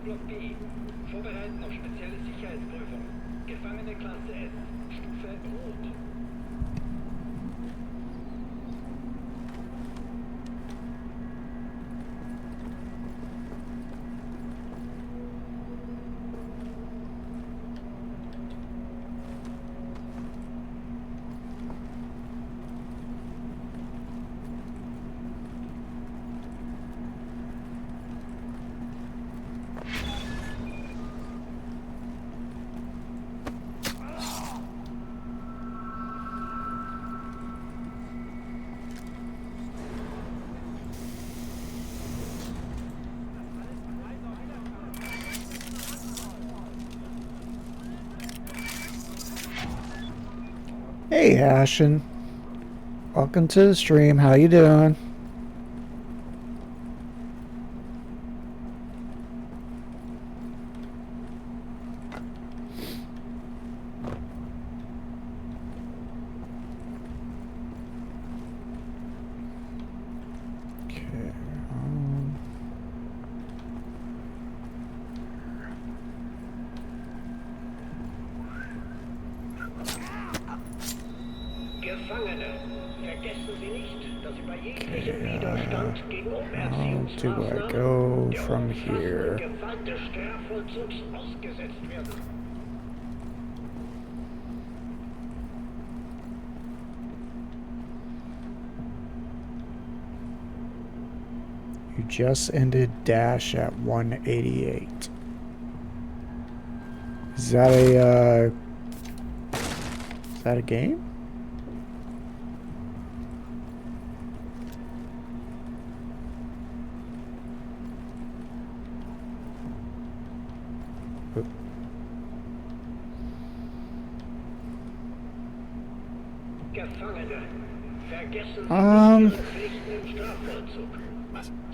Block B. Vorbereiten auf spezielle Sicherheitsprüfung. Gefangene Klasse S. Stufe Rot. Hey Ashen, welcome to the stream. How you doing? Okay. Gefangene, vergessen Sie nicht, dass Sie bei jeglichem Okay, Widerstand gegen how do I Umerziehungsmaßnahmen go der from umfassenden here? Gewalt des Strafvollzugs ausgesetzt werden. You just ended dash at 188. Is that a game? Gefangene, vergessen Sie nicht Ihre Pflichten im Strafvollzug.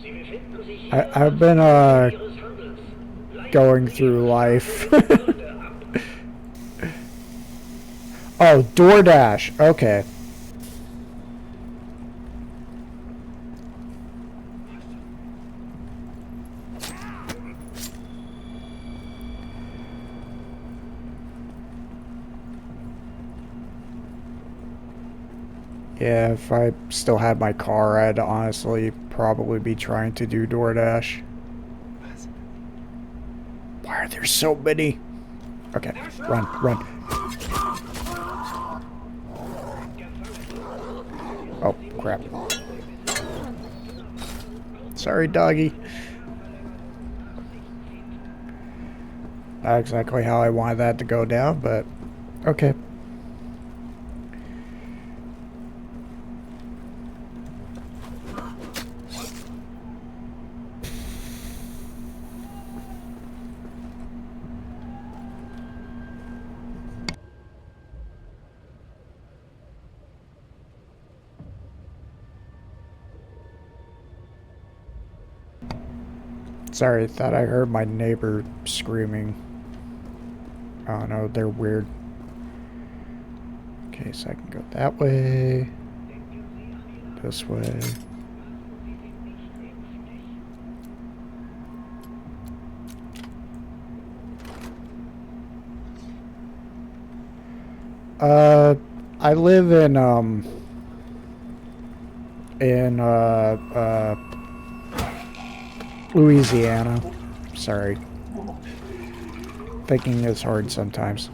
Sie befinden sich hier I've been als Ihres Handelns. going through life. Würde ab. Oh, DoorDash. Okay. Yeah, if I still had my car, I'd honestly probably be trying to do DoorDash. Why are there so many? Okay, run, run. Oh, crap. Sorry, doggy. Not exactly how I wanted that to go down, but okay. Sorry, thought I heard my neighbor screaming. Oh no, they're weird. Okay, so I can go that way. This way. I live in Louisiana. Sorry. Thinking is hard sometimes.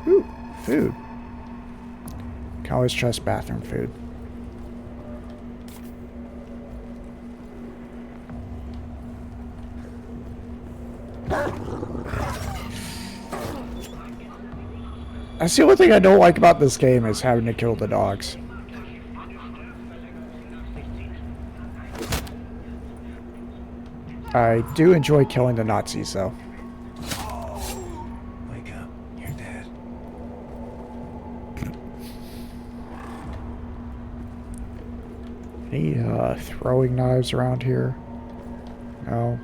Ooh, food. Can always trust bathroom food. That's the only thing I don't like about this game is having to kill the dogs. I do enjoy killing the Nazis, though. Wake up. You're dead. Any throwing knives around here? No.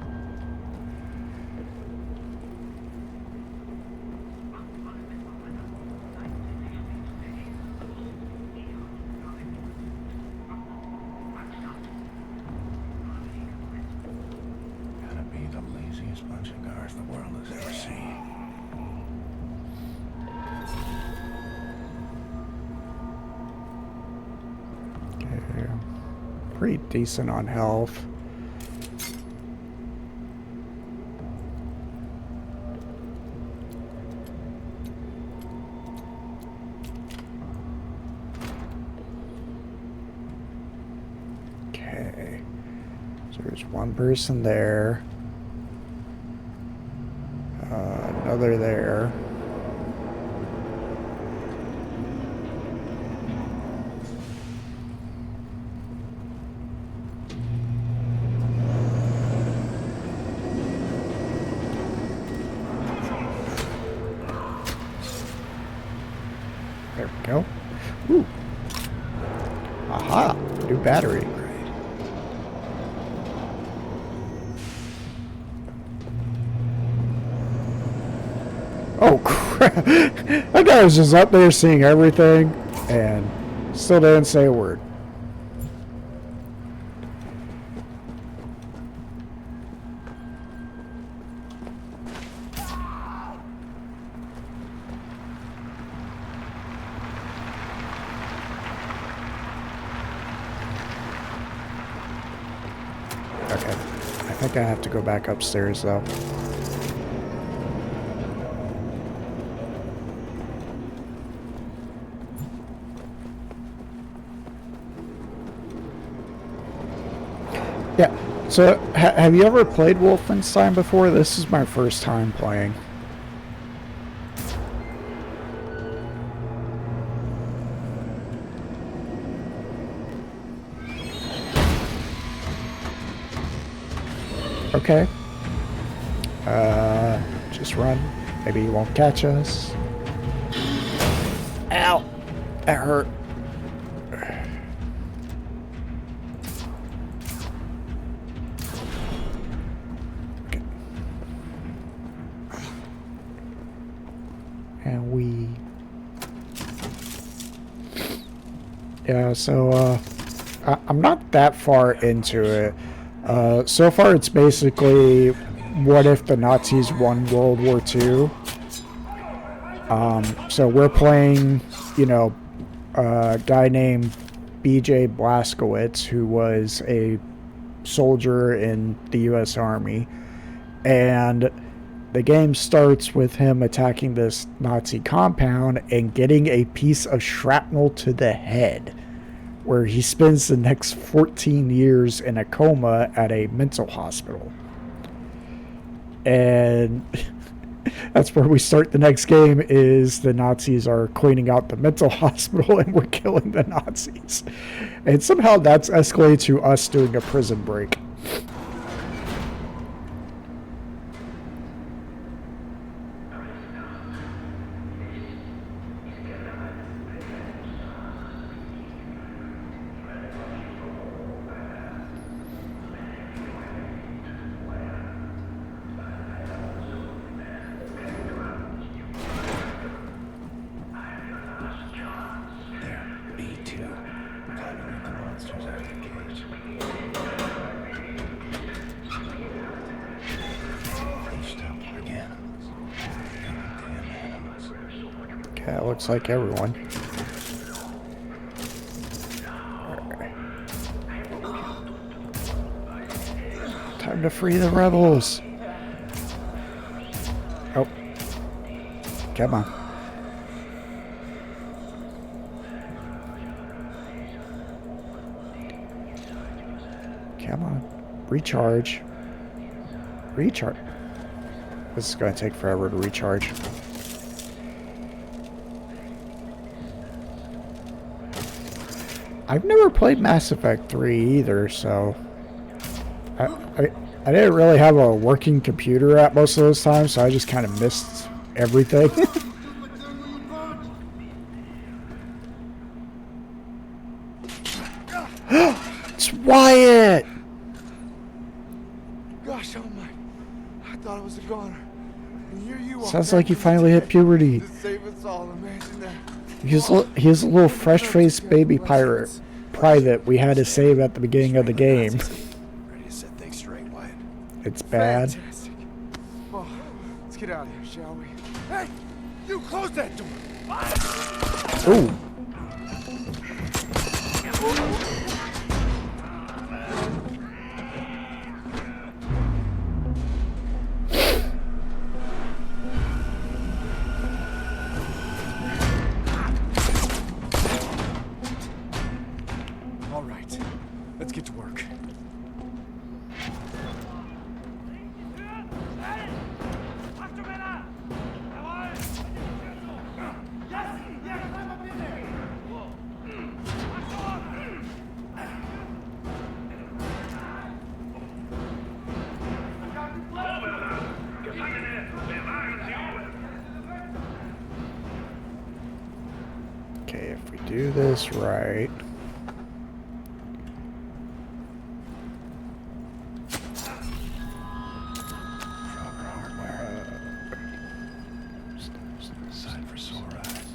bunch of guards the world has ever seen. Okay. Pretty decent on health. Okay. So there's one person there. Another there. There we go. Ooh. Aha! New battery. Oh crap! That guy was just up there seeing everything and still didn't say a word. Okay, I think I have to go back upstairs though. Yeah, so have you ever played Wolfenstein before? This is my first time playing. Okay. Just run. Maybe he won't catch us. Ow! That hurt. Okay. And we... Yeah, so, I'm not that far into it. So far, it's basically, what if the Nazis won World War II? So we're playing, you know, a guy named B.J. Blazkowicz, who was a soldier in the U.S. Army. And the game starts with him attacking this Nazi compound and getting a piece of shrapnel to the head, where he spends the next 14 years in a coma at a mental hospital. And that's where we start the next game, is the Nazis are cleaning out the mental hospital and we're killing the Nazis. And somehow that's escalated to us doing a prison break. Okay, it looks like everyone. Time to free the rebels. Oh. Come on. Come on. Recharge. Recharge. This is going to take forever to recharge. I've never played Mass Effect 3 either, so I didn't really have a working computer at most of those times, so I just kind of missed everything. It's Wyatt! Gosh, oh my! I thought it was a goner. And here you are. Sounds like you finally hit puberty. To save us all, imagine that. He's a little fresh-faced baby private we had to save at the beginning of the game. Ready to set things straight, Wyatt. It's bad. Fantastic. get out of here, shall we? Hey! You close that door! Ooh. All right, let's get to work. Okay, if we do this right. Sign for sore eyes.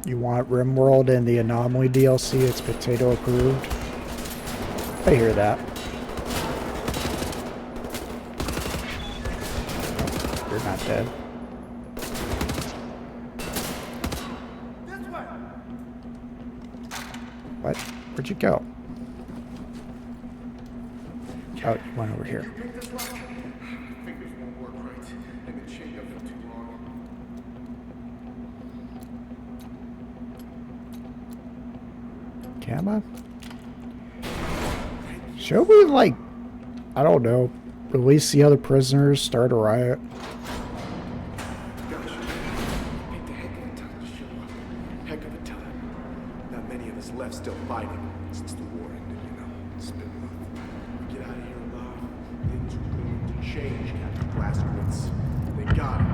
You want RimWorld and the Anomaly DLC? It's potato approved. I hear that. You're not dead. What? Where'd you go? Oh, you went over here. Fingers won't work right. They've been chained up for too long. Gamma? Should we, like, I don't know, release the other prisoners, start a riot? Gosh, picked a heck of a time to show up. Heck of a time. Not many of us left still fighting since the war ended, you know. It's been rough. We get out of here alive. Things are going to change, Captain Blazkowicz. They got it.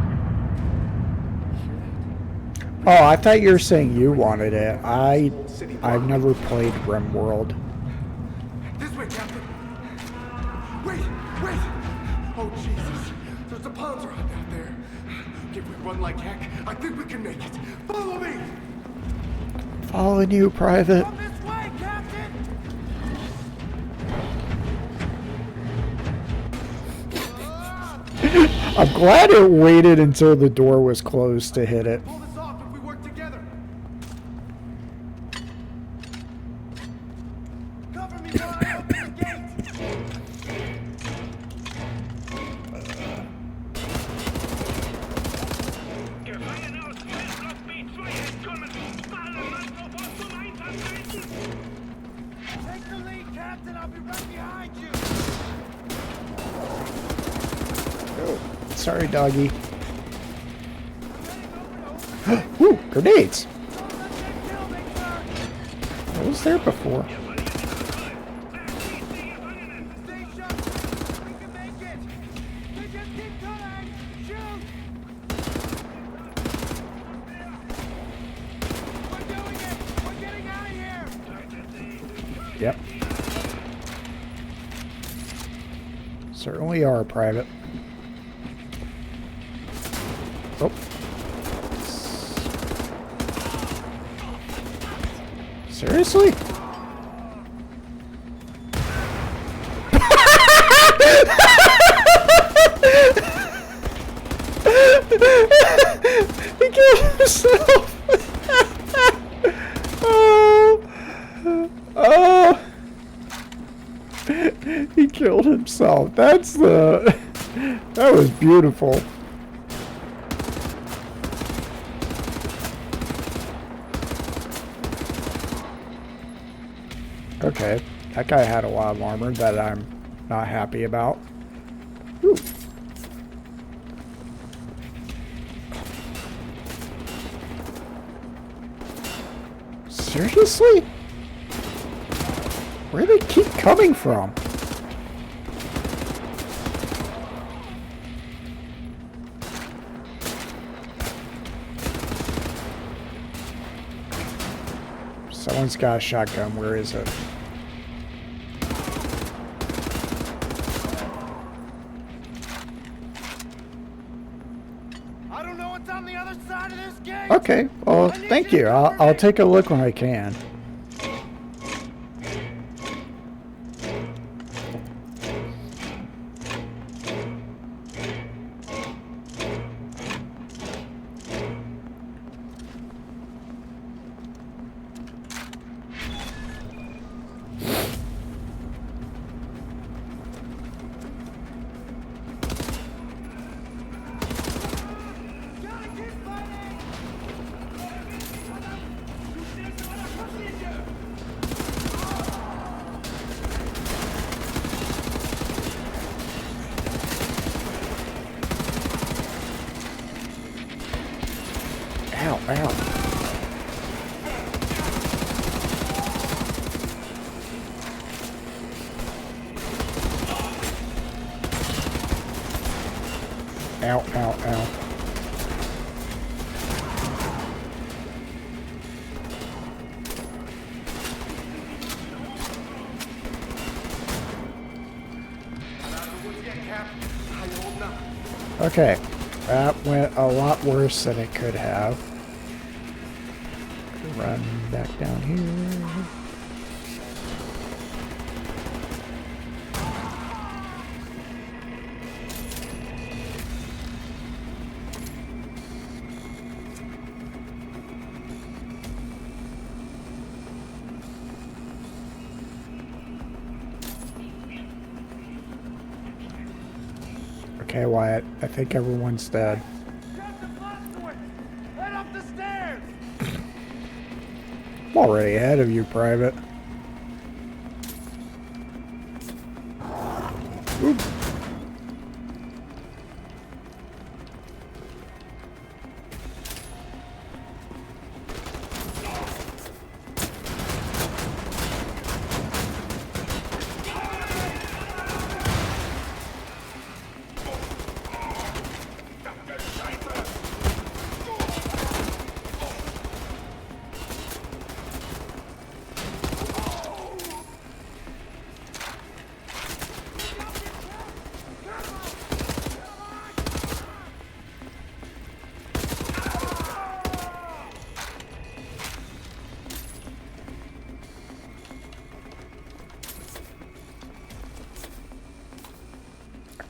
You hear that? Oh, I thought you were saying you wanted it. I've never played RimWorld. This way, Captain. Wait, wait. Oh, Jesus. There's a Panzer out there. If we run like heck, I think we can make it. Follow me. Following you, Private. Come this way, Captain. I'm glad it waited until the door was closed to hit it. Pull this off if we work together. Cover me while I open the gate. Gefallen aus, auf B2 entkommen! Ballermann sofort zum Einsatz treten! Take the lead, Captain. I'll be right behind you. Oh, sorry, doggy. Ooh, grenades! What was there before? Stay sharp. We can make it. They just keep coming. Shoot. We're doing it. We're getting out of here. Yep. Certainly are, Private. Oh. Seriously? He killed himself. Oh. He killed himself. That was beautiful. Okay, that guy had a lot of armor that I'm not happy about. Ooh. Seriously? Where do they keep coming from? That one's got a shotgun. Where is it? I don't know what's on the other side of this gate. Okay, well, thank you. I'll take a look when I can. Ow, ow. Ow, ow, ow. Okay, that went a lot worse than it could have. Run back down here. Okay, Wyatt, I think everyone's dead. Grab the flat switch. Head up the stairs. I'm already ahead of you, Private. Oop.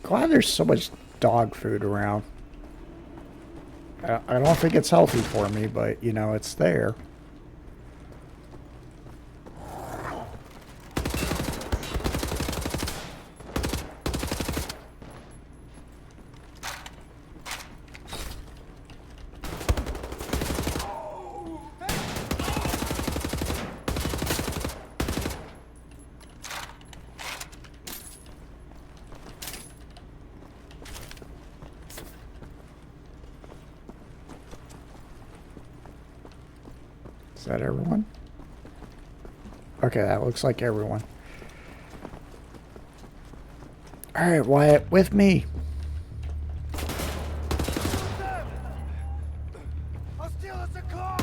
Glad there's so much dog food around. I don't think it's healthy for me, but, you know, it's there. Is that everyone? Okay, that looks like everyone. Alright, Wyatt, with me. I'll steal us a car.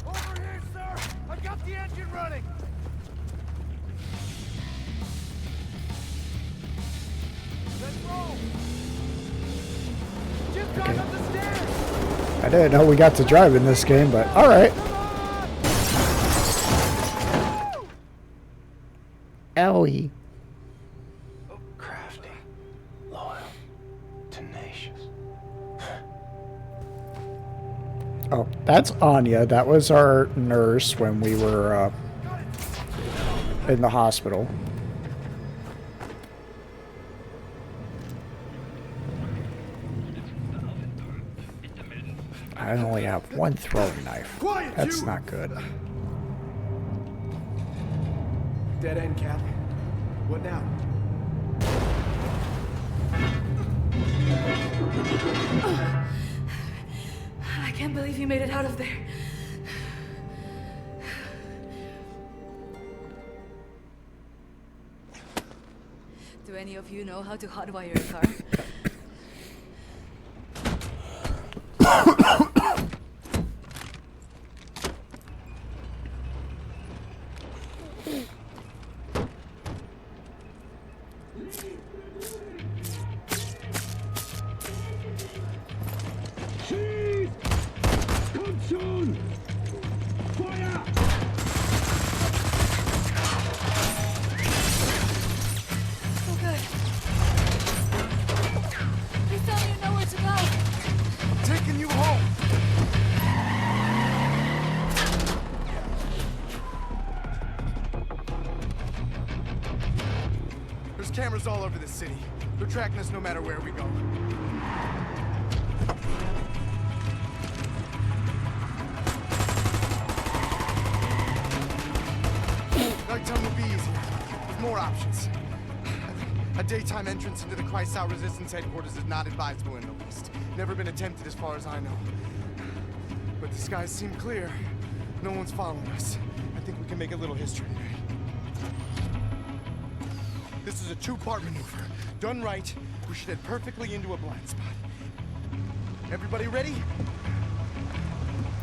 Over here, sir. I got the engine running. Let's roll. Just drive up the stairs. I didn't know we got to drive in this game, but alright. Owie. Crafty, loyal, tenacious. Oh, that's Anya. That was our nurse when we were in the hospital. I only have one throwing knife. Quiet, That's you! not good. Dead end, Cap. What now? I can't believe you made it out of there. Do any of you know how to hotwire a car? Okay. Please tell me you know where to go. I'm taking you home. There's cameras all over the city. They're tracking us no matter where we go. Nighttime will be easier, with more options. A daytime entrance into the Kreisau Resistance headquarters is not advisable in the least. Never been attempted as far as I know. But the skies seem clear. No one's following us. I think we can make a little history today. This is a two-part maneuver. Done right, we should head perfectly into a blind spot. Everybody ready?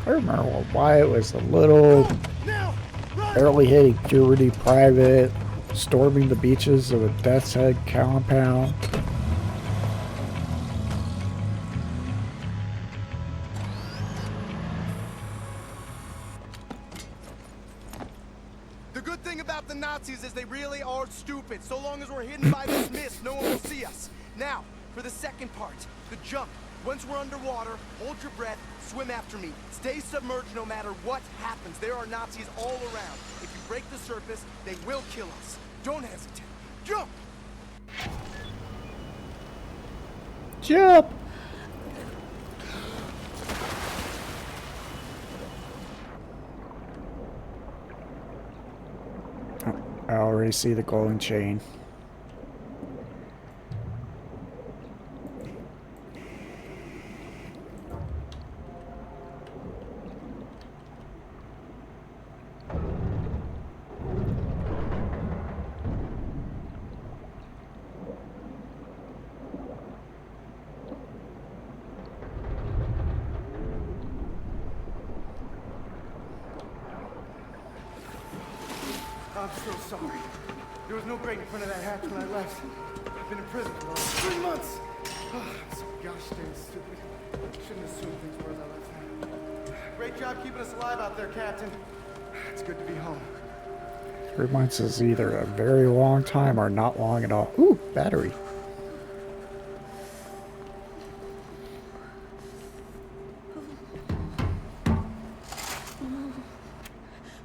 I remember why it was a little Now! Run! barely hitting puberty private, storming the beaches of a Death's Head compound. The good thing about the Nazis is they really are stupid. So long as we're hidden by this mist, no one will see us. Now, for the second part, the jump. Once we're underwater, hold your breath, swim after me. Stay submerged no matter what happens. There are Nazis all around. If you break the surface, they will kill us. Don't hesitate. Jump! Jump! I already see the golden chain. I'm so sorry. There was no grate in front of that hatch when I left. I've been in prison for almost 3 months. I'm so gosh dang stupid. Shouldn't assume things were as I left. Great job keeping us alive out there, Captain. It's good to be home. 3 months is either a very long time or not long at all. Ooh, battery.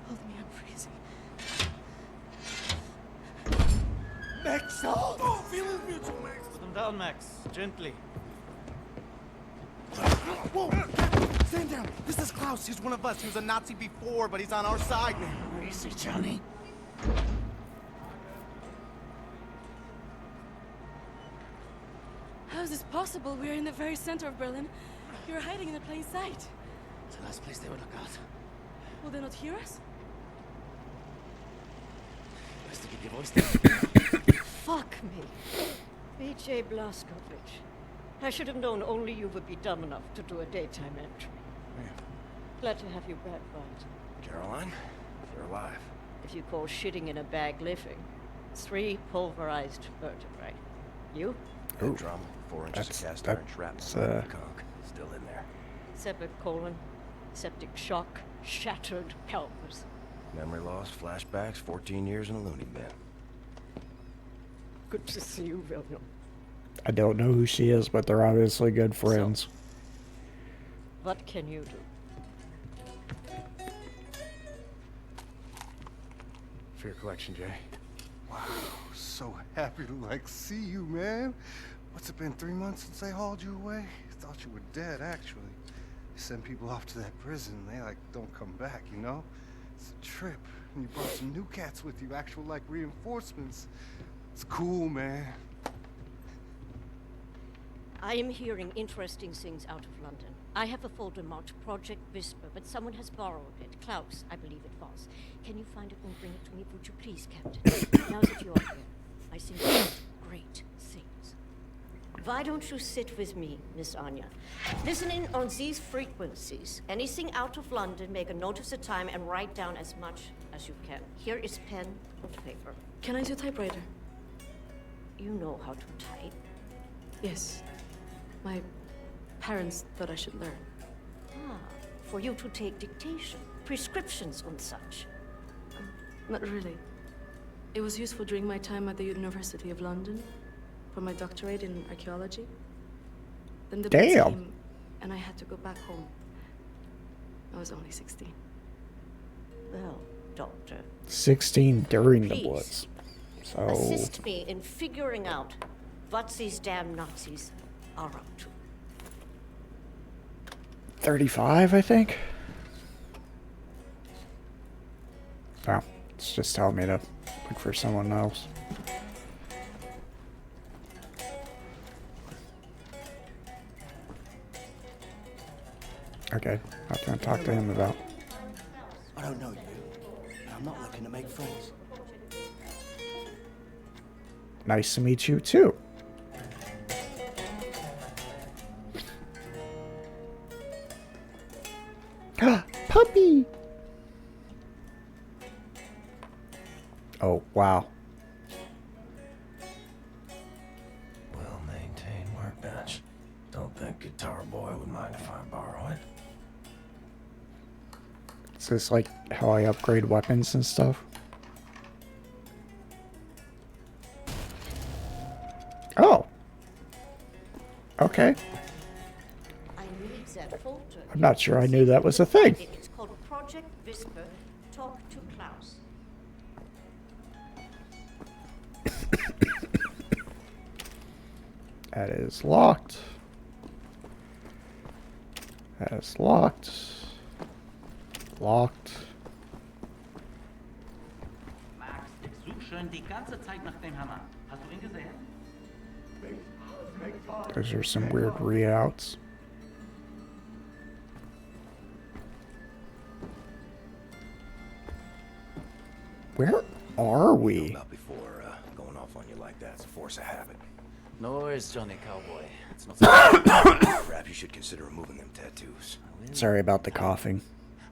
Hold me, I'm freezing. Max! Oh, feeling mutual, Max! Come down, Max. Gently. Whoa! Stand down! This is Klaus. He's one of us. He was a Nazi before, but he's on our side now. Easy, Johnny. How is this possible? We're in the very center of Berlin. You're hiding in plain sight. It's the last place they would look out. Will they not hear us? Best to keep your voice down. Fuck me. B.J. Blazkowicz. I should have known only you would be dumb enough to do a daytime entry. Glad to have you back, Bart. Caroline, you're alive. If you call shitting in a bag living, 3 pulverized vertebrae. You? Head drum, 4 inches of cast iron shrapnel, conch, still in there. Severed colon, septic shock, shattered pelvis. Memory loss, flashbacks, 14 years in a loony bin. Good to see you, William. I don't know who she is, but they're obviously good friends. What can you do? For your collection, Jay. Wow, so happy to see you, man. What's it been, 3 months since they hauled you away? Thought you were dead, actually. They send people off to that prison, they don't come back, you know? It's a trip. And you brought some new cats with you, actual reinforcements. It's cool, man. I am hearing interesting things out of London. I have a folder marked Project Whisper, but someone has borrowed it. Klaus, I believe it was. Can you find it and bring it to me, would you please, Captain? Now that you are here, I think it's great things. Why don't you sit with me, Miss Anya? Listen in on these frequencies. Anything out of London, make a note of the time and write down as much as you can. Here is pen and paper. Can I do typewriter? You know how to type. Yes. My parents thought I should learn. Ah, for you to take dictation, prescriptions and such. Not really. It was useful during my time at the University of London for my doctorate in archaeology. Then the Blitz Damn. came, and I had to go back home. I was only 16. Well, Doctor, 16 during the Please. Blitz. So assist me in figuring out what these damn Nazis are up to. 35, I think. Oh, it's just telling me to look for someone else. Okay, I'm gonna talk to him about. I don't know you. And I'm not looking to make friends. Nice to meet you too. Puppy. Oh wow. Well-maintained workbench. Don't think Guitar Boy would mind if I borrow it. Is this like how I upgrade weapons and stuff? Oh. Okay. I need that folder. I'm not sure I knew that was a thing. It's called Project Whisper. Talk to Klaus. That is locked. That is locked. Locked. Max, ich such schon die ganze Zeit nach dem Hammer. Hast du ihn gesehen? Those are some weird readouts. Where are we? About before going off on you like that's a force of habit. No worries, Johnny Cowboy. It's not Perhaps you should consider removing them tattoos. Sorry about the coughing.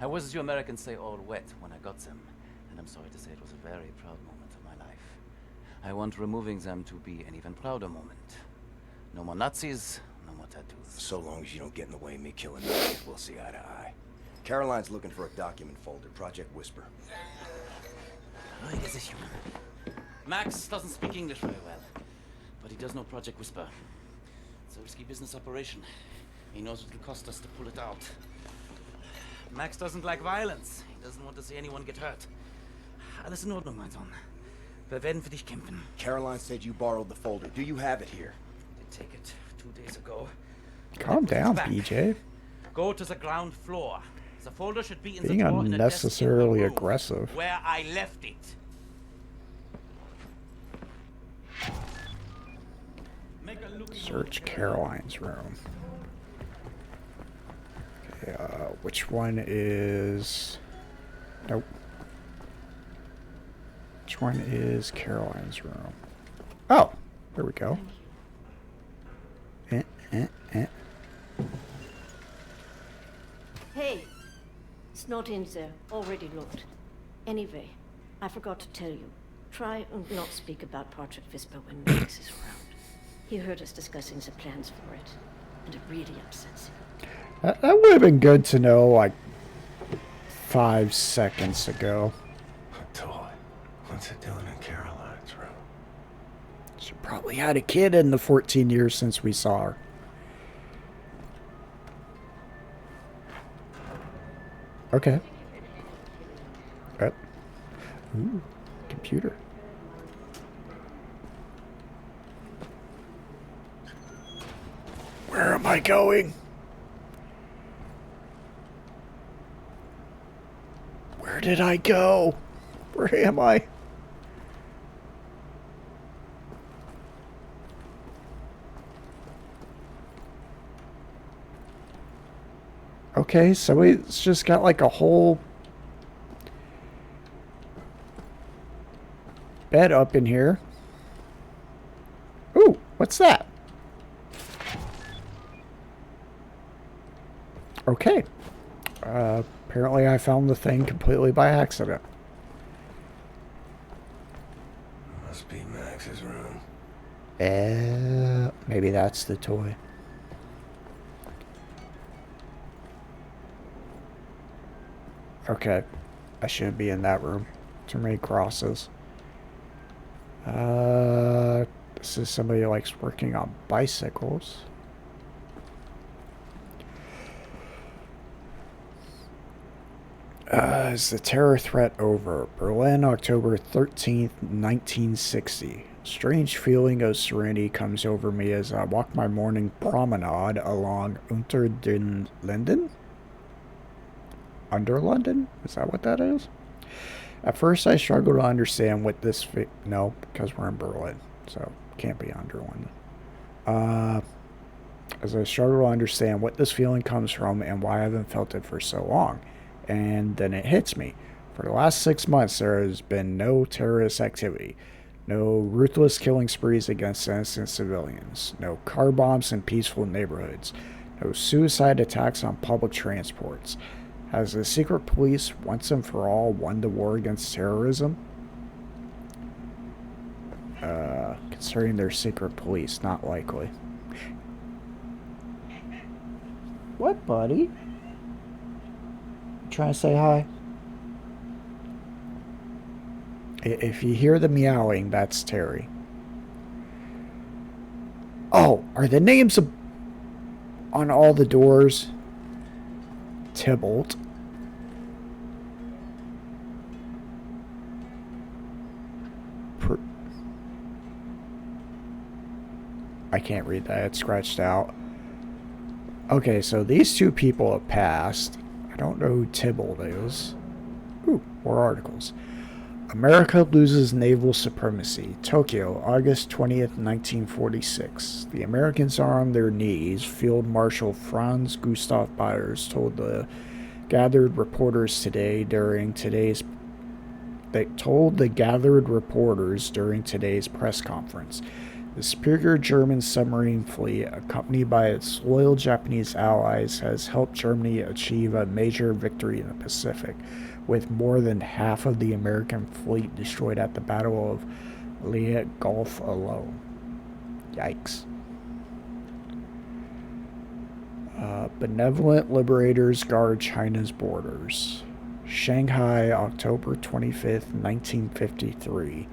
I was, as you Americans say, all wet when I got them. And I'm sorry to say it was a very proud moment of my life. I want removing them to be an even prouder moment. No more Nazis, no more tattoos. So long as you don't get in the way of me killing Nazis, we'll see eye to eye. Caroline's looking for a document folder, Project Whisper. Ruhig is human. Max doesn't speak English very well, but he does know Project Whisper. It's a risky business operation. He knows it will cost us to pull it out. Max doesn't like violence. He doesn't want to see anyone get hurt. Alles in Ordnung, mein Sohn. Wir werden für dich kämpfen. Caroline said you borrowed the folder. Do you have it here? They take it 2 days ago. Calm down, Back. BJ. Go to the ground floor. The folder should be in Being the drawer in a desk in the unnecessarily room aggressive. where I left it. Search Caroline's room. Okay, which one is... Nope. Which one is Caroline's room? Oh, there we go. Hey, it's not in there. Already looked. Anyway, I forgot to tell you. Try and not speak about Project Whisper when Max is around. He heard us discussing the plans for it, and it really upsets him. That would have been good to know, like, 5 seconds ago. A toy. What's it doing in Caroline's room? She probably had a kid in the 14 years since we saw her. Okay. Ooh, computer. Where am I going? Where did I go? Where am I? Okay, so it's just got like a whole bed up in here. What's that? Okay. Apparently I found the thing completely by accident. Must be Max's room. Maybe that's the toy. Okay. I should be in that room. Too many crosses. This is somebody who likes working on bicycles. Is the terror threat over? Berlin, October 13th, 1960. Strange feeling of serenity comes over me as I walk my morning promenade along Unter den Linden? Under London? Is that what that is? At first I struggled to understand what this... No, because we're in Berlin, so can't be under London. As I struggle to understand what this feeling comes from and why I haven't felt it for so long. And then it hits me. For the last 6 months, there has been no terrorist activity. No ruthless killing sprees against innocent civilians. No car bombs in peaceful neighborhoods. No suicide attacks on public transports. Has the secret police once and for all won the war against terrorism? Concerning their secret police, not likely. What, buddy? Trying to say hi? If you hear the meowing, that's Terry. Oh, are the names on all the doors Tybalt? I can't read that. It's scratched out. Okay, so these two people have passed. I don't know who Tybalt is. Ooh, more articles. America loses naval supremacy. Tokyo, August 20th, 1946. The Americans are on their knees. Field Marshal Franz Gustav Byers told the gathered reporters during today's press conference. The superior German submarine fleet, accompanied by its loyal Japanese allies, has helped Germany achieve a major victory in the Pacific, with more than half of the American fleet destroyed at the Battle of Leyte Gulf alone. Yikes. Benevolent liberators guard China's borders. Shanghai, October 25th, 1953.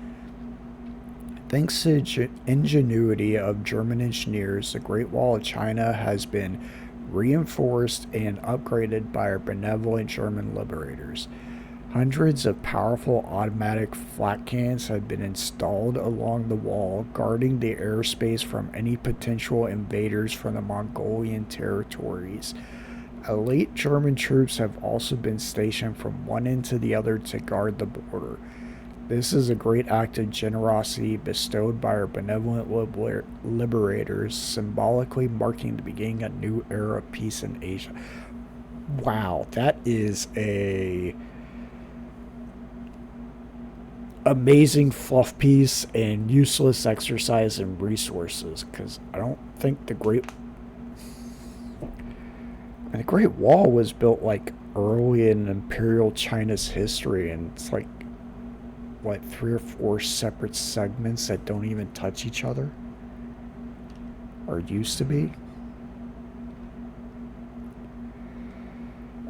Thanks to the ingenuity of German engineers, the Great Wall of China has been reinforced and upgraded by our benevolent German liberators. Hundreds of powerful automatic flak cannons have been installed along the wall, guarding the airspace from any potential invaders from the Mongolian territories. Elite German troops have also been stationed from one end to the other to guard the border. This is a great act of generosity bestowed by our benevolent liberators, symbolically marking the beginning of a new era of peace in Asia. Wow, that is a amazing fluff piece and useless exercise in resources, because I don't think the Great Wall was built like early in Imperial China's history, and it's like what, 3 or 4 separate segments that don't even touch each other, or used to be.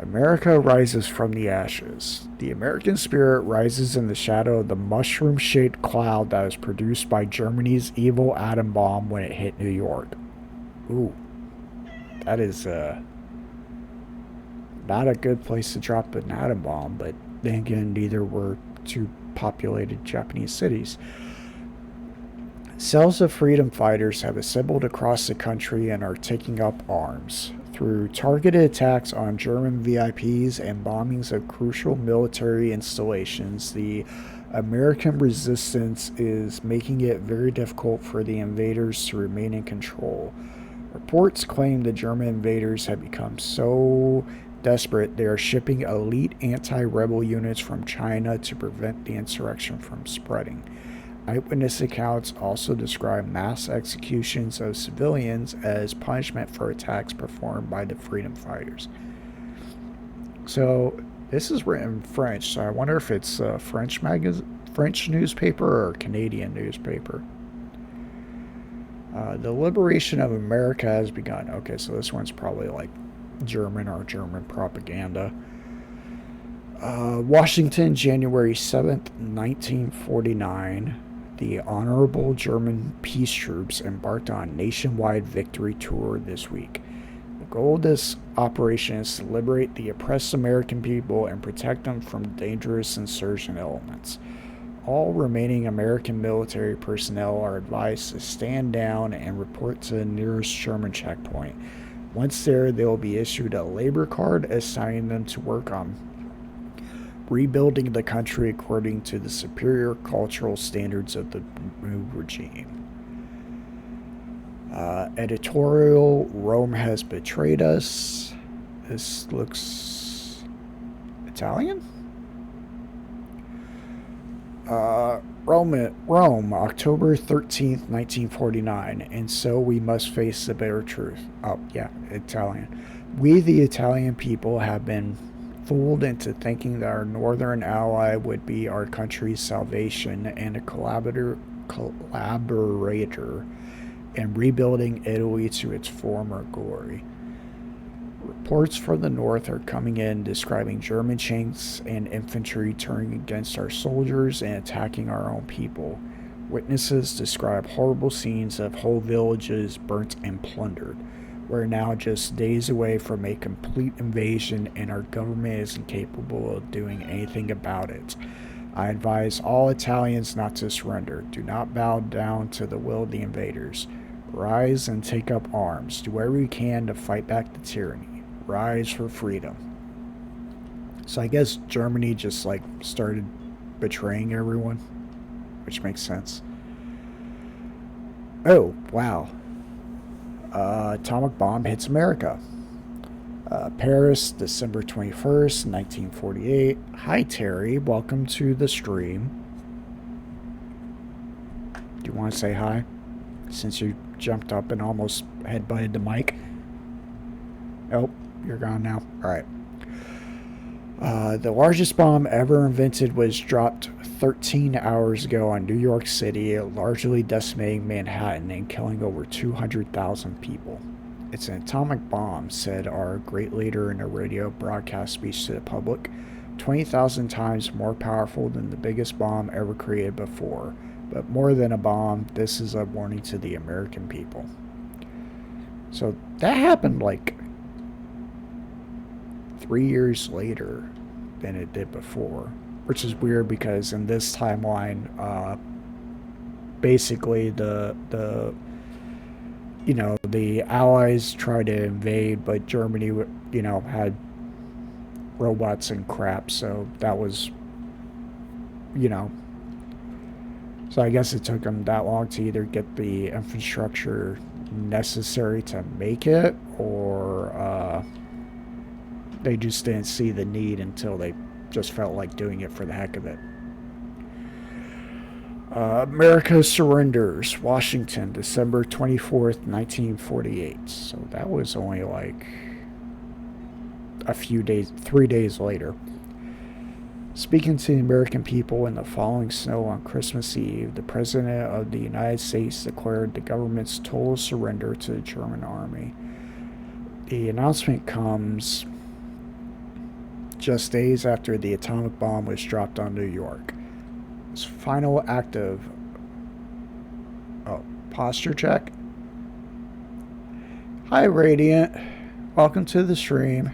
America rises from the ashes. The American spirit rises in the shadow of the mushroom-shaped cloud that was produced by Germany's evil atom bomb when it hit New York. Ooh, that is not a good place to drop an atom bomb, but then again, neither were two populated Japanese cities. Cells of freedom fighters have assembled across the country and are taking up arms. Through targeted attacks on German VIPs and bombings of crucial military installations, the American resistance is making it very difficult for the invaders to remain in control. Reports claim the German invaders have become so desperate they are shipping elite anti-rebel units from China to prevent the insurrection from spreading. Eyewitness accounts also describe mass executions of civilians as punishment for attacks performed by the freedom fighters. So this is written in French, so I wonder if it's a French newspaper or Canadian newspaper. The liberation of America has begun. Okay, so this one's probably like German or German propaganda. Washington, January 7th, 1949. The Honorable German Peace Troops embarked on a nationwide victory tour this week. The goal of this operation is to liberate the oppressed American people and protect them from dangerous insurgent elements. All remaining American military personnel are advised to stand down and report to the nearest German checkpoint. Once there, they will be issued a labor card assigning them to work on rebuilding the country according to the superior cultural standards of the new regime. Editorial, Rome has betrayed us. This looks Italian? Rome, October 13th, 1949. And so we must face the bitter truth. Oh, yeah, Italian. We, the Italian people, have been fooled into thinking that our northern ally would be our country's salvation and a collaborator in rebuilding Italy to its former glory. Reports from the north are coming in describing German tanks and infantry turning against our soldiers and attacking our own people. Witnesses describe horrible scenes of whole villages burnt and plundered. We're now just days away from a complete invasion, and our government is incapable of doing anything about it. I advise all Italians not to surrender. Do not bow down to the will of the invaders. Rise and take up arms. Do whatever you can to fight back the tyranny. Rise for freedom. So I guess Germany just like started betraying everyone, which makes sense. Oh, wow. Atomic bomb hits America. Paris, December 21st, 1948. Hi, Terry. Welcome to the stream. Do you want to say hi? Since you jumped up and almost headbutted the mic. Oh, you're gone now. Alright. The largest bomb ever invented was dropped 13 hours ago on New York City, largely decimating Manhattan and killing over 200,000 people. It's an atomic bomb, said our great leader in a radio broadcast speech to the public, 20,000 times more powerful than the biggest bomb ever created before. But more than a bomb, this is a warning to the American people. So that happened like 3 years later than it did before, which is weird because in this timeline, basically the Allies tried to invade, but Germany, had robots and crap, so that was, so I guess it took them that long to either get the infrastructure necessary to make it, or they just didn't see the need until they just felt like doing it for the heck of it. America surrenders. Washington, December 24th, 1948. So that was only like a few days, 3 days later. Speaking to the American people in the falling snow on Christmas Eve, the President of the United States declared the government's total surrender to the German army. The announcement comes just days after the atomic bomb was dropped on New York. This final act of posture check. Hi, Radiant. Welcome to the stream.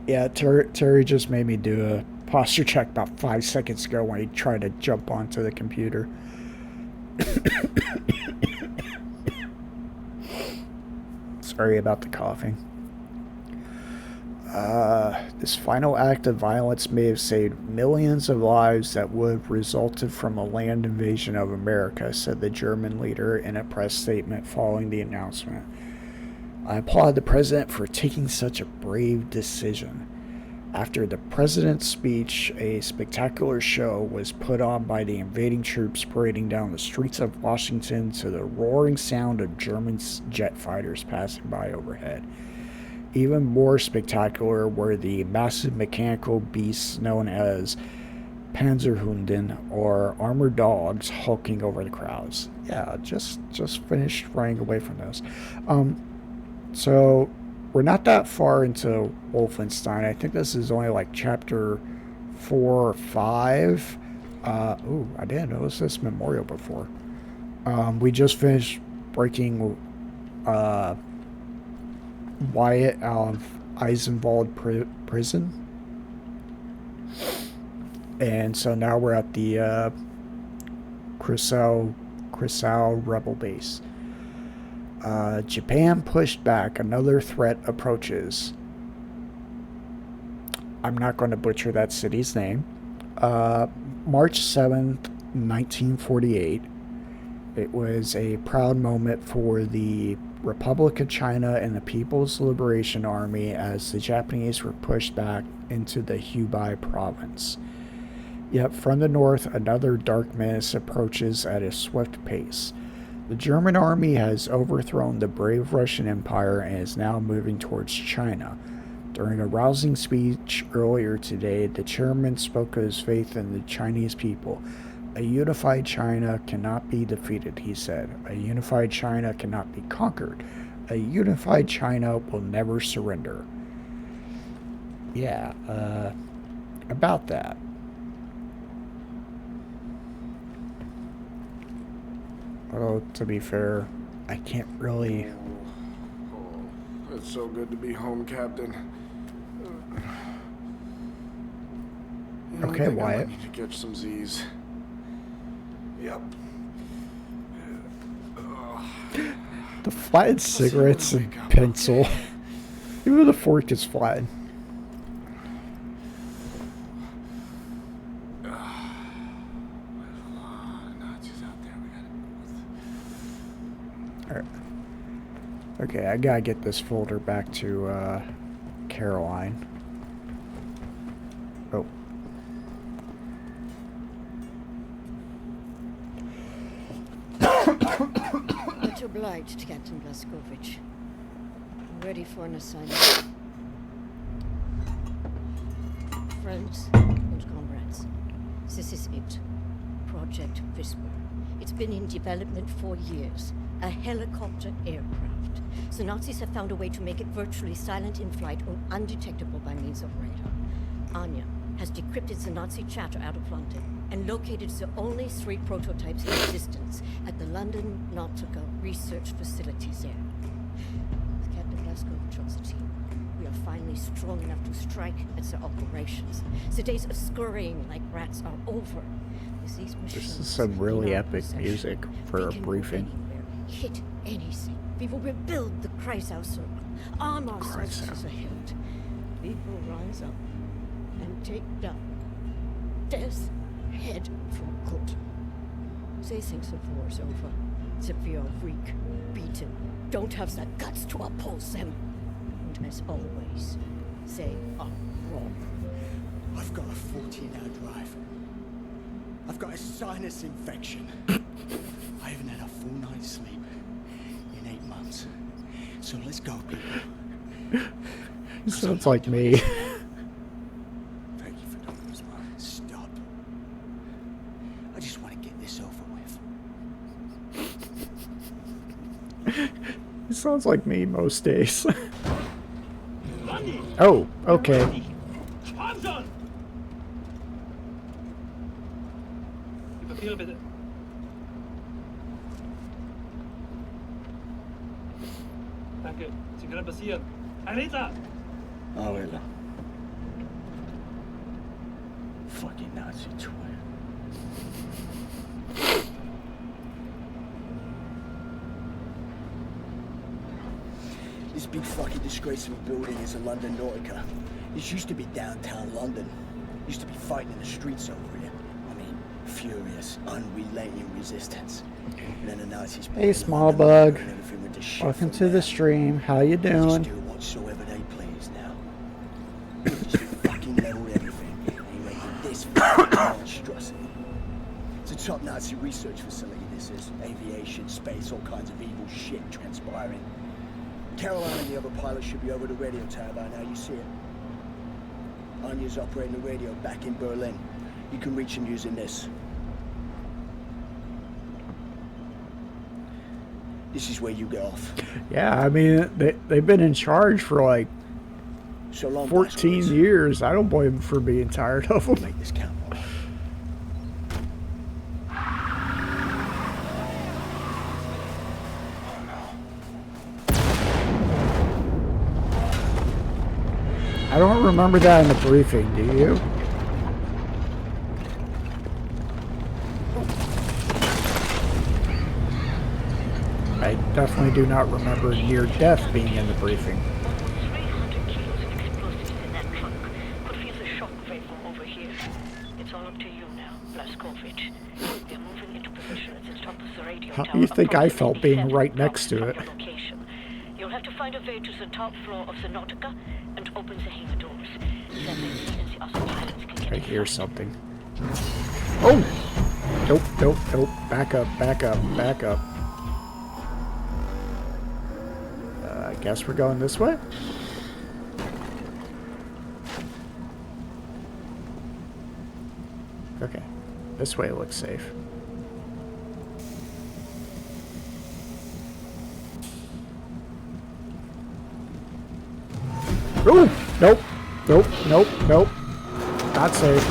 Yeah, Terry just made me do a posture check about 5 seconds ago when he tried to jump onto the computer. Sorry about the coughing. This final act of violence may have saved millions of lives that would have resulted from a land invasion of America, said the German leader in a press statement following the announcement. I applaud the president for taking such a brave decision. After the president's speech, a spectacular show was put on by the invading troops parading down the streets of Washington to the roaring sound of German jet fighters passing by overhead. Even more spectacular were the massive mechanical beasts known as Panzerhunden, or armored dogs, hulking over the crowds. Yeah, just finished running away from those. So we're not that far into Wolfenstein. I think this is only like chapter 4 or 5. Ooh, I didn't notice this memorial before. We just finished breaking Wyatt out of Eisenwald prison. And so now we're at the Kreisau rebel base. Japan pushed back. Another threat approaches. I'm not going to butcher that city's name. March 7th, 1948. It was a proud moment for the Republic of China and the People's Liberation Army as the Japanese were pushed back into the Hubei province. Yet from the north, another dark menace approaches at a swift pace. The German army has overthrown the brave Russian Empire and is now moving towards China. During a rousing speech earlier today, the chairman spoke of his faith in the Chinese people. A unified China cannot be defeated, he said. A unified China cannot be conquered. A unified China will never surrender. Yeah, about that. Well, to be fair, I can't really... Oh, it's so good to be home, Captain. Okay, Wyatt. I need to catch some Z's. Yep. The flattened cigarettes and pencil. Even the fork is flattened. Alright. Okay, I gotta get this folder back to Caroline. Oh. Much obliged, Captain Blazkowicz. I'm ready for an assignment. Friends and comrades, this is it. Project Whisper. It's been in development for years. A helicopter aircraft. The Nazis have found a way to make it virtually silent in flight and undetectable by means of radar. Anya has decrypted the Nazi chatter out of London and located the only 3 prototypes in existence at the London Nautical Research Facilities there. With Captain Blazkowicz on the team, we are finally strong enough to strike at their operations. The days of scurrying like rats are over. With these machines, This is some really epic music for a briefing. Hit anything. We will rebuild the Kreisau Circle. Arm ourselves to the hilt. We will rise up and take down Death's head for good. They think the war's over. That we are weak, beaten, don't have the guts to oppose them. And as always, they are wrong. I've got a 14-hour drive. I've got a sinus infection. I haven't had a full night's sleep in 8 months. So let's go, people. Sounds like me. Thank you for doing this, man. Stop. I just want to get this over with. It sounds like me most days. Oh, okay. Bitte. Danke. Sie können passieren. Anita! Oh, Ella. Fucking Nazi twin. This big fucking disgraceful building is a London Nautica. This used to be downtown London. Used to be fighting in the streets over here. I mean, furious, unrelenting resistance. And then the Nazis... Hey, small bug. Welcome to the stream. How you doing? Do whatsoever they please now. Just fucking leveled everything. They rated this monstrosity. It's a top Nazi research facility, this is. Aviation, space, all kinds of evil shit transpiring. Caroline and the other pilot should be over the radio tower by now, you see it. Anya's operating the radio back in Berlin. You can reach him using this. This is where you get off. Yeah, I mean, they've been in charge for like So long, 14 Blazkowicz. years. I don't blame them for being tired of them. Make this count. I don't remember that in the briefing, do you? I definitely do not remember near death being in the briefing. 300 kilos of explosives in that trunk. Could feel the shock wave from over here. It's all up to you now, Blazkowicz. We're moving into position at the top of the radio How tower. do you think I felt approximately being 7 right blocks next to from it? your location. You'll have to find a way to the top floor of the Nautica and open the hangar doors. Then the Sea and the other pilots can get I hear inside. something. Oh! Nope, nope, nope. Back up, back up, back up. I guess we're going this way? Okay. This way looks safe. Ooh! Nope. Nope, nope, nope. Not safe.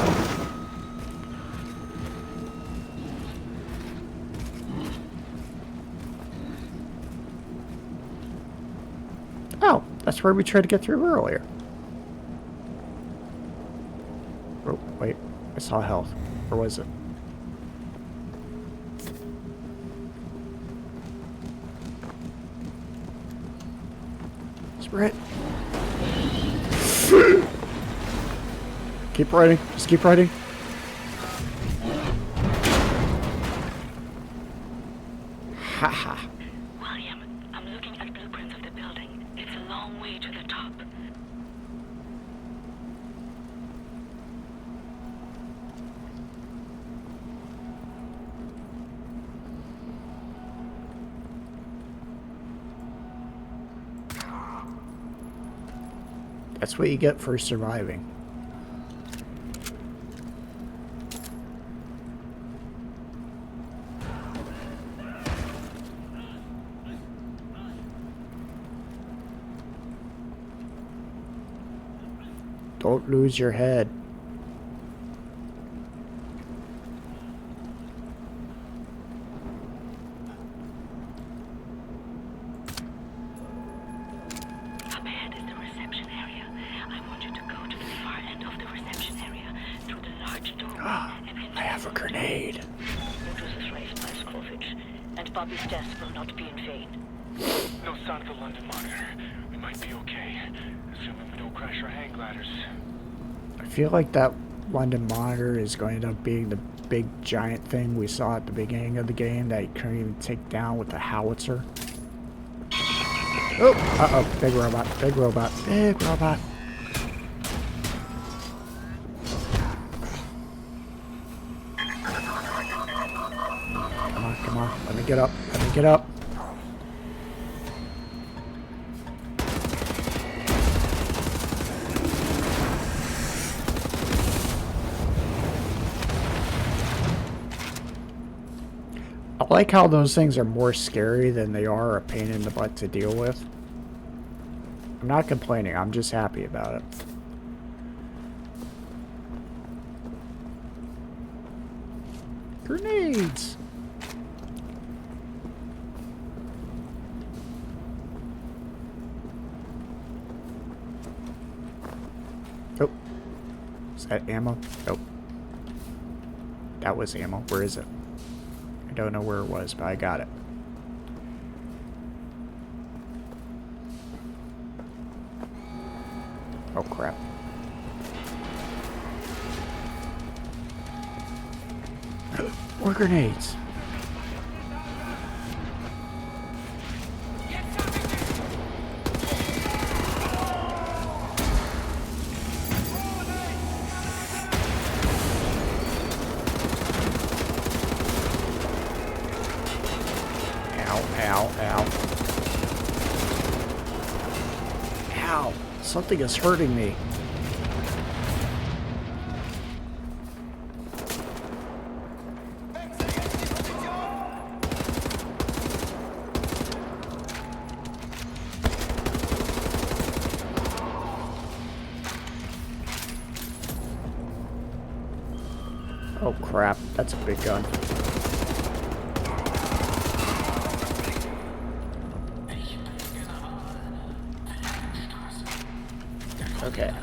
Oh, that's where we tried to get through earlier. Oh, wait. I saw health. Or was it? Sprint. Keep riding. Just keep riding. Haha. William, I'm looking at blueprints of the building. It's a long way to the top. That's what you get for surviving. Don't lose your head. Up ahead is the reception area. I want you to go to the far end of the reception area through the large door. I have a grenade. You do this race, Blazkowicz, and Bobby's death will not be in vain. No sign of the London monitor. We might be okay, assuming we don't crash our hang gliders. I feel like that London monitor is going to end up being the big giant thing we saw at the beginning of the game that you couldn't even take down with the howitzer. Oh, uh-oh, big robot, big robot, big robot. Come on, let me get up, let me get up. I like how those things are more scary than they are a pain in the butt to deal with. I'm not complaining, I'm just happy about it. Grenades! Oh. Is that ammo? Nope. That was ammo. Where is it? I don't know where it was, but I got it. Oh crap. More grenades. Something is hurting me. Oh crap, that's a big gun. Okay.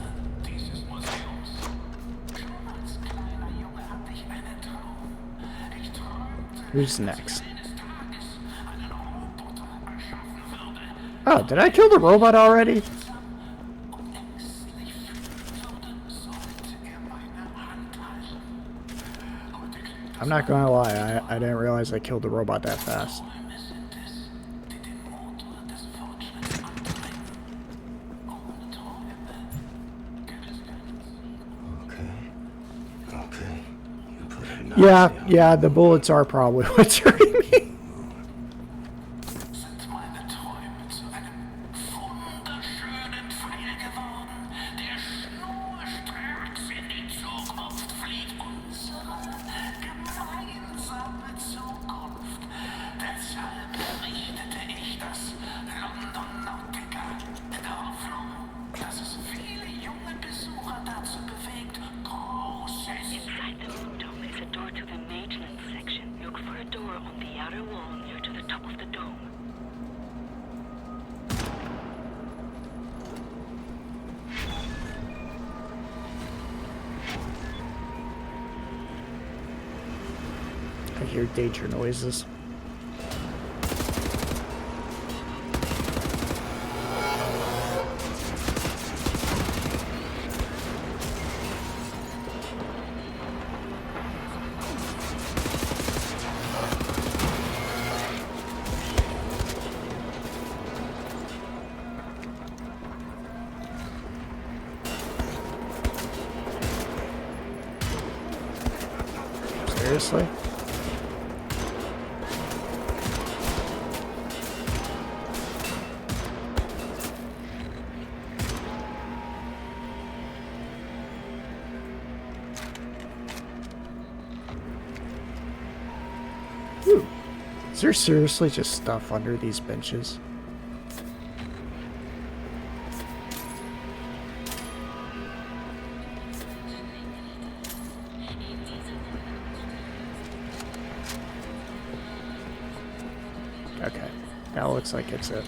Who's next? Oh, did I kill the robot already? I'm not gonna lie, I didn't realize I killed the robot that fast. Okay. You put a knife down. Yeah, the bullets are probably what's hurting me. I hear danger noises. Seriously? Ooh. Is there seriously just stuff under these benches? Okay, that looks like it's it.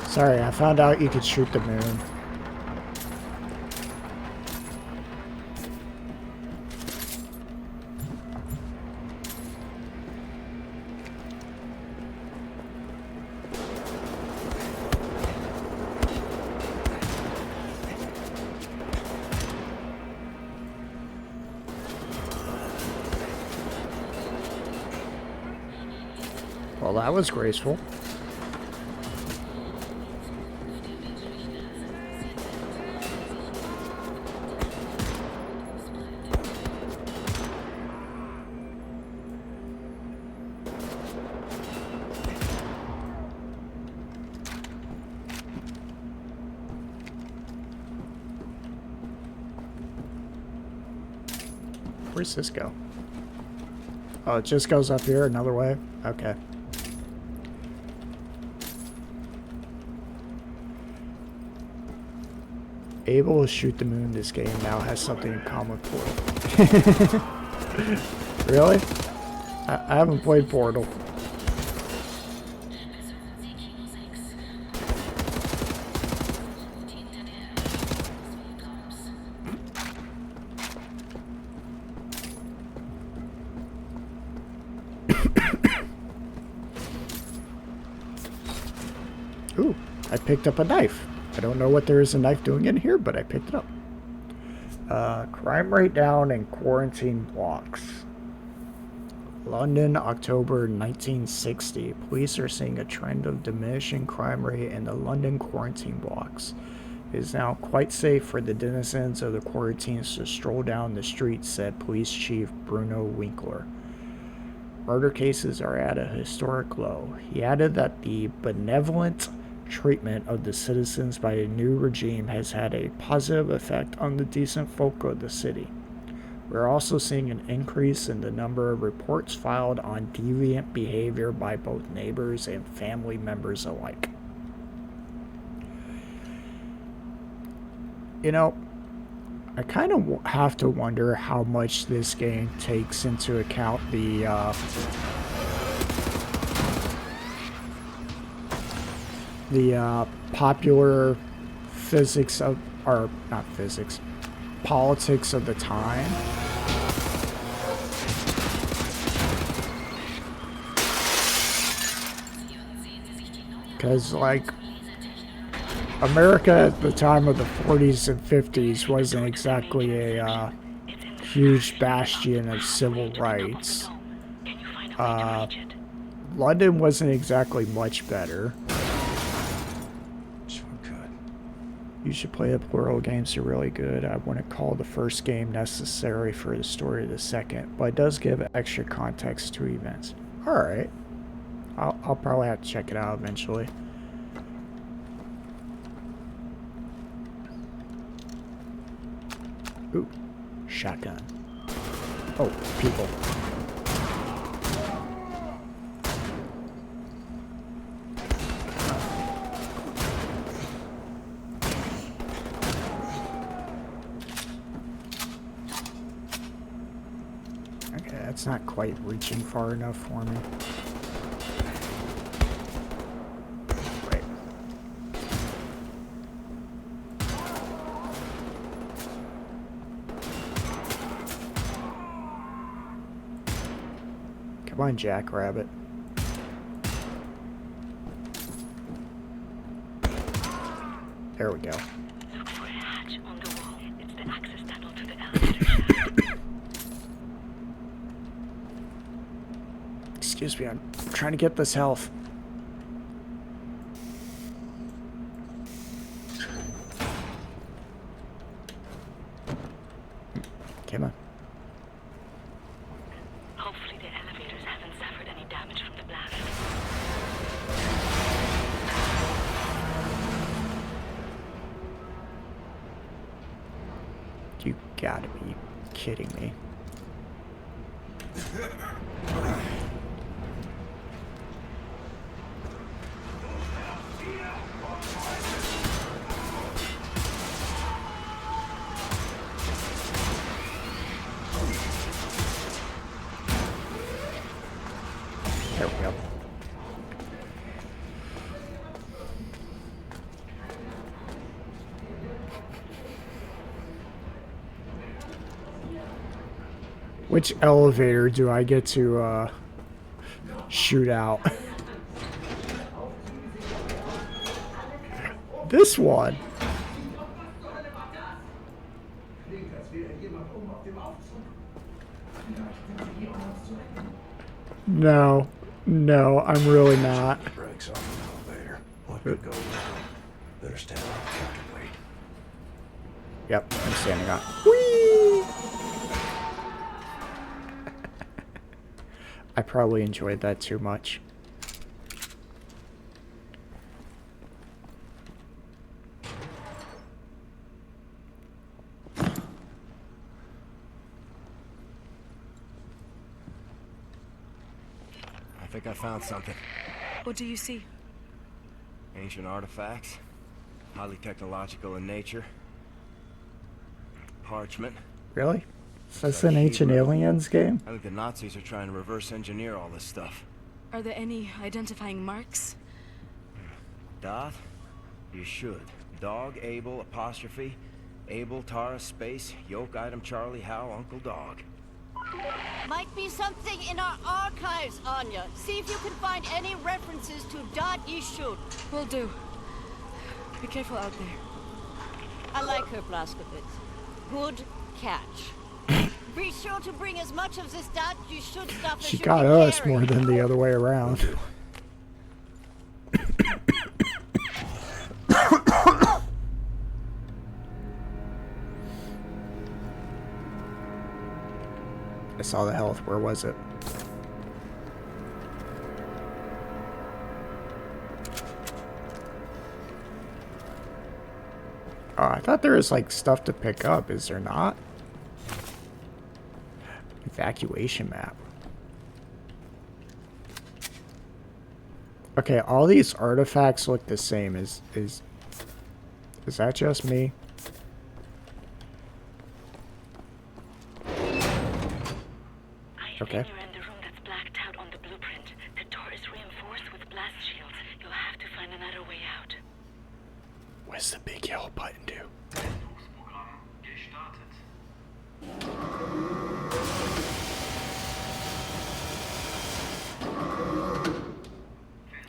Sorry, I found out you could shoot the moon. Well, that was graceful. Where's this go? Oh, it just goes up here another way? Okay. Able to shoot the moon, this game now has something in common with Portal. Really? I haven't played Portal. Ooh, I picked up a knife. I don't know what there is a knife doing in here, but I picked it up. Crime rate down in quarantine blocks. London, October 1960. Police are seeing a trend of diminishing crime rate in the London quarantine blocks. It is now quite safe for the denizens of the quarantines to stroll down the streets, said Police Chief Bruno Winkler. Murder cases are at a historic low. He added that the benevolent treatment of the citizens by the new regime has had a positive effect on the decent folk of the city. We're also seeing an increase in the number of reports filed on deviant behavior by both neighbors and family members alike. You know, I kind of have to wonder how much this game takes into account the popular physics of, or not physics, politics of the time. Because, like, America at the time of the 40s and 50s wasn't exactly a huge bastion of civil rights. London wasn't exactly much better. Sure could. You should play the plural games, are really good. I wouldn't call the first game necessary for the story of the second, but it does give extra context to events. Alright. I'll probably have to check it out eventually. Ooh, shotgun. Oh, people. Okay, that's not quite reaching far enough for me. Right. Come on, Jackrabbit. There we go. Look for a hatch on the wall. It's the access tunnel to the elevator shaft. Excuse me, I'm trying to get this health. Come on. Hopefully the elevators haven't suffered any damage from the blast. You gotta be kidding me. There we go. Which elevator do I get to shoot out? This one. No, no, I'm really not. Brakes on the elevator. What could go wrong? Better stand on comfortably. Yep, I'm standing on. Whee! I probably enjoyed that too much. I think I found something. What do you see? Ancient artifacts. Highly technological in nature. Parchment. Really? Is this an Ancient Aliens game? I think the Nazis are trying to reverse engineer all this stuff. Are there any identifying marks? Dot? You should. Dog, Abel, apostrophe. Abel, Tara, space, yoke, item, Charlie, Hal, Uncle Dog. Might be something in our archives, Anya. See if you can find any references to Dot Yishud. Will do. Be careful out there. I like her, Blaskowitz. Good catch. Be sure to bring as much of this Dot Yishud stuff as She you got can us carry. more than the other way around. saw the health. Where was it? Oh, I thought there was like stuff to pick up. Is there not? Evacuation map. Okay, all these artifacts look the same. Is that just me? Okay. You're in the room that's blacked out on the blueprint. The door is reinforced with blast shields. You'll have to find another way out. What's the big yellow button do?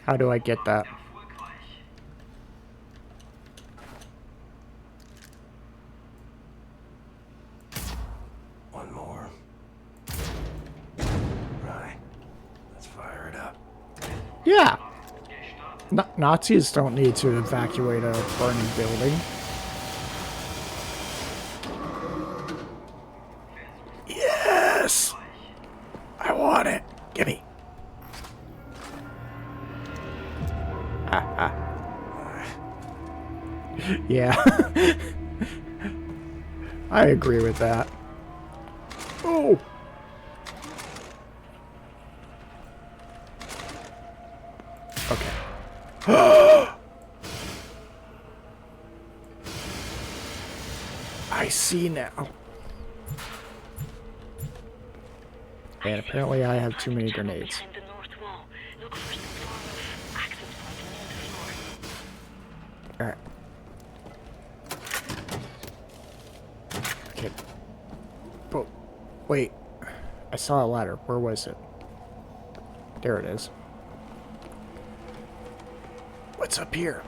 How do I get that? One more. Right. Let's fire it up. Yeah. Nazis don't need to evacuate a burning building. Yes! I want it. Gimme. Yeah. I agree with that. Oh! Okay. I see now. And apparently I have too many grenades. Alright. Okay. But, wait. I saw a ladder. Where was it? There it is. What's up here?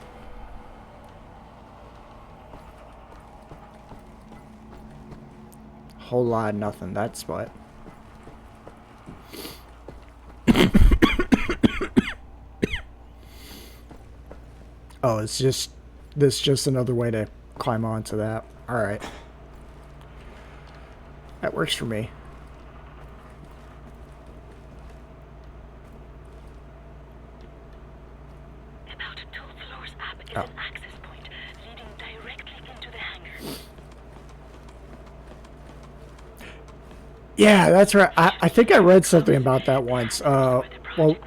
Whole lot of nothing. That's what. Oh, it's just... This is just another way to climb onto that. Alright. That works for me. About 2 floors up is an access point leading directly into the hangar. Yeah, that's right. I think I read something about that once. Well,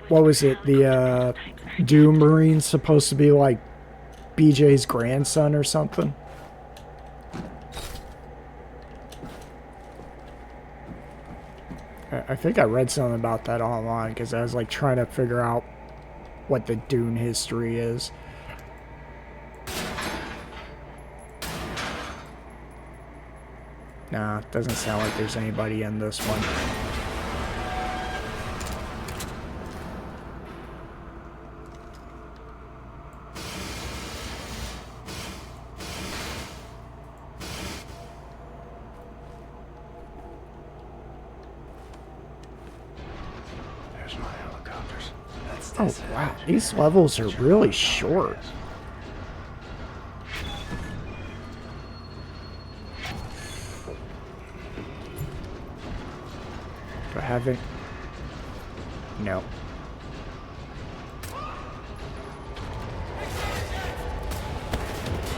what was it? The Doom Marine's supposed to be like BJ's grandson or something. I think I read something about that online because I was like trying to figure out what the Dune history is. Nah, doesn't sound like there's anybody in this one. There's my helicopters. Oh wow, these levels are really short. Do I have it? No.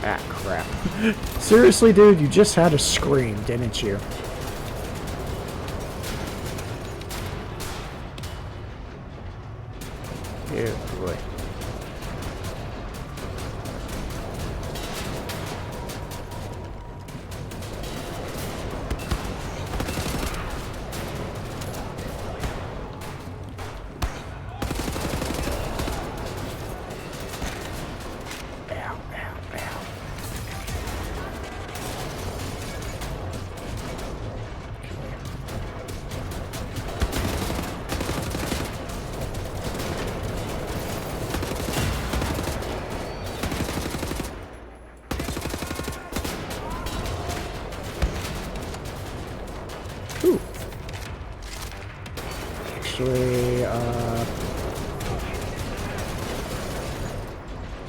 Ah, crap. Seriously, dude, you just had a scream, didn't you? Yeah, boy.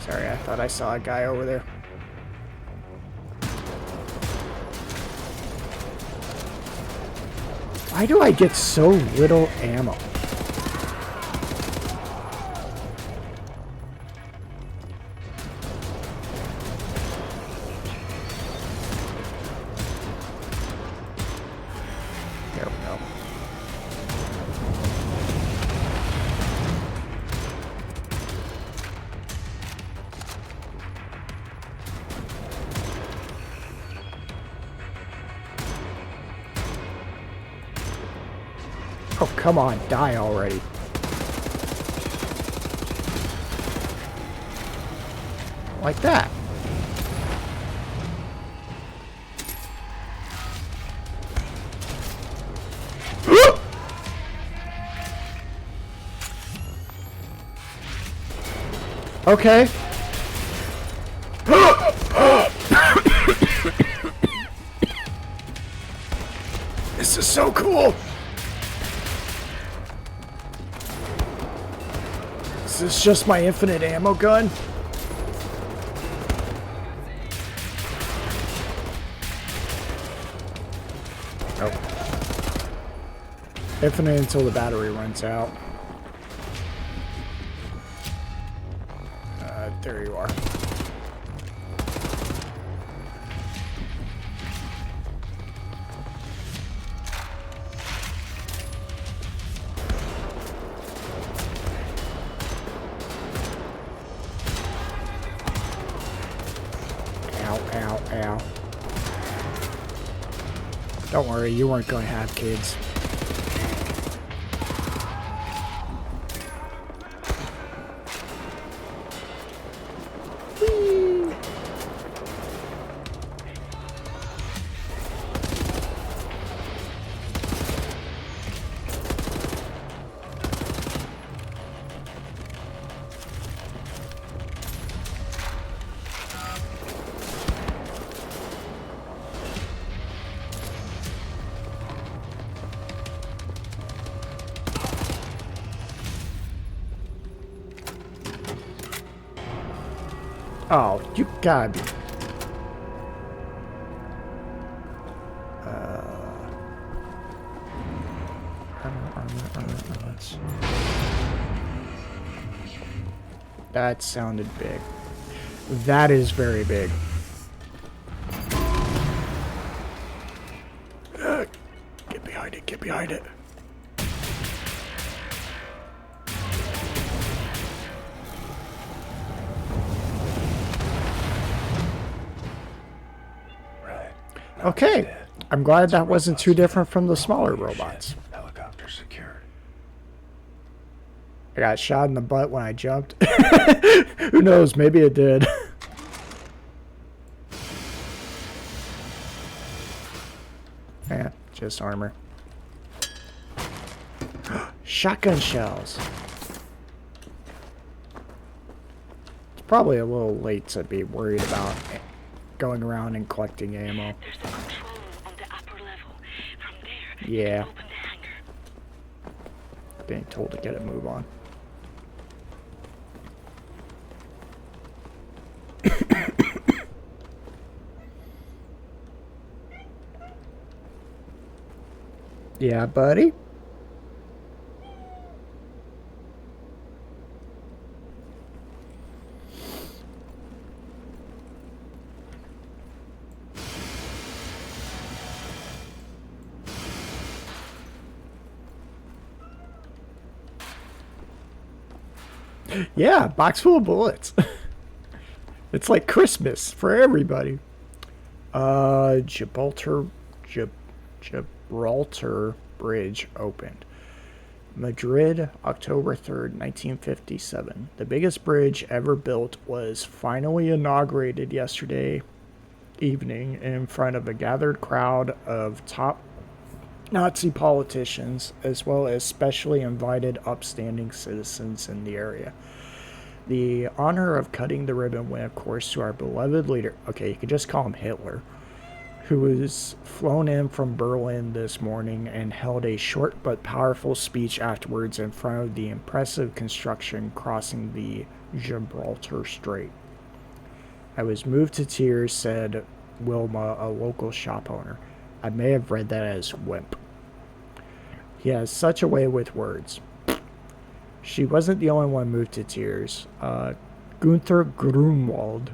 Sorry, I thought I saw a guy over there. Why do I get so little ammo? There we go. Oh, come on, die already. Like that. Okay. This is so cool. Is this just my infinite ammo gun? Nope. Infinite until the battery runs out. There you are. Ow, ow, ow. Don't worry, you weren't going to have kids. Oh, you gotta be. Armor. That sounded big. That is very big. Get behind it, get behind it. Okay, I'm glad that wasn't too different from the smaller robots. Helicopter secured. I got shot in the butt when I jumped. Who knows, maybe it did. Yeah, just armor. Shotgun shells. It's probably a little late to be worried about going around and collecting ammo. There's a control room on the upper level. From there, Yeah. open the hangar. Being told to get a move on. Yeah, buddy? Yeah, box full of bullets. It's like Christmas for everybody. Gibraltar Bridge opened. Madrid, October 3rd, 1957. The biggest bridge ever built was finally inaugurated yesterday evening in front of a gathered crowd of top Nazi politicians, as well as specially invited upstanding citizens in the area. The honor of cutting the ribbon went, of course, to our beloved leader. Okay, you could just call him Hitler, who was flown in from Berlin this morning and held a short but powerful speech afterwards in front of the impressive construction crossing the Gibraltar Strait. I was moved to tears, said Wilma, a local shop owner. I may have read that as wimp. He has such a way with words. She wasn't the only one moved to tears. Gunther Grunwald,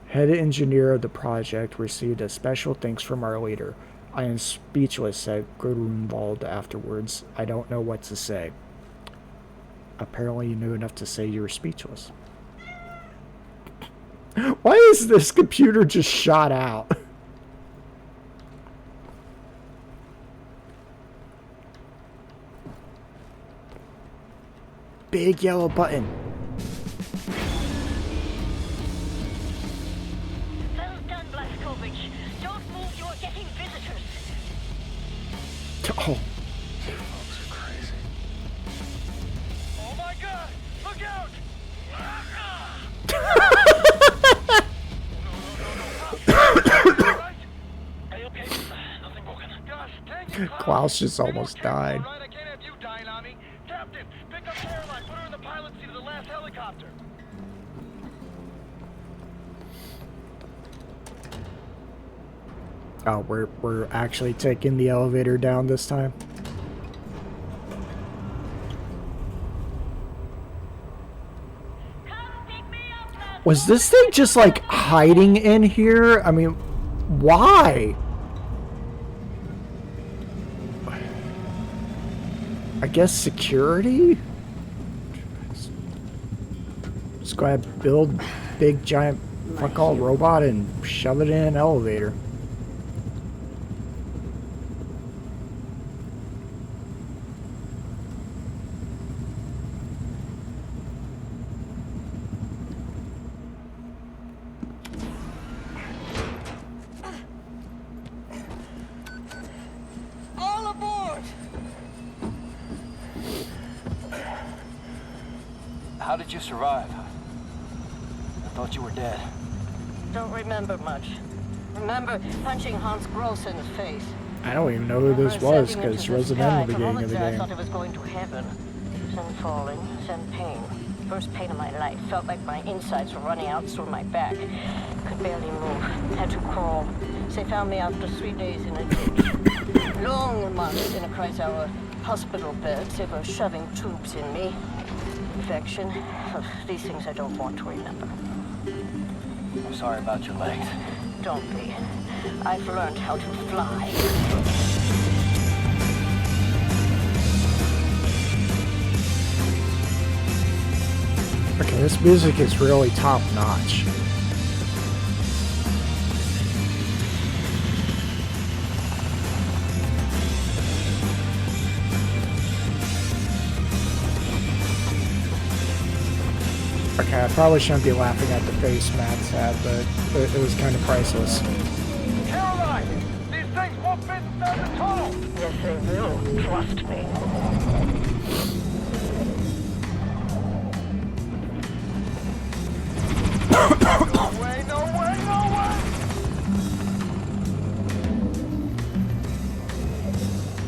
head engineer of the project, received a special thanks from our leader. I am speechless, said Grunwald afterwards. I don't know what to say. Apparently you knew enough to say you were speechless. Why is this computer just shot out? Big yellow button. Well done, Blazkowicz. Don't move, you're getting visitors. Oh. Oh my god! Look out! Hey, okay, nothing broken. Gosh, dang it, Klaus just almost died. All right, I can't have you dying on me. Captain, pick up Caroline, put her in the pilot seat of the last helicopter. Oh, we're actually taking the elevator down this time. Was this thing just like hiding in here? I mean, why? I guess security? Just go ahead and build big giant fuck all robot and shove it in an elevator. All aboard! How did you survive? I thought you were dead. Don't remember much. Remember punching Hans Gross in the face. I don't even know who this was because she wasn't in the beginning of the I game. thought it was going to heaven. Then falling, then pain. First pain of my life. Felt like my insides were running out through my back. Could barely move. Had to crawl. They found me after 3 days in a ditch. Long months in a Kreisauer hospital bed. They were shoving tubes in me. Infection. These things I don't want to remember. I'm sorry about your legs. Don't be. I've learned how to fly. Okay, this music is really top notch. Okay, I probably shouldn't be laughing at the face Matt's had, but it was kind of priceless. Caroline! These things won't fit inside the tunnel! Yes, they will. Trust me. No way, no way, no way!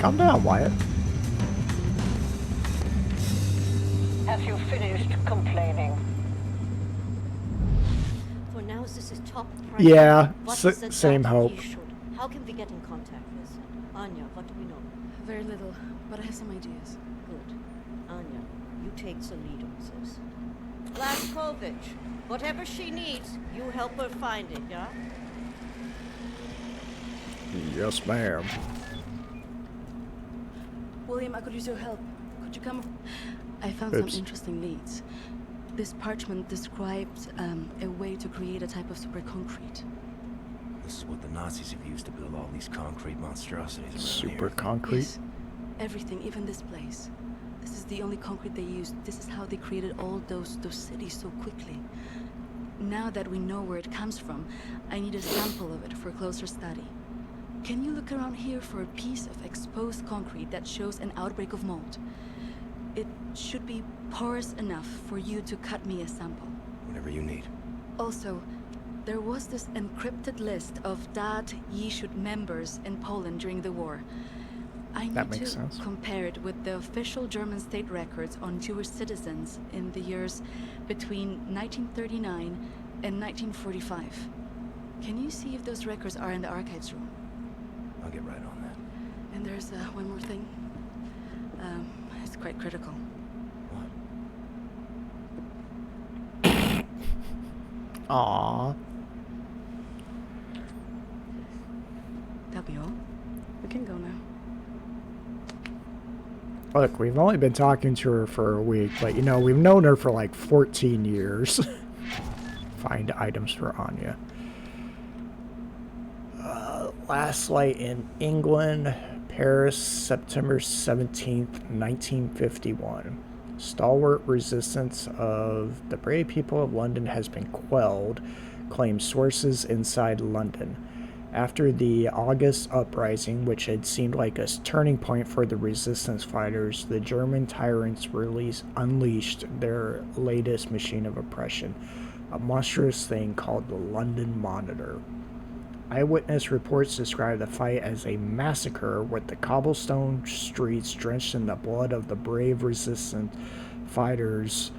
Calm down, Wyatt. Have you finished complaining? For now, this is top priority. Yeah, What is the same data hope. we should? How can we get in contact with them? Anya, what do we know? Very little, but I have some ideas. Good. Anya, you take the lead on this. Blazkowicz, whatever she needs, you help her find it, yeah? Yes, ma'am. William, I could use your help. Could you come? I found Oops. some interesting leads. This parchment described a way to create a type of super concrete. This is what the Nazis have used to build all these concrete monstrosities around Super here. concrete. Yes, everything, even this place. This is the only concrete they used. This is how they created all those cities so quickly. Now that we know where it comes from, I need a sample of it for closer study. Can you look around here for a piece of exposed concrete that shows an outbreak of mold? It should be porous enough for you to cut me a sample. Whatever you need. Also, there was this encrypted list of Dat Yishud members in Poland during the war. I need That makes to sense. compare it with the official German state records on Jewish citizens in the years between 1939 and 1945. Can you see if those records are in the archives room? I'll get right on that. And there's one more thing. It's quite critical. Aww. That'll be all. We can go now. Look, we've only been talking to her for a week, but you know, we've known her for like 14 years. Find items for Anya. Last light in England, Paris, September 17th, 1951. Stalwart resistance of the brave people of London has been quelled, claim sources inside London. After the August uprising, which had seemed like a turning point for the resistance fighters, the German tyrants unleashed their latest machine of oppression, a monstrous thing called the London Monitor. Eyewitness reports describe the fight as a massacre, with the cobblestone streets drenched in the blood of the brave resistance fighters,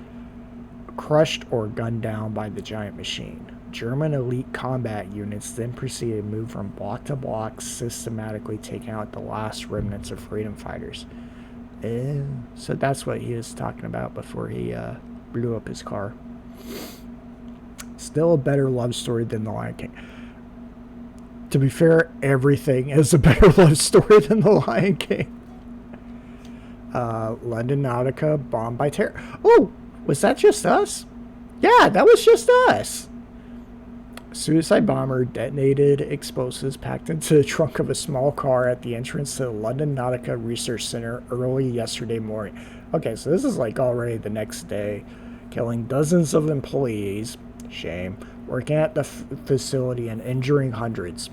crushed or gunned down by the giant machine. German elite combat units then proceeded to move from block to block, systematically taking out the last remnants of freedom fighters. So that's what he was talking about before he blew up his car. Still a better love story than The Lion King. To be fair, everything is a better love story than The Lion King. London Nautica bombed by terror. Oh, was that just us? Yeah, that was just us. Suicide bomber detonated explosives packed into the trunk of a small car at the entrance to the London Nautica Research Center early yesterday morning. Okay, so this is like already the next day, killing dozens of employees, shame, working at the facility and injuring hundreds.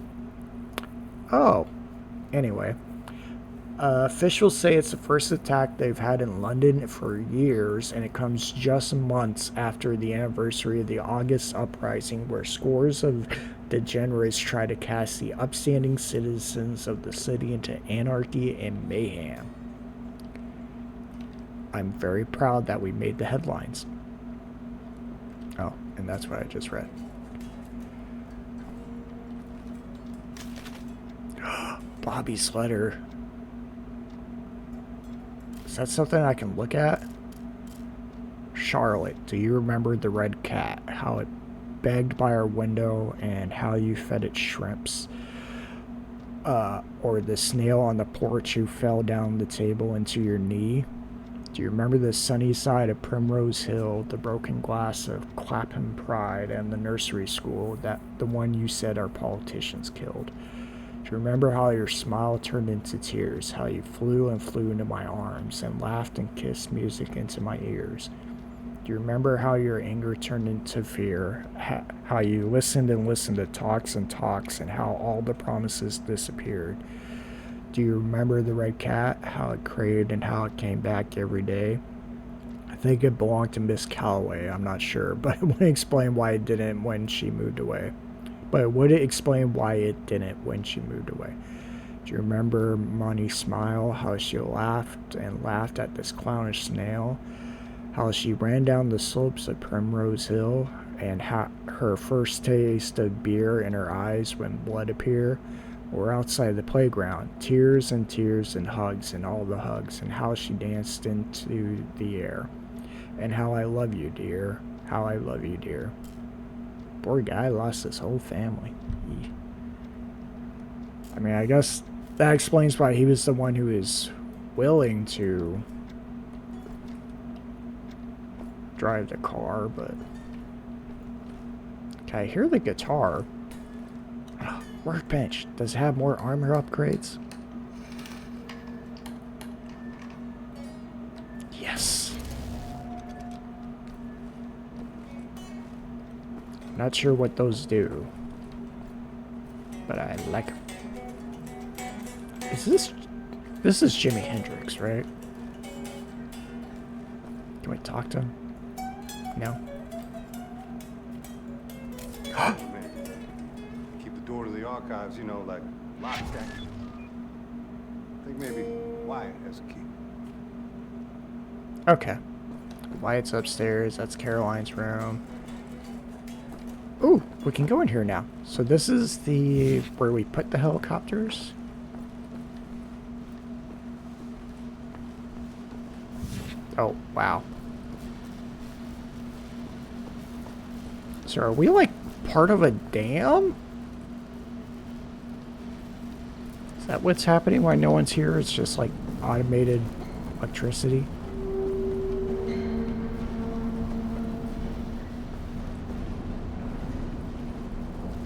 Oh, anyway. Officials say it's the first attack they've had in London for years, and it comes just months after the anniversary of the August uprising, where scores of degenerates try to cast the upstanding citizens of the city into anarchy and mayhem. I'm very proud that we made the headlines. Oh, and that's what I just read. Bobby's letter. Is that something I can look at? Charlotte, do you remember the red cat? How it begged by our window and how you fed it shrimps? Or the snail on the porch who fell down the table into your knee? Do you remember the sunny side of Primrose Hill, the broken glass of Clapham Pride, and the nursery school, that the one you said our politicians killed? Do you remember how your smile turned into tears, how you flew and flew into my arms, and laughed and kissed music into my ears? Do you remember how your anger turned into fear, how you listened and listened to talks and talks, and how all the promises disappeared? Do you remember the red cat, how it crayed and how it came back every day? I think it belonged to Miss Calloway, I'm not sure, but it wouldn't explain why it didn't when she moved away. But would it explain why it didn't when she moved away? Do you remember Monty's smile, how she laughed and laughed at this clownish snail? How she ran down the slopes of Primrose Hill, and how her first taste of beer in her eyes when blood appeared? Or outside the playground, tears and tears and hugs and all the hugs, and how she danced into the air. And how I love you, dear. How I love you, dear. Poor guy lost his whole family. I mean, I guess that explains why he was the one who is willing to drive the car, but... Okay, I hear the guitar. Workbench. Does it have more armor upgrades? Yes. Not sure what those do, but I like them. Is this is Jimi Hendrix, right? Can we talk to him? No. Keep the door to the archives, you know, like locked down. I think maybe Wyatt has a key. Okay. Wyatt's upstairs. That's Caroline's room. Ooh, we can go in here now. So this is the where we put the helicopters. Oh, wow. So are we like part of a dam? Is that what's happening while no one's here? It's just like automated electricity.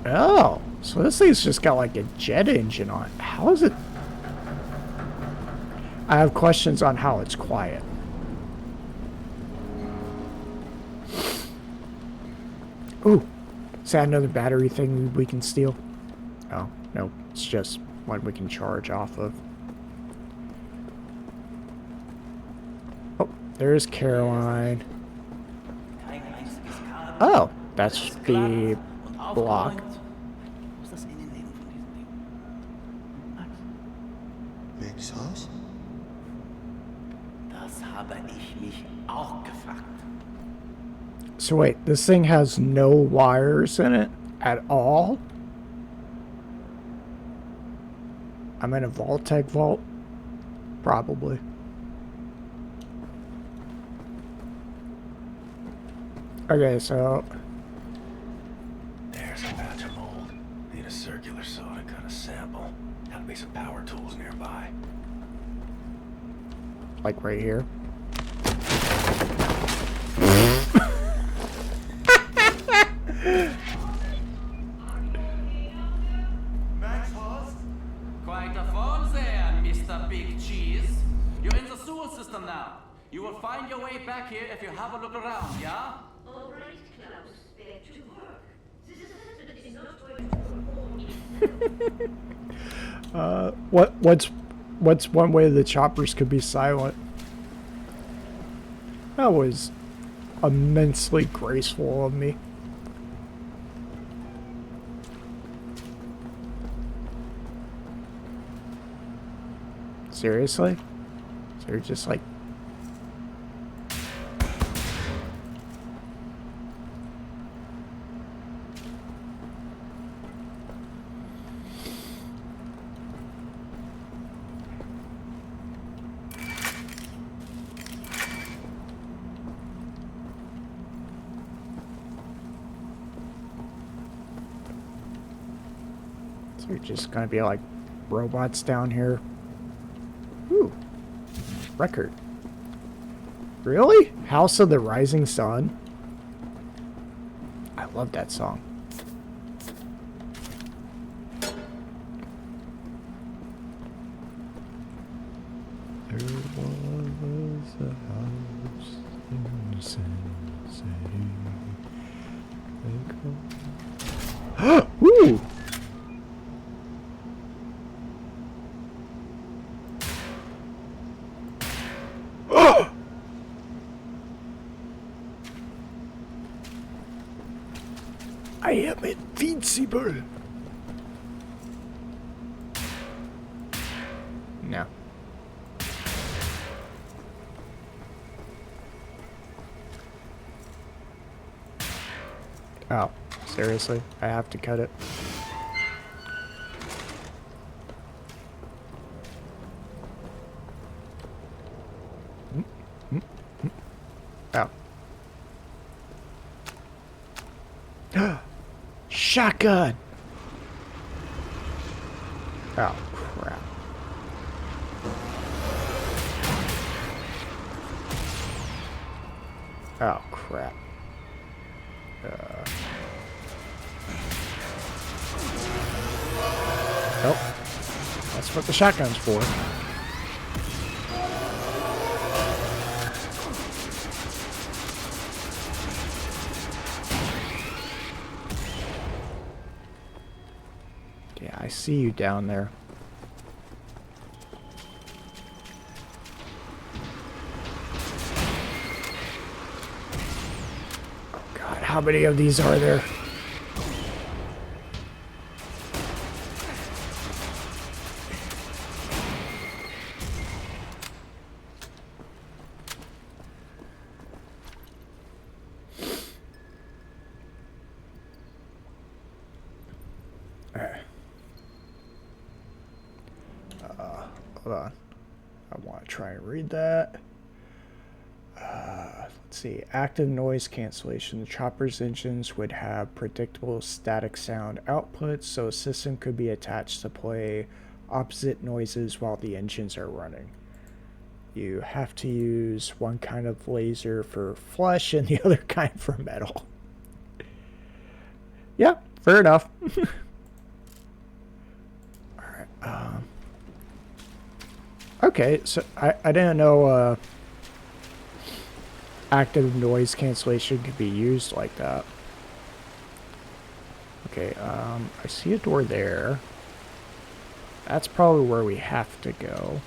Oh, so this thing's just got like a jet engine on it. How is it? I have questions on how it's quiet. Ooh, is that another battery thing we can steal? Oh, no, it's just one we can charge off of. Oh, there's Caroline. Oh, that's the block. Makes sense. Das habe ich mich auch gefragt. So wait, this thing has no wires in it at all? I'm in a Vault-Tec vault? Probably. Okay, so... There's a batch of mold. Need a circular saw to cut a sample. Gotta be some power tools nearby. Like right here. Quite a phone there, Mr. Big Cheese. You're in the sewer system now. You will find your way back here if you have a look around, yeah? All right, Klaus, back to work. This assessment is not going to perform itself. What's one way the choppers could be silent? That was immensely graceful of me. Seriously? So you're just like... So you're just gonna be like robots down here. Ooh. Record. Really? House of the Rising Sun? I love that song. There was a house in Sin City. Ooh! I am invincible. No. Oh, seriously? I have to cut it. Oh. Shotgun! Oh, crap. Oh, crap. Nope. That's what the shotgun's for. Yeah, I see you down there. Oh God, how many of these are there? Hold on. I want to try and read that. Let's see. Active noise cancellation. The chopper's engines would have predictable static sound outputs, so a system could be attached to play opposite noises while the engines are running. You have to use one kind of laser for flesh and the other kind for metal. Yeah, fair enough. Alright, okay, so I didn't know active noise cancellation could be used like that. Okay, I see a door there. That's probably where we have to go.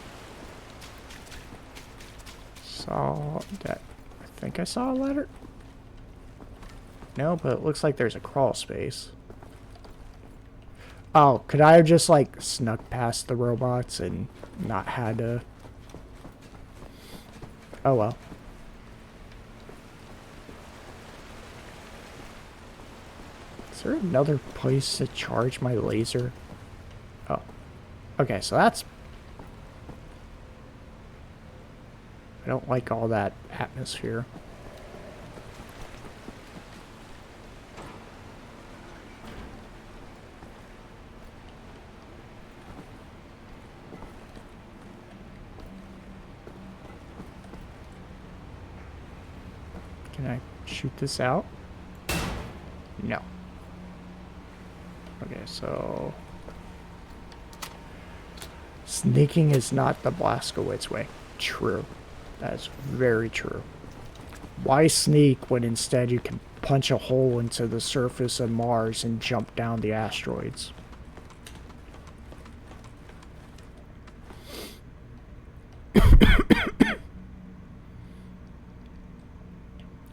Saw that. I think I saw a ladder. No, but it looks like there's a crawl space. Oh, could I have just like snuck past the robots and not had to? Oh well. Is there another place to charge my laser? Oh. Okay, so that's... I don't like all that atmosphere. Can I shoot this out? No. Okay, so... Sneaking is not the Blazkowicz way. True. That is very true. Why sneak when instead you can punch a hole into the surface of Mars and jump down the asteroids?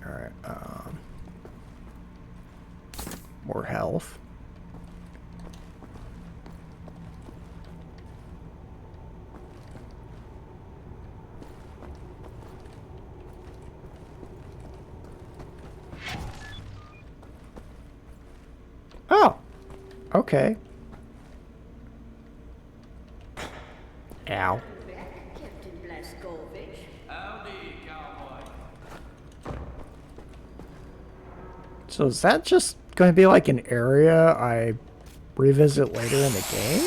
Alright, more health. Oh, okay. Ow. Captain Blazkowicz. Howdy, cowboy. So is that just going to be like an area I revisit later in the game?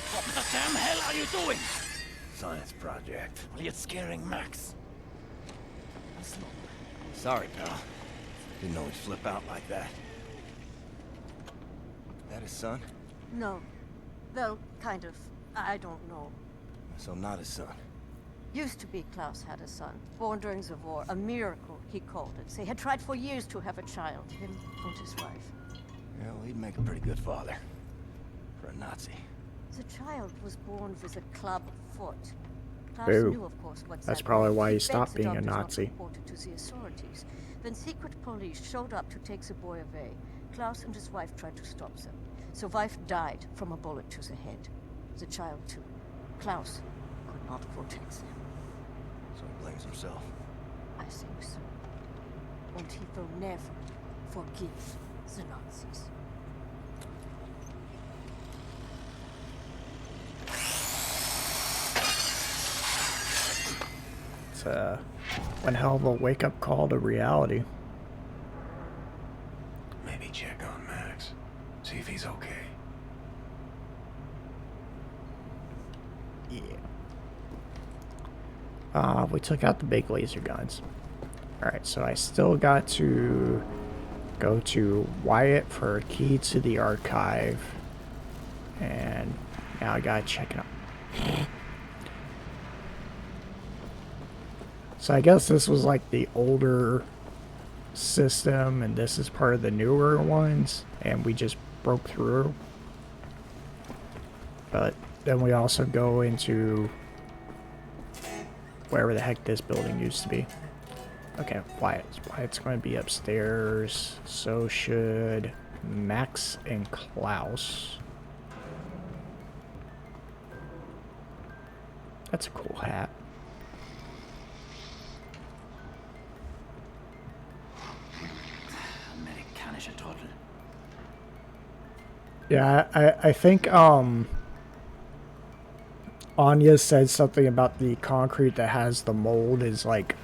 What the damn hell are you doing? Science project. Well, you're scaring Max. Sorry, pal. Didn't know he'd flip out like that. That his son? No. Well, kind of. I don't know. So not his son. Used to be Klaus had a son, born during the war. A miracle, he called it. They had tried for years to have a child, him and his wife. Yeah, well, he'd make a pretty good father. For a Nazi. The child was born with a club foot. Klaus Boo. knew, of course, what That's that probably meant. why he begged stopped the being a doctors not to Nazi. report it to the authorities. Then secret police showed up to take the boy away. Klaus and his wife tried to stop them. The wife died from a bullet to the head. The child, too. Klaus could not protect them. So he blames himself. I think so. And he will never forgive the Nazis. It's one hell of a wake-up call to reality. Maybe check on Max. See if he's okay. Yeah. We took out the big laser guns. Alright, so I still got to go to Wyatt for a key to the archive. And now I gotta check it out. So I guess this was like the older system and this is part of the newer ones. And we just broke through. But then we also go into wherever the heck this building used to be. Okay, Wyatt's going to be upstairs. So should Max and Klaus. That's a cool hat. Amerikanische Trottel. Yeah, I think on Anya said something about the concrete that has the mold is like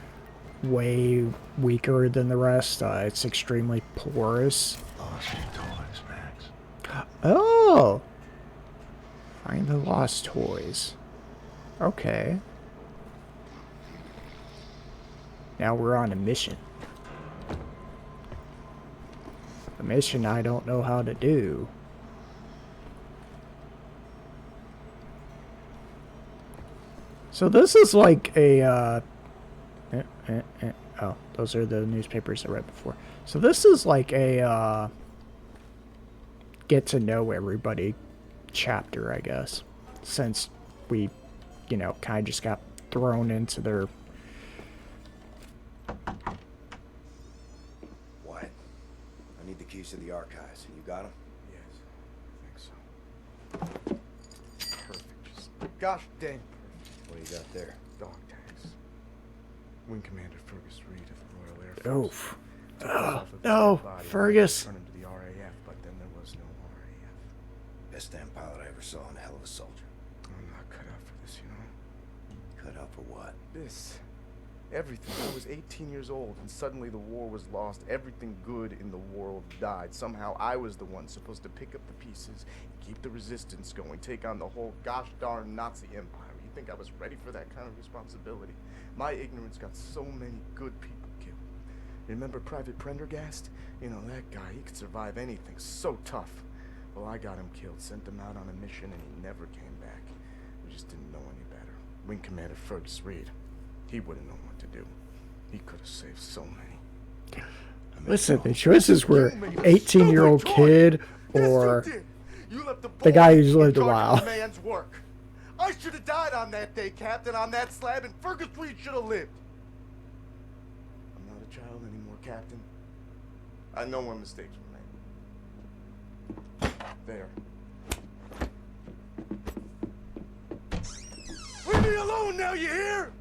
way weaker than the rest. It's extremely porous. Lost your toys, Max. Oh! Find the lost toys. Okay. Now we're on a mission. A mission I don't know how to do. So this is like a, oh, those are the newspapers I read before. So this is like a, get to know everybody chapter, I guess. Since we, you know, kind of just got thrown into their... What? I need the keys to the archives. You got them? Yes, I think so. Perfect. Just gosh dang. What do you got there? Dog tags. Wing Commander Fergus Reed of the Royal Air Force. Oof. Took us Oh, off of the no, dead body and Fergus. turned him to the RAF, but then there was no RAF. Best damn pilot I ever saw and a hell of a soldier. I'm not cut out for this, you know? Cut out for what? This. Everything. I was 18 years old, and suddenly the war was lost. Everything good in the world died. Somehow I was the one supposed to pick up the pieces, keep the resistance going, take on the whole gosh darn Nazi empire. You think I was ready for that kind of responsibility? My ignorance got so many good people killed. Remember Private Prendergast? You know, that guy, he could survive anything. So tough. Well, I got him killed, sent him out on a mission, and he never came back. We just didn't know any better. Wing Commander Fergus Reed. He would have known what to do. He could have saved so many. Listen, the choices were 18-year-old kid or the guy who's lived a while. Man's work. I should have died on that day, Captain, on that slab, and Fergus Reed should have lived. I'm not a child anymore, Captain. I know where mistakes were made. There. Leave me alone now, you hear?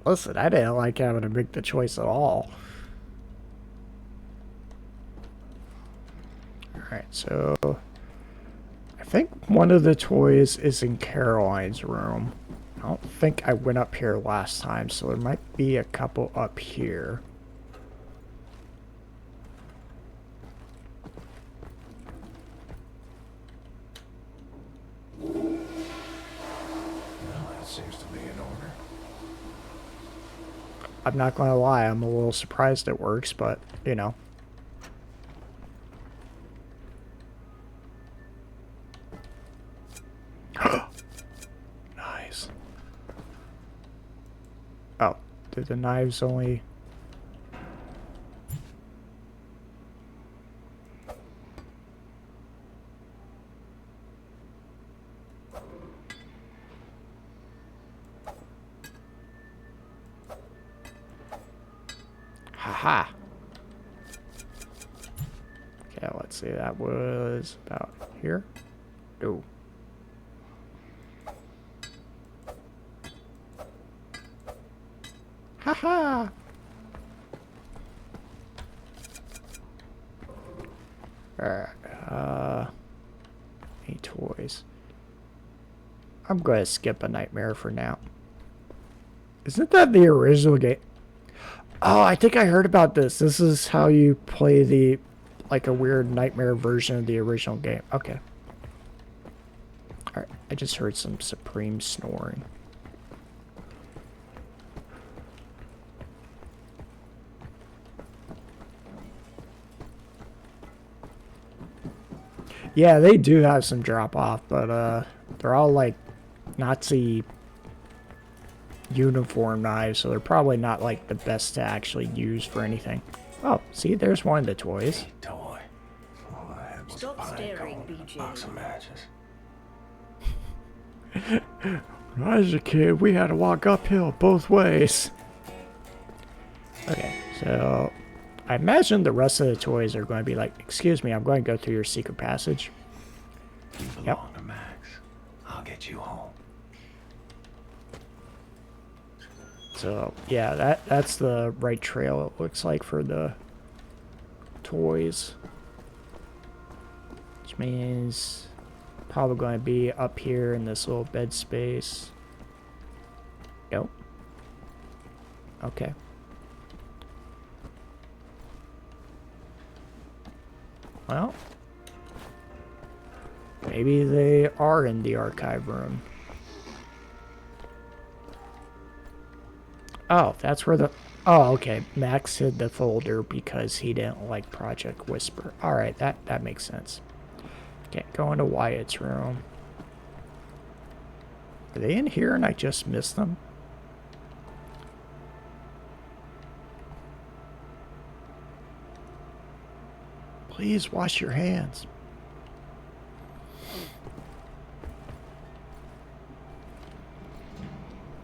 Listen, I didn't like having to make the choice at all. Alright, so... I think one of the toys is in Caroline's room. I don't think I went up here last time, so there might be a couple up here. Well, that seems to be in order. I'm not going to lie, I'm a little surprised it works, but, you know. Nice. Oh, did the knives only... Haha. Okay, let's see. That was about here. Oh. Haha. Alright. Any toys? I'm gonna skip a nightmare for now. Isn't that the original game? Oh, I think I heard about this. This is how you play the, like, a weird nightmare version of the original game. Okay. Alright, I just heard some supreme snoring. Yeah, they do have some drop off, but they're all like Nazi uniform knives, so they're probably not like the best to actually use for anything. Oh, see, there's one of the toys. Toy. All I had was Stop a pine staring, cone and a BJ. box of matches. When I was a kid, we had to walk uphill both ways. Okay, so I imagine the rest of the toys are going to be like, excuse me, I'm going to go through your secret passage. You belong Yep. to Max. I'll get you home. So yeah, that's the right trail it looks like for the toys. Which means probably going to be up here in this little bed space. Nope. Okay. Well, maybe they are in the archive room. Oh, that's where the... Oh, okay. Max hid the folder because he didn't like Project Whisper. Alright, that makes sense. Okay, go into Wyatt's room. Are they in here and I just missed them? Please wash your hands.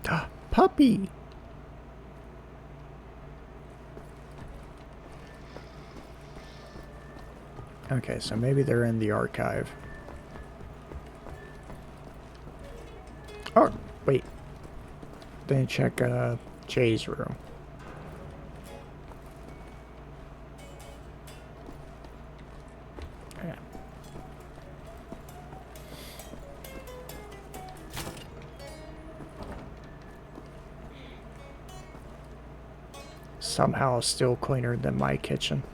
Ah, puppy! Okay, so maybe they're in the archive. Oh, wait. Then check Jay's room. Yeah. Somehow still cleaner than my kitchen.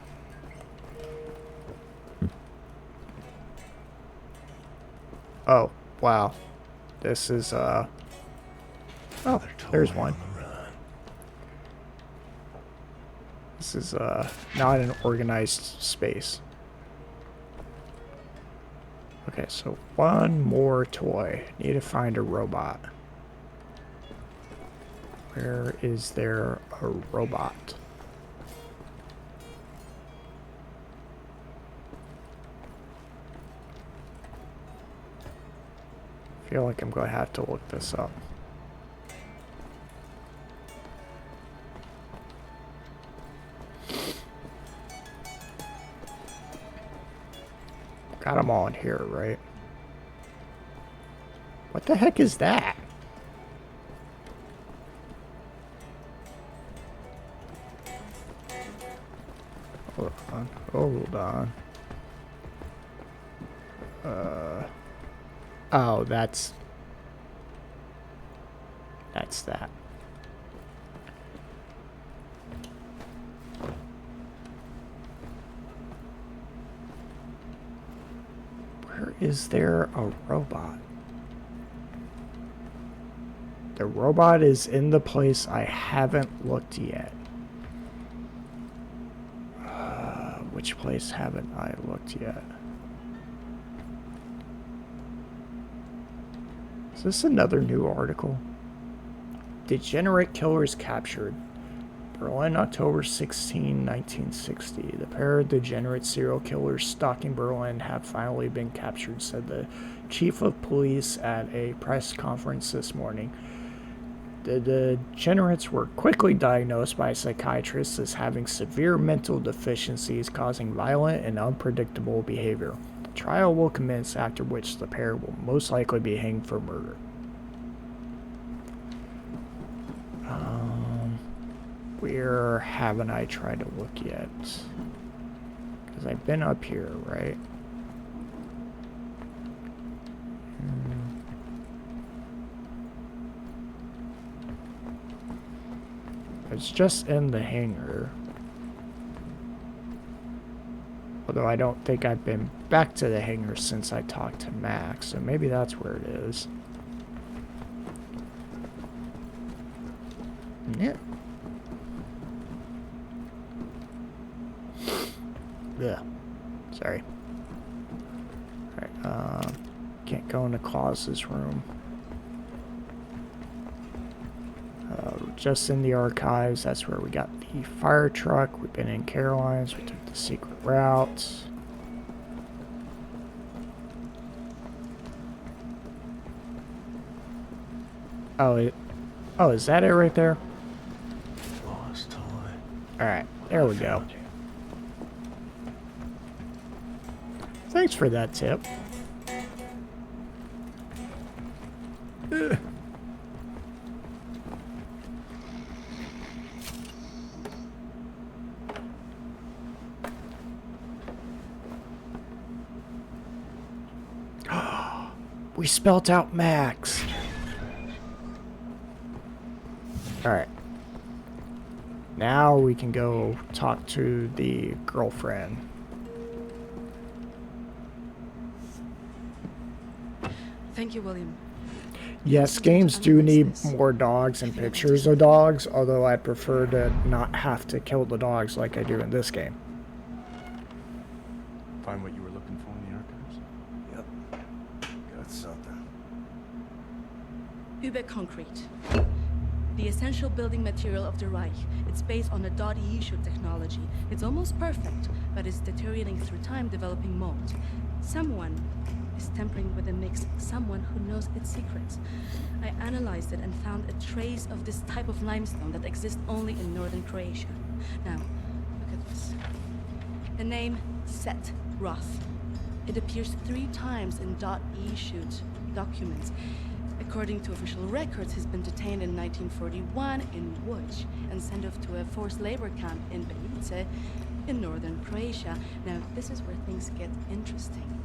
Oh, wow. This is, oh, there's one. This is, not an organized space. Okay, so one more toy. Need to find a robot. Where is there a robot? I feel like I'm going to have to look this up. Got them all in here, right? What the heck is that? Hold on. Hold on. Oh, that's that. Where is there a robot? The robot is in the place I haven't looked yet. Which place haven't I looked yet? Is this another new article? Degenerate killers captured. Berlin, October 16, 1960. The pair of degenerate serial killers stalking Berlin have finally been captured, said the chief of police at a press conference this morning. The degenerates were quickly diagnosed by a psychiatrist as having severe mental deficiencies causing violent and unpredictable behavior. The trial will commence, after which the pair will most likely be hanged for murder. Where haven't I tried to look yet? Because I've been up here, right? It's just in the hangar. Although I don't think I've been back to the hangar since I talked to Max, so maybe that's where it is. Yeah. Yeah. Sorry. Alright, can't go into Claus's room. Just in the archives, that's where we got the fire truck. We've been in Caroline's, we took the secret route. Oh, is that it right there? Lost toy. Alright, there we go. Thanks for that tip. Ugh. We spelt out Max. Alright. Now we can go talk to the girlfriend. Thank you, William. Yes, games do need more dogs and pictures of dogs, although I prefer to not have to kill the dogs like I do in this game. Find what you were looking for in the archives? Yep. Got something. Concrete. The essential building material of the Reich. It's based on a .E-shoot technology. It's almost perfect, but it's deteriorating through time, developing mold. Someone is tampering with the mix, someone who knows its secrets. I analyzed it and found a trace of this type of limestone that exists only in northern Croatia. Now, look at this. The name, Set Roth. It appears 3 times in .E-shoot documents. According to official records, he's been detained in 1941 in Łódź and sent off to a forced labor camp in Bigotry in northern Croatia. Now, this is where things get interesting.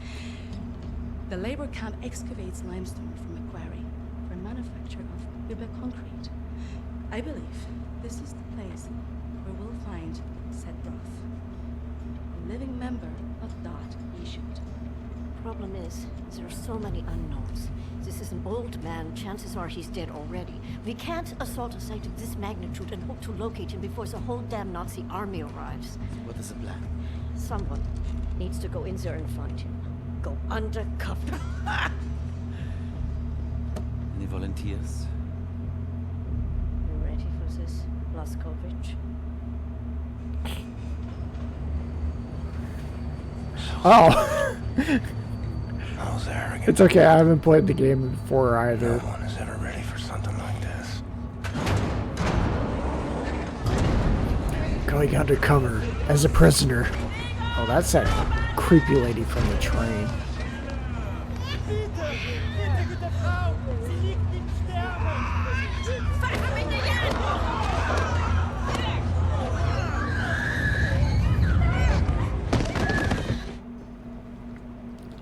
The labor camp excavates limestone from a quarry for manufacture of concrete. I believe this is the place where we'll find Set Roth, a living member of .E-shoot. Problem is, there are so many unknowns. This is an old man. Chances are he's dead already. We can't assault a site of this magnitude and hope to locate him before the whole damn Nazi army arrives. What is the plan? Someone needs to go in there and find him. Go undercover. Any volunteers? You ready for this, Blazkowicz? Oh! I was arrogant. It's okay, I haven't played the game before either. No one is ever ready for something like this. Going undercover as a prisoner. Oh, that's that creepy lady from the train.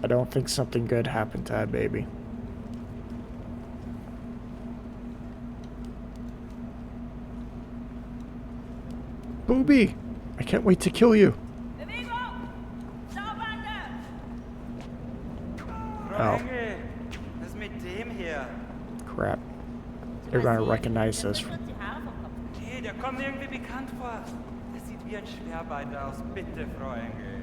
I don't think something good happened to that baby. Booby! I can't wait to kill you. Oh. Was mit dem hier? Crap. They're gonna recognize this. Nee, der kommt mir irgendwie bekannt vor. Das sieht wie ein Schwerbeiter aus. Bitte, Frau Engel.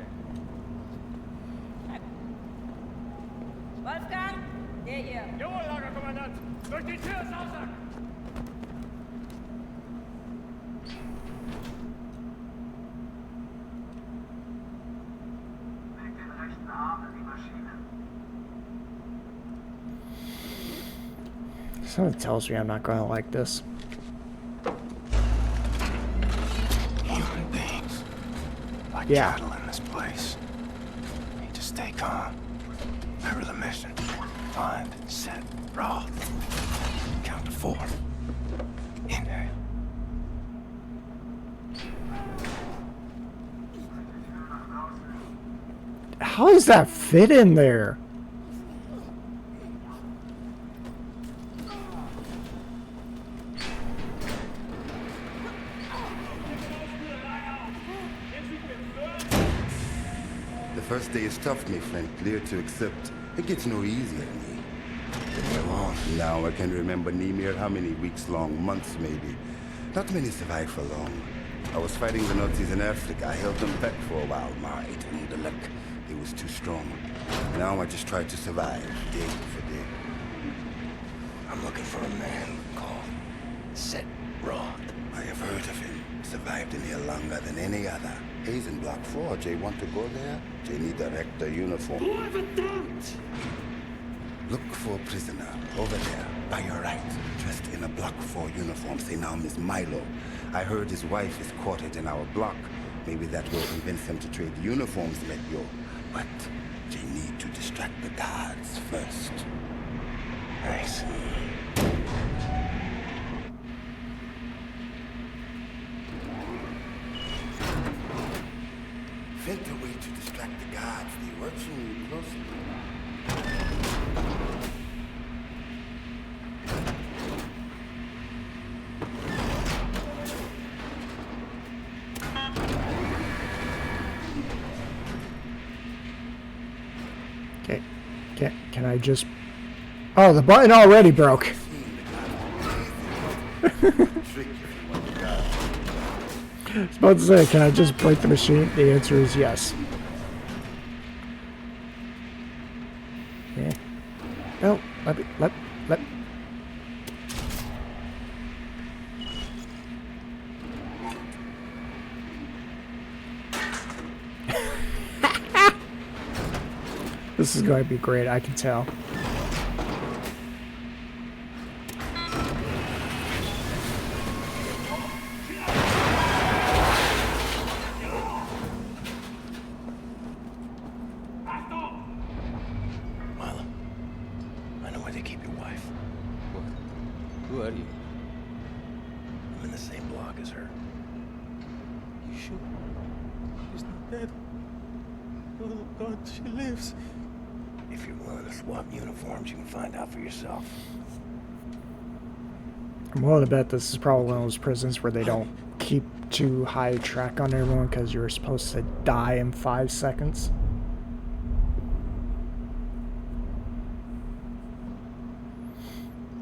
Wolfgang, der hier. Jawohl, Lagerkommandant. Durch die Tür, Sausack! Leg den rechten Arm in die Maschine. Something tells me I'm not gonna like this. Human beings. Like Yeah. cattle in this place. Need to stay calm. Remember the mission. Find, set, Roth. Count to 4. Inhale. How does that fit in there? The first day is tough, my friend. Clear to accept. It gets no easier, me. Now I can remember near how many weeks long, months maybe. Not many survive for long. I was fighting the Nazis in Africa. I held them back for a while. My intellect, it was too strong. Now I just try to survive, day for day. I'm looking for a man called Set Roth. I have heard of him. Survived in here longer than any other. He's in Block 4. Jay want to go there? Jay need direct the uniform. Look for a prisoner over there, by your right, dressed in a Block 4 uniform. Say now, Miss Milo. I heard his wife is quartered in our block. Maybe that will convince him to trade uniforms, let go. But they need to distract the guards first. Nice. Think a way to distract the guards. They watching you closely. I just... Oh, the button already broke. I was about to say, can I just break the machine? The answer is yes. Yeah. No, let me... This is going to be great, I can tell. Milo, I know where they keep your wife. What? Who are you? I'm in the same block as her. You sure? She's not dead. Oh God, she lives. If you're willing to swap uniforms, you can find out for yourself. I'm willing to bet this is probably one of those prisons where they don't keep too high a track on everyone because you're supposed to die in 5 seconds.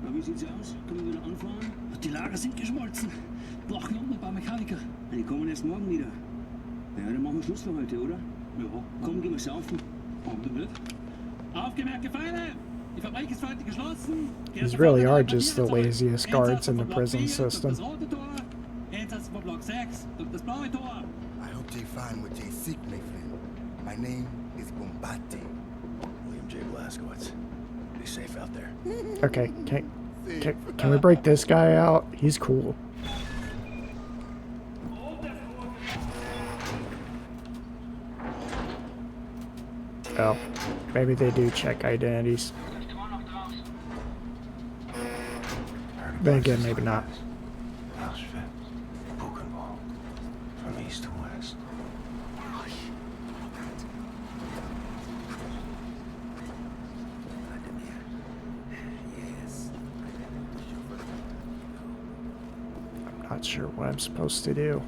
Na, wie sieht's aus? Können wir wieder anfahren? Die Lager sind geschmolzen. Brauchen noch ein paar Mechaniker. Die kommen erst morgen wieder. Ja, dann machen wir Schluss für heute, oder? Ja. Komm, gehen wir saufen. Warum nicht? Aufgemerkte Feinde! Die Fabrik ist für heute geschlossen. These really are just the laziest guards in the prison system. Einsatz vor Block 6 durch das blaue Tor. I hope they find what they seek, my friend. My name is Bombate. William J. Blazkowicz. Be safe out there. Okay, can we break this guy out? He's cool. Oh, maybe they do check identities. Then again, maybe not. From east to west. I'm not sure what I'm supposed to do.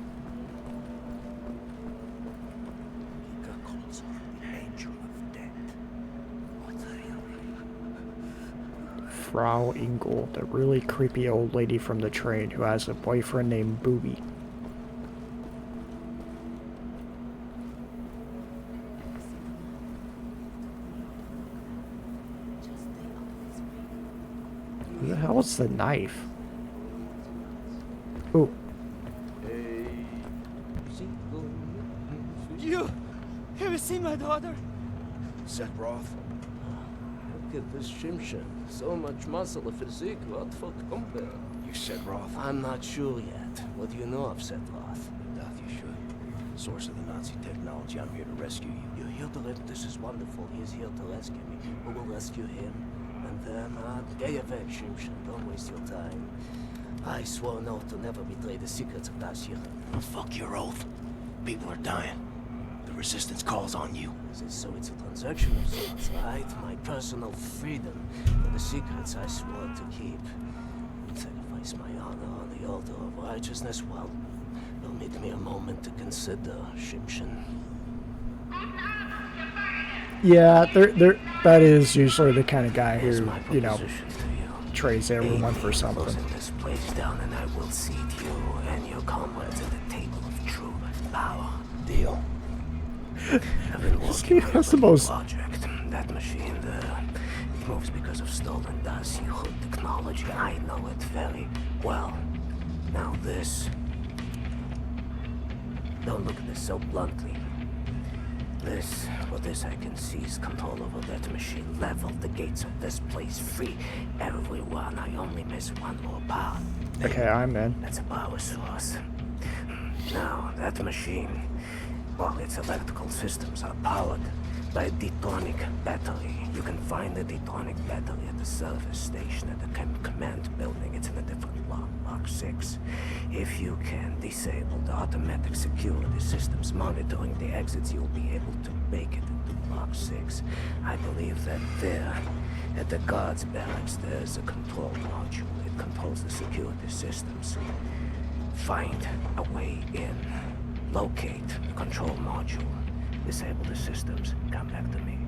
Frau Ingle, the really creepy old lady from the train who has a boyfriend named Booby. Who the hell is the knife? Ooh. You ever seen my daughter? Seth Roth. Look at this Shimshin. So much muscle, a physique, what for compare? You Seth Roth? I'm not sure yet. What do you know of Seth Roth? Doth you should. Source of the Nazi technology. I'm here to rescue you. You're here to rescue. This is wonderful. He is here to rescue me. We will rescue him. And then, get away, Shimshin. Don't waste your time. I swore an oath to never betray the secrets of Das Yichud. Fuck your oath. People are dying. The resistance calls on you. So it's a transaction of sorts, right? My personal freedom for the secrets I swore to keep. Sacrifice my honor on the altar of righteousness. Well, permit me a moment to consider, Shimshin. Yeah, that is usually the kind of guy who, you know, trays everyone for something. Closing this place down, and I will seat you and your comrades at the table of true power. Deal. I've been working on a project. That machine there, it moves because of stolen Das Yichud technology. I know it very well. Now this. Don't look at this so bluntly. This, for this I can seize control over that machine, level the gates of this place, free everyone. I only miss one more part. Okay, I'm in. That's a power source. Now, that machine, well, its electrical systems are powered by a detonic battery. You can find the detonic battery at the service station at the command building. It's in a different block, Block 6. If you can disable the automatic security systems monitoring the exits, you'll be able to make it into Block 6. I believe that there, at the guards' barracks, there's a control module. It controls the security systems. Find a way in. Locate the control module. Disable the systems. Come back to me.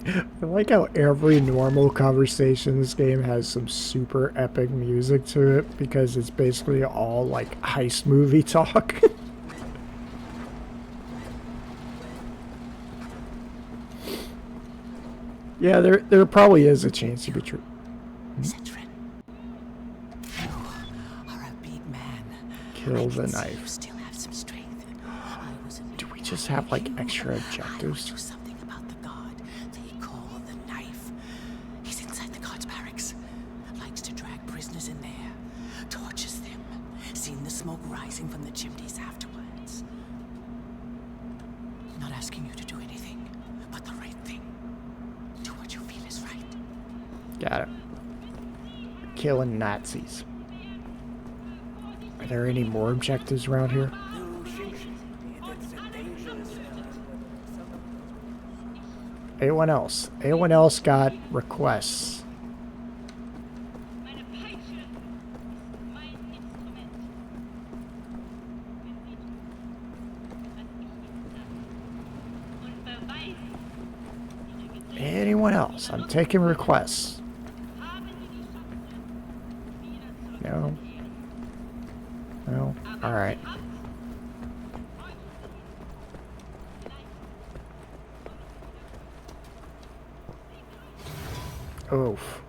I like how every normal conversation in this game has some super epic music to it because it's basically all like heist movie talk. Yeah, there probably is a chance to be true. Kill the knife. Do we just have like extra objectives? Something about the god they call the knife. He's inside the guard's barracks. Likes to drag prisoners in there. Tortures them. Seen the smoke rising from the chimneys afterwards. Not asking you to do anything, but the right thing. Do what you feel is right. Got it. Killing Nazis. Are there any more objectives around here? Anyone else? Anyone else got requests? Anyone else? I'm taking requests. No. No? Alright. Oof.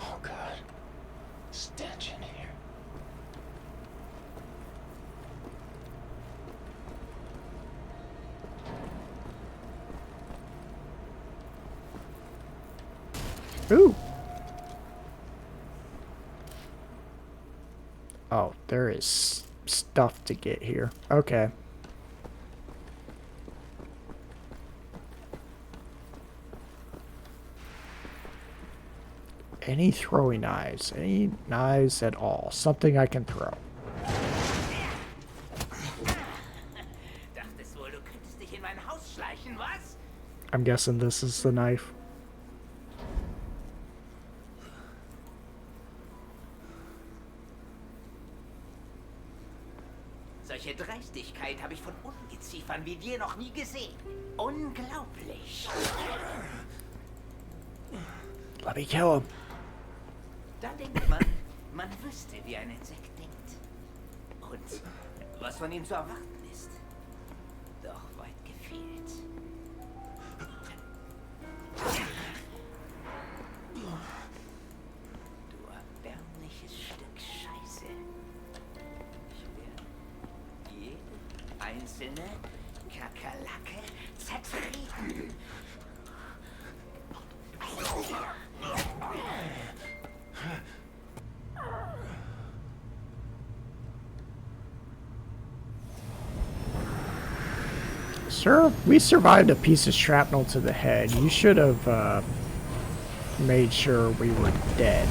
Oh god. Stench in here. Ooh. Oh, there is stuff to get here. Okay. Any throwing knives? Any knives at all? Something I can throw. Dachtest wohl, du könntest dich in mein Haus schleichen, was? I'm guessing this is the knife. Solche Dreistigkeit habe ich von Ungeziefern wie dir noch nie gesehen. Unglaublich. Let me kill him. Da denkt man, man wüsste, wie ein Insekt denkt. Und was von ihm zu erwarten ist. Doch weit gefehlt. Du erbärmliches Stück Scheiße. Ich werde jede einzelne Kakerlake zertreten. Sir, we survived a piece of shrapnel to the head. You should have made sure we were dead.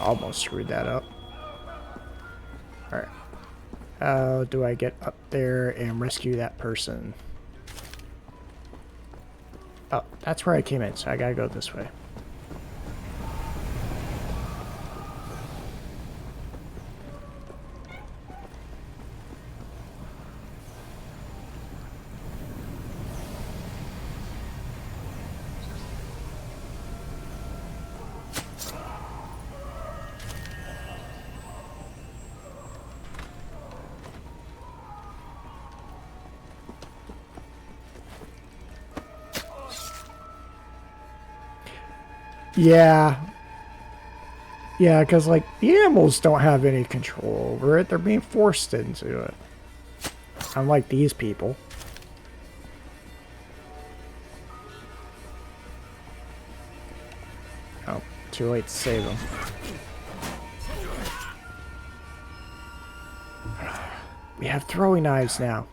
Almost screwed that up. Alright. How do I get up there and rescue that person? Oh, that's where I came in, so I gotta go this way. Yeah. Yeah, because, like, the animals don't have any control over it. They're being forced into it. Unlike these people. Oh, too late to save them. We have throwing knives now.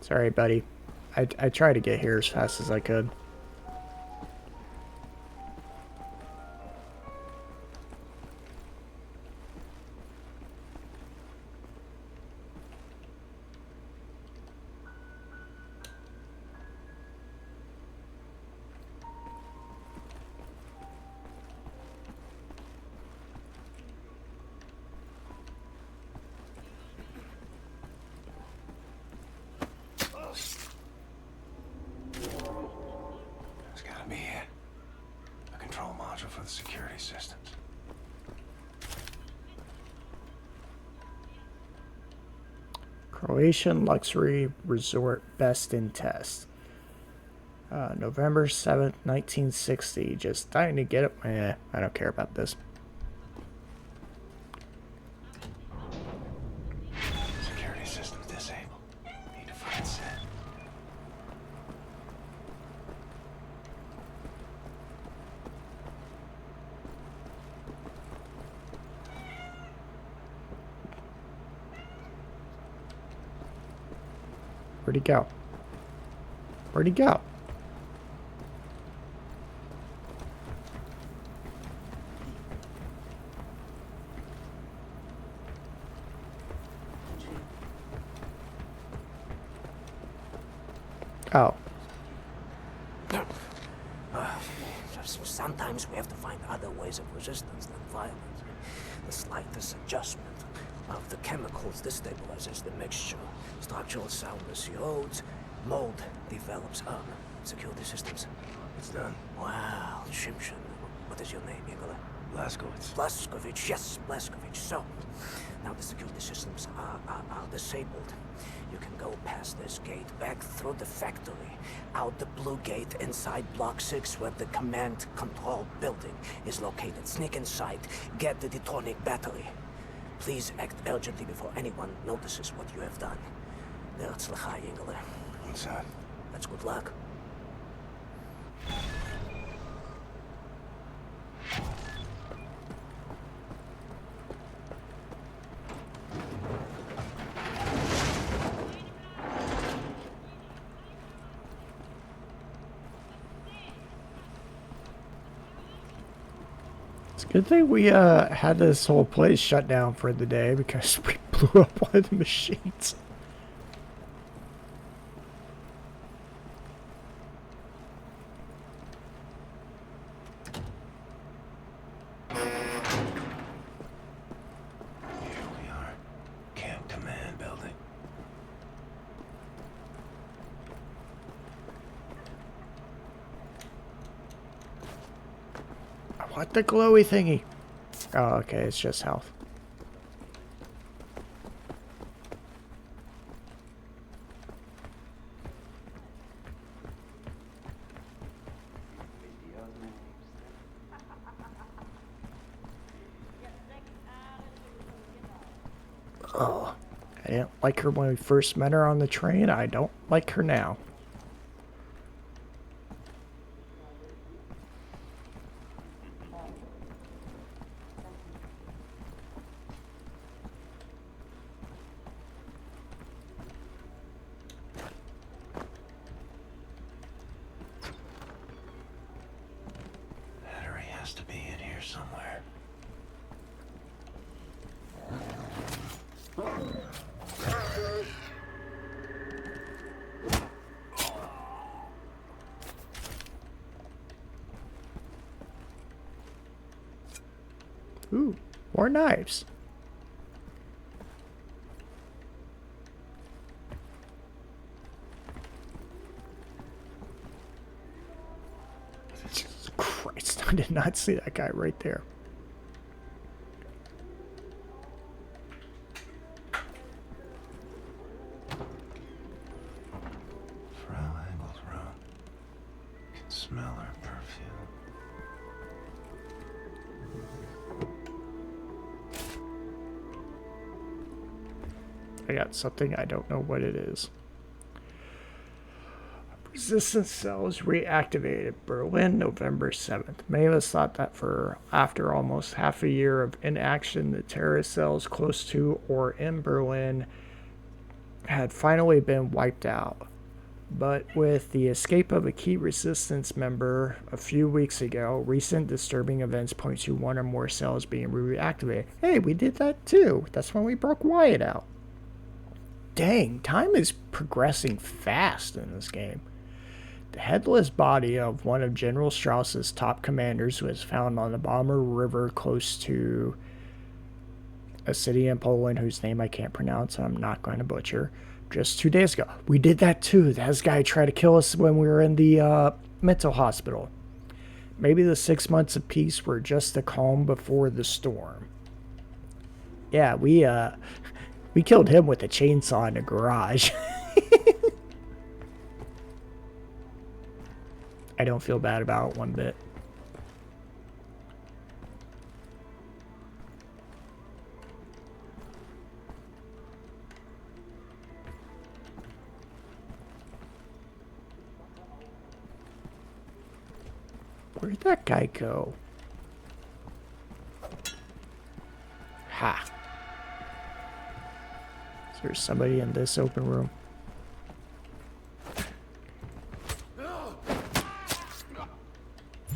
Sorry, buddy. I tried to get here as fast as I could. There's gotta be a control module for the security systems. Croatian luxury resort best in test. November 7th, 1960. Just dying to get it. I don't care about this. Security systems disabled. Need to find set. Where'd he go? Where'd he go? Oh. Sometimes we have to find other ways of resistance than violence. The slightest adjustment of the chemicals destabilizes the mixture. Structural soundness erodes, mold develops. Security systems. It's done. Wow, Shimshin. What is your name, Igor? Blazkowicz. Blazkowicz, yes, Blazkowicz. So, now the security systems are disabled. You can go past this gate, back through the factory, out the blue gate inside Block 6 where the command control building is located. Sneak inside, get the detonic battery. Please act urgently before anyone notices what you have done. Nerzlachai, Ingele. Inside. That's good luck. Good thing we had this whole place shut down for the day because we blew up one of the machines. Here we are. Camp Command Building. What the glowy thingy? Oh, okay, it's just health. Oh, I didn't like her when we first met her on the train. I don't like her now. Battery has to be in here somewhere. Ooh, more knives. Jesus Christ, I did not see that guy right there. Frau Engel's room. perfume. I got something, I don't know what it is. Resistance cells reactivated. Berlin, November 7th. Many of us thought that for after almost half a year of inaction, the terrorist cells close to or in Berlin had finally been wiped out. But with the escape of a key resistance member a few weeks ago, recent disturbing events point to one or more cells being reactivated. Hey, we did that too. That's when we broke Wyatt out. Dang, time is progressing fast in this game. The headless body of one of General Strauss's top commanders was found on the Bomber River close to a city in Poland whose name I can't pronounce, I'm not going to butcher, just 2 days ago. We did that too. That guy tried to kill us when we were in the mental hospital. Maybe the 6 months of peace were just the calm before the storm. Yeah, we killed him with a chainsaw in the garage. I don't feel bad about it one bit. Where'd that guy go? Ha. Is there somebody in this open room?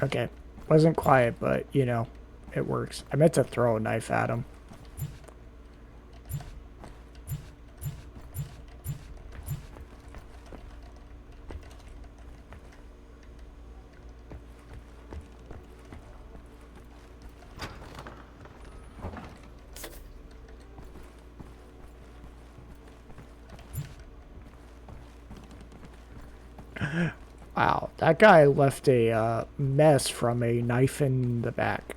Okay. Wasn't quiet, but, you know, it works. I meant to throw a knife at him. Wow, that guy left a mess from a knife in the back.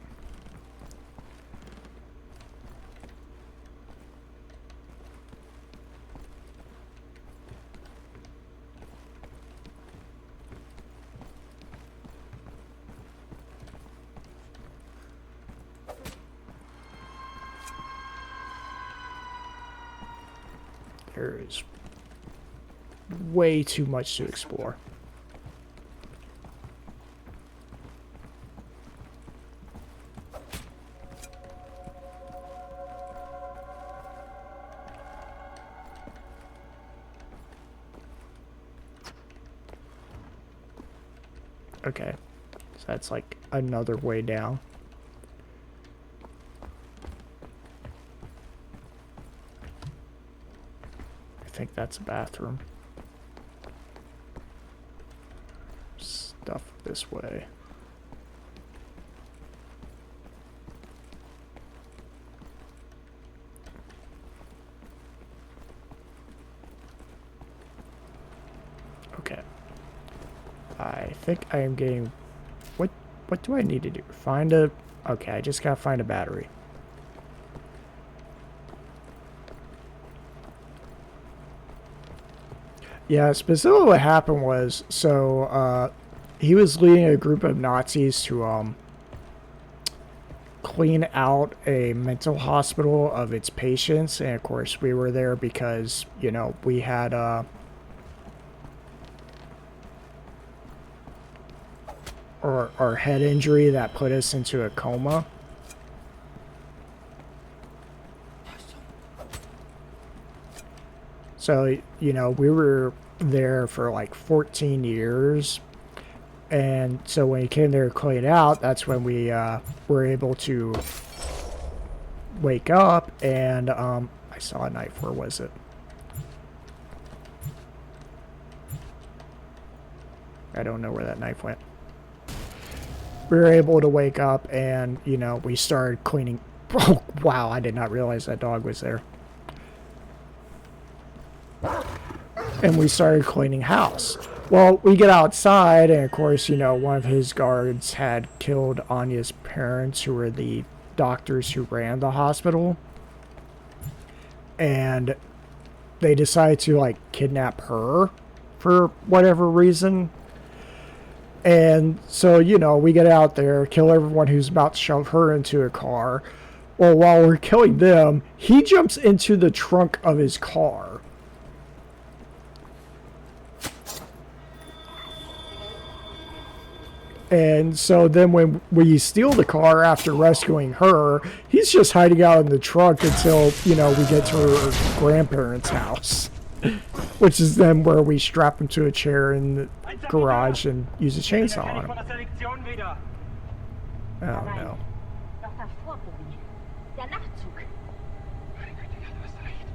There is way too much to explore. Okay, so that's like another way down. I think that's a bathroom. Stuff this way. Okay. I think I am getting... What do I need to do? Find a... Okay, I just gotta find a battery. Yeah, specifically what happened was, so, he was leading a group of Nazis to, clean out a mental hospital of its patients, and of course we were there because, you know, we had, our head injury that put us into a coma. So, you know, we were there for like 14 years. And so when he came there to clean it out, that's when we were able to wake up. And I saw a knife. Where was it? I don't know where that knife went. We were able to wake up and, you know, we started cleaning. Oh, wow, I did not realize that dog was there. And we started cleaning house. Well, we get outside, and of course, you know, one of his guards had killed Anya's parents, who were the doctors who ran the hospital. And they decided to, like, kidnap her for whatever reason. And so, you know, we get out there, kill everyone who's about to shove her into a car. Well, while we're killing them, he jumps into the trunk of his car. And so then when we steal the car after rescuing her, he's just hiding out in the trunk until, you know, we get to her grandparents' house. Which is then where we strap him to a chair in the garage and use a chainsaw on him. Oh no. Doch das Vorprobi. Der Nachtzug. Meine Güte, ja, du hast recht.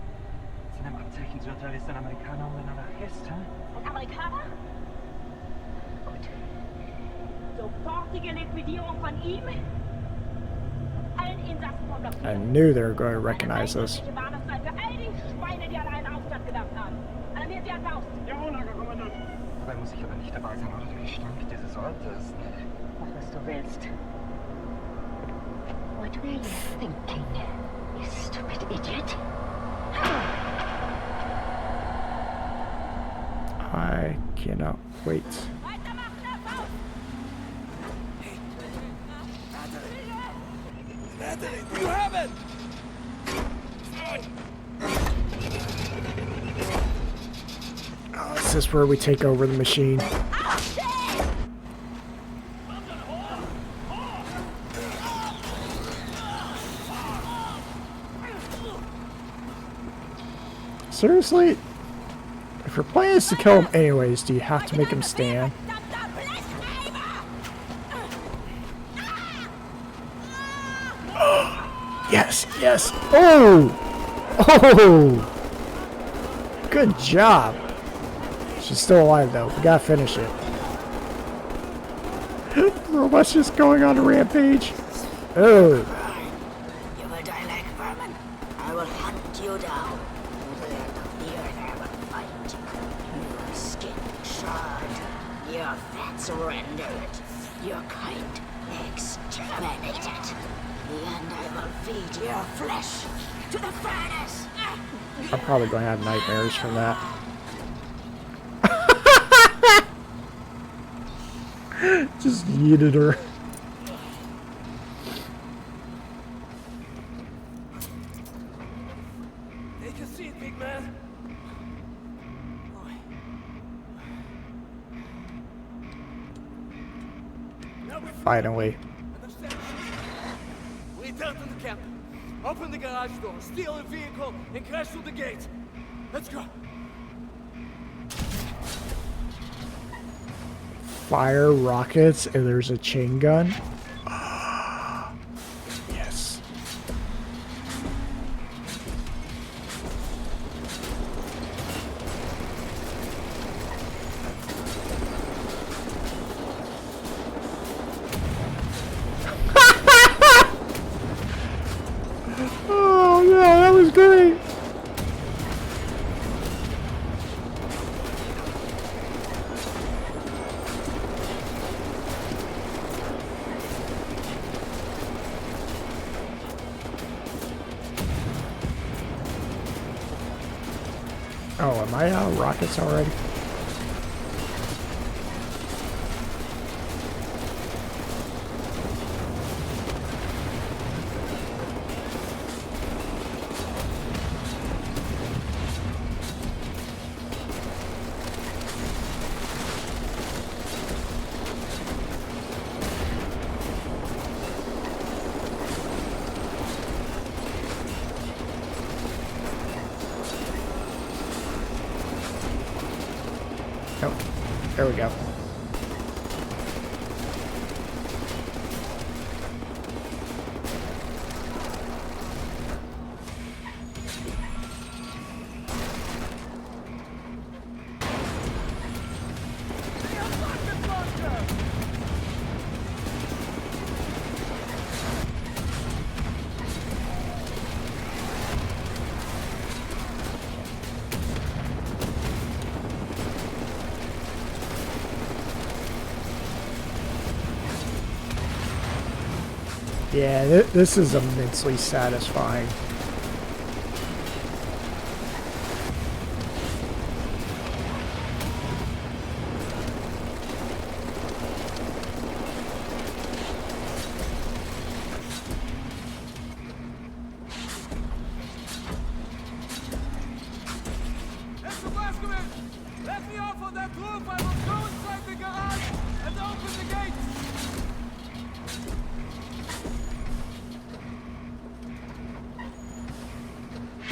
Sind am Abzeichen zu urteilen, ist ein Amerikaner und ein Anarchist, hä? Ein Amerikaner? Gut. Sofortige Liquidierung von ihm. Allen Insassen von der I knew they were going to recognize us. Für all die Schweine, die an einen Aufstand gedacht haben. Alarmiert sie ans Haus. Jawohl, Lagerkommandant. Dabei muss ich aber nicht dabei sein, oder? Durch die Stank dieses Ortes. Mach, was du willst. What were you thinking, you stupid idiot? I cannot wait. Natalie, do you have it? Oh, is this where we take over the machine? Seriously? If your plan is to kill him anyways, do you have to make him stand? Yes, yes. Oh! Oh! Good job. She's still alive though. We gotta finish it. Robot's just going on a rampage. Oh. You will die like vermin. I will hunt you down. To the end of the earth I will find you. Your skin charred. Your fats rendered. Your kind exterminated. In the end I will feed your flesh to the furnace. I'm probably going to have nightmares from that. Just yeeted her. Take a seat, big man. Finally. Return to the camp. Open the garage door, steal a vehicle, and crash through the gate. Let's go. Fire rockets and there's a chain gun. Yes. Oh yeah, that was great. Oh, am I out of rockets already? Oh, there we go. Yeah, this is immensely satisfying.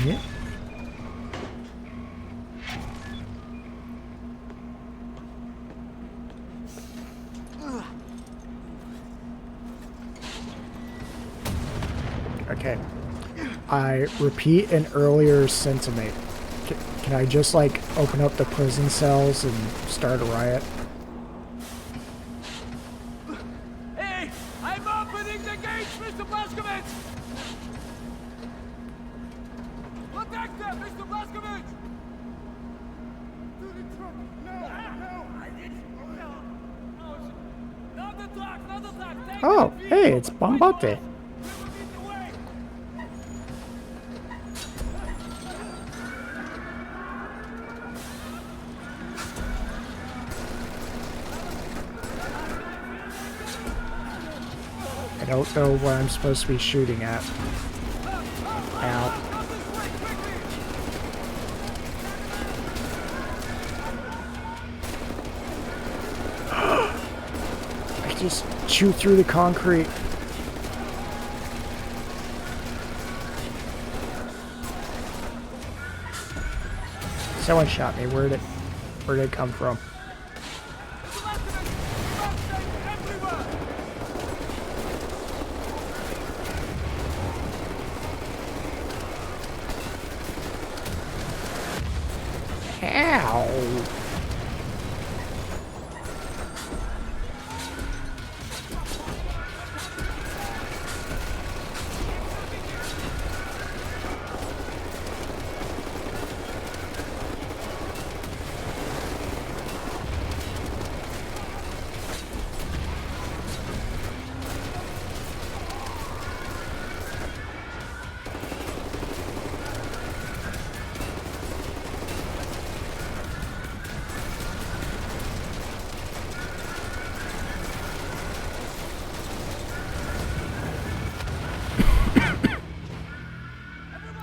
Yeah. Okay. I repeat an earlier sentiment. Can I just, like, open up the prison cells and start a riot? Hey! I'm opening the gates, Mr. Blazkowicz! Protect them, Mr. Blazkowicz! To the truck! No! I didn't... No! Not the truck! Not the truck! Take Oh, hey, it's Bombate. I don't know what I'm supposed to be shooting at. Ow. I just chewed through the concrete. Someone shot me. Where did it come from? Ow.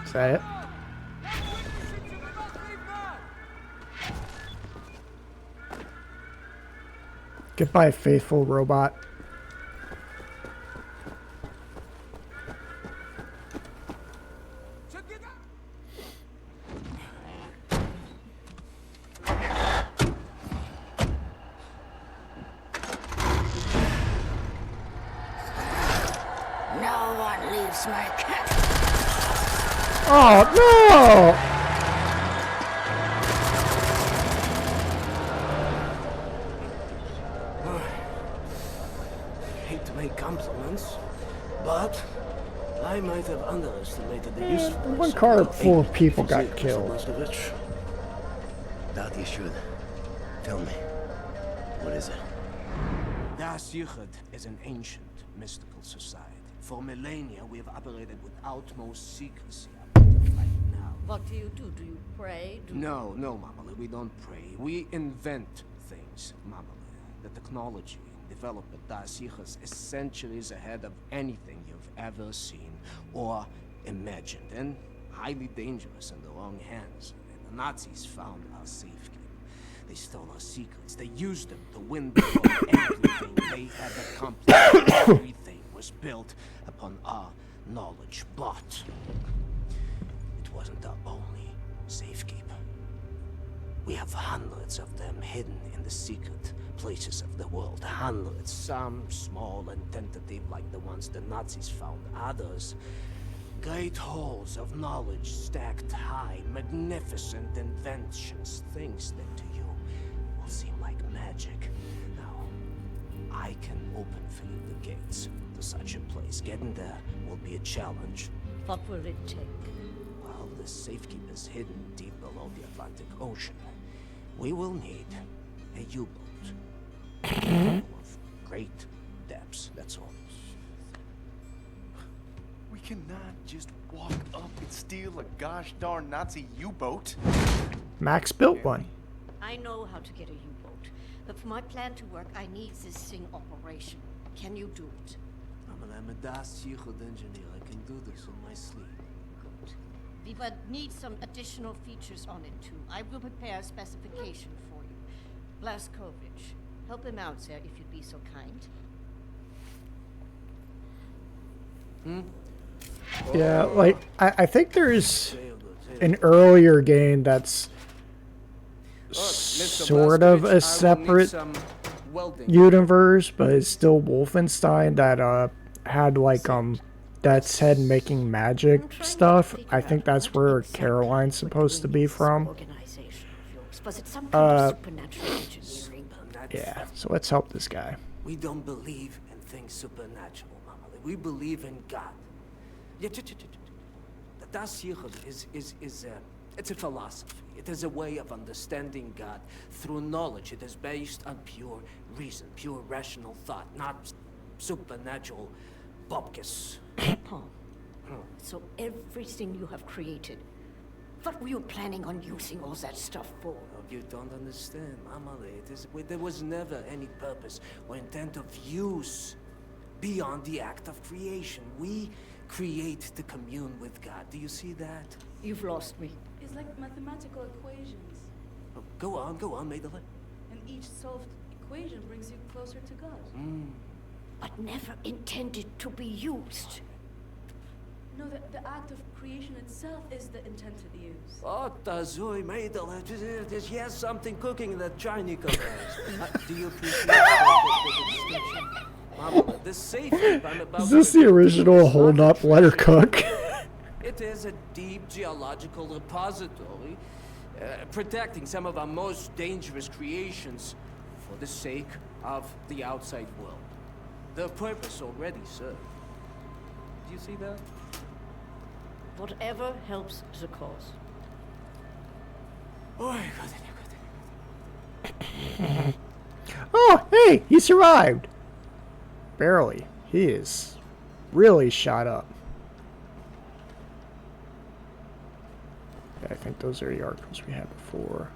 Is that it? Goodbye, faithful robot. No one leaves my cat. Oh, no! Hate to make compliments, but I might have underestimated the usefulness. One car full of people got killed. That you should. Tell me. What is it? Das Yichud is an ancient, mystical society. For millennia, we have operated with utmost secrecy up until right now. What do? Do you pray? No, Mamale, we don't pray. We invent things, Mamale. The technology developed at Das Yichud is centuries ahead of anything you've ever seen or imagined, and highly dangerous in the wrong hands. The Nazis found our safekeeping. They stole our secrets. They used them to win the war. Everything they had accomplished, everything was built upon our knowledge, but it wasn't our only safekeeping. We have hundreds of them hidden in the secret places of the world. Hundreds, some small and tentative like the ones the Nazis found. Others, great halls of knowledge stacked high, magnificent inventions, things that to you will seem like magic. Now, I can open for you the gates to such a place. Getting there will be a challenge. What will it take? Well, the safekeeper's hidden deep below the Atlantic Ocean. We will need a U-boat of great depths, that's all. We cannot just walk up and steal a gosh darn Nazi U-boat. Max built one. I know how to get a U-boat, but for my plan to work, I need this thing operational. Can you do it? I'm a Das Yichud engineer. I can do this in my sleep. Good. We will need some additional features on it too. I will prepare a specification for you. Blazkowicz, help him out, sir, if you'd be so kind. Yeah, like, I think there's an earlier game that's sort of a separate universe, but it's still Wolfenstein that had like that said making magic stuff. I think that's where Caroline's supposed to be from. Yeah, so let's help this guy. We don't believe in things supernatural, Mama. We believe in God. Das hier is it's a philosophy. It is a way of understanding God through knowledge. It is based on pure reason, pure rational thought, not supernatural bobkis. Paul, so everything you have created, what were you planning on using all that stuff for? Oh, you don't understand, Mama. There was never any purpose or intent of use beyond the act of creation. We create to commune with God. Do you see that? You've lost me. It's like mathematical equations. Oh, go on, Madeline. And each solved equation brings you closer to God. But never intended to be used. No, the act of creation itself is the intended use. Oh, Tazui, Madeline, there's yes something cooking in that Chinese covers. Do you appreciate the distinction? Mama, the safe I'm about Is this the original hold up, let her cook? It is a deep geological repository, protecting some of our most dangerous creations for the sake of the outside world. The purpose already served. Do you see that? Whatever helps the cause. Oh, hey, he survived. Barely. He is really shot up. I think those are the articles we had before.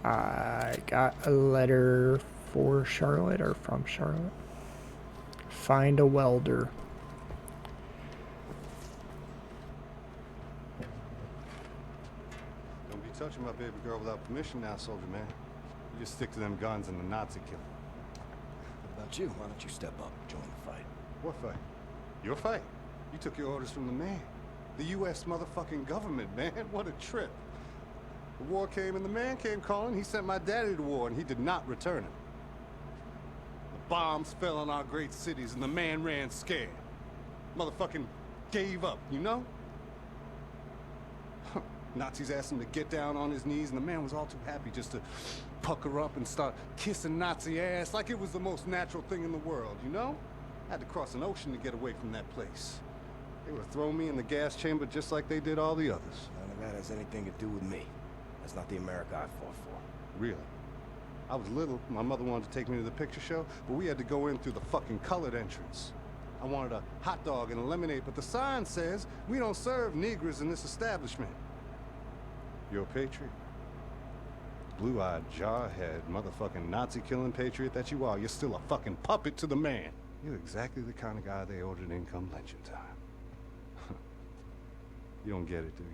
I got a letter for Charlotte or from Charlotte. Find a welder. Don't be touching my baby girl without permission now, soldier man. You just stick to them guns and the Nazi killing. What about you? Why don't you step up and join the fight? What fight? Your fight? You took your orders from the man. The U.S. motherfucking government, man. What a trip. The war came and the man came calling. He sent my daddy to war and he did not return it. The bombs fell on our great cities and the man ran scared. Motherfucking gave up, you know? Nazis asked him to get down on his knees and the man was all too happy just to pucker up and start kissing Nazi ass like it was the most natural thing in the world, you know? I had to cross an ocean to get away from that place. They would have thrown me in the gas chamber just like they did all the others. None of that has anything to do with me. That's not the America I fought for. Really? I was little. My mother wanted to take me to the picture show, but we had to go in through the fucking colored entrance. I wanted a hot dog and a lemonade, but the sign says we don't serve Negroes in this establishment. You're a patriot? Blue-eyed, jarhead, motherfucking Nazi-killing patriot that you are, you're still a fucking puppet to the man. You're exactly the kind of guy they ordered in come lynching time. You don't get it, do you?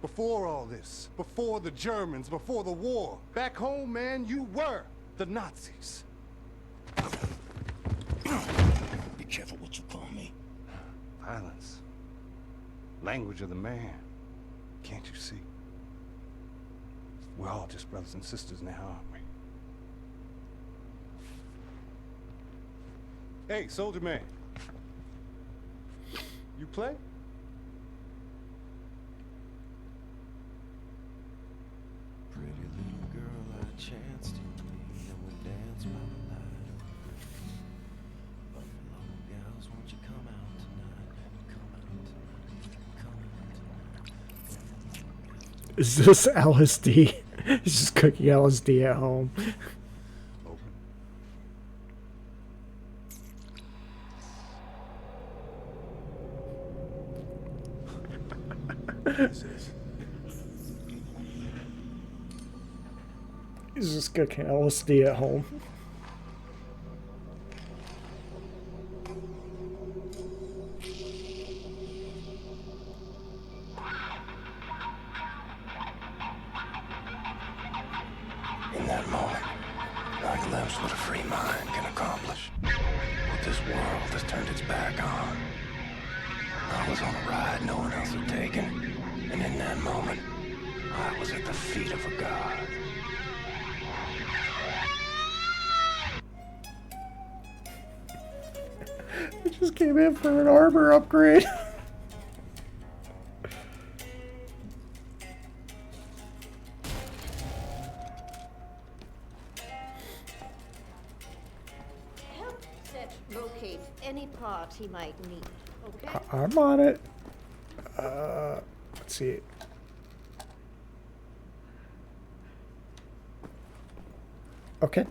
Before all this, before the Germans, before the war, back home, man, you were the Nazis. Be careful what you call me. Violence. Language of the man. Can't you see? We're all just brothers and sisters now, aren't we? Hey, soldier man. You play? Pretty little girl I chanced to meet and would dance by the light. Buffalo gals, won't you come out tonight? Come out tonight. Is this LSD? He's just cooking LSD at home. He's just cooking LSD at home. In that moment, I glimpsed what a free mind can accomplish. What this world has turned its back on. I was on a ride no one else had taken, and in that moment, I was at the feet of a god. I just came in for an armor upgrade. Help Set locate any part he might need, okay? I'm on it. Let's see. Okay.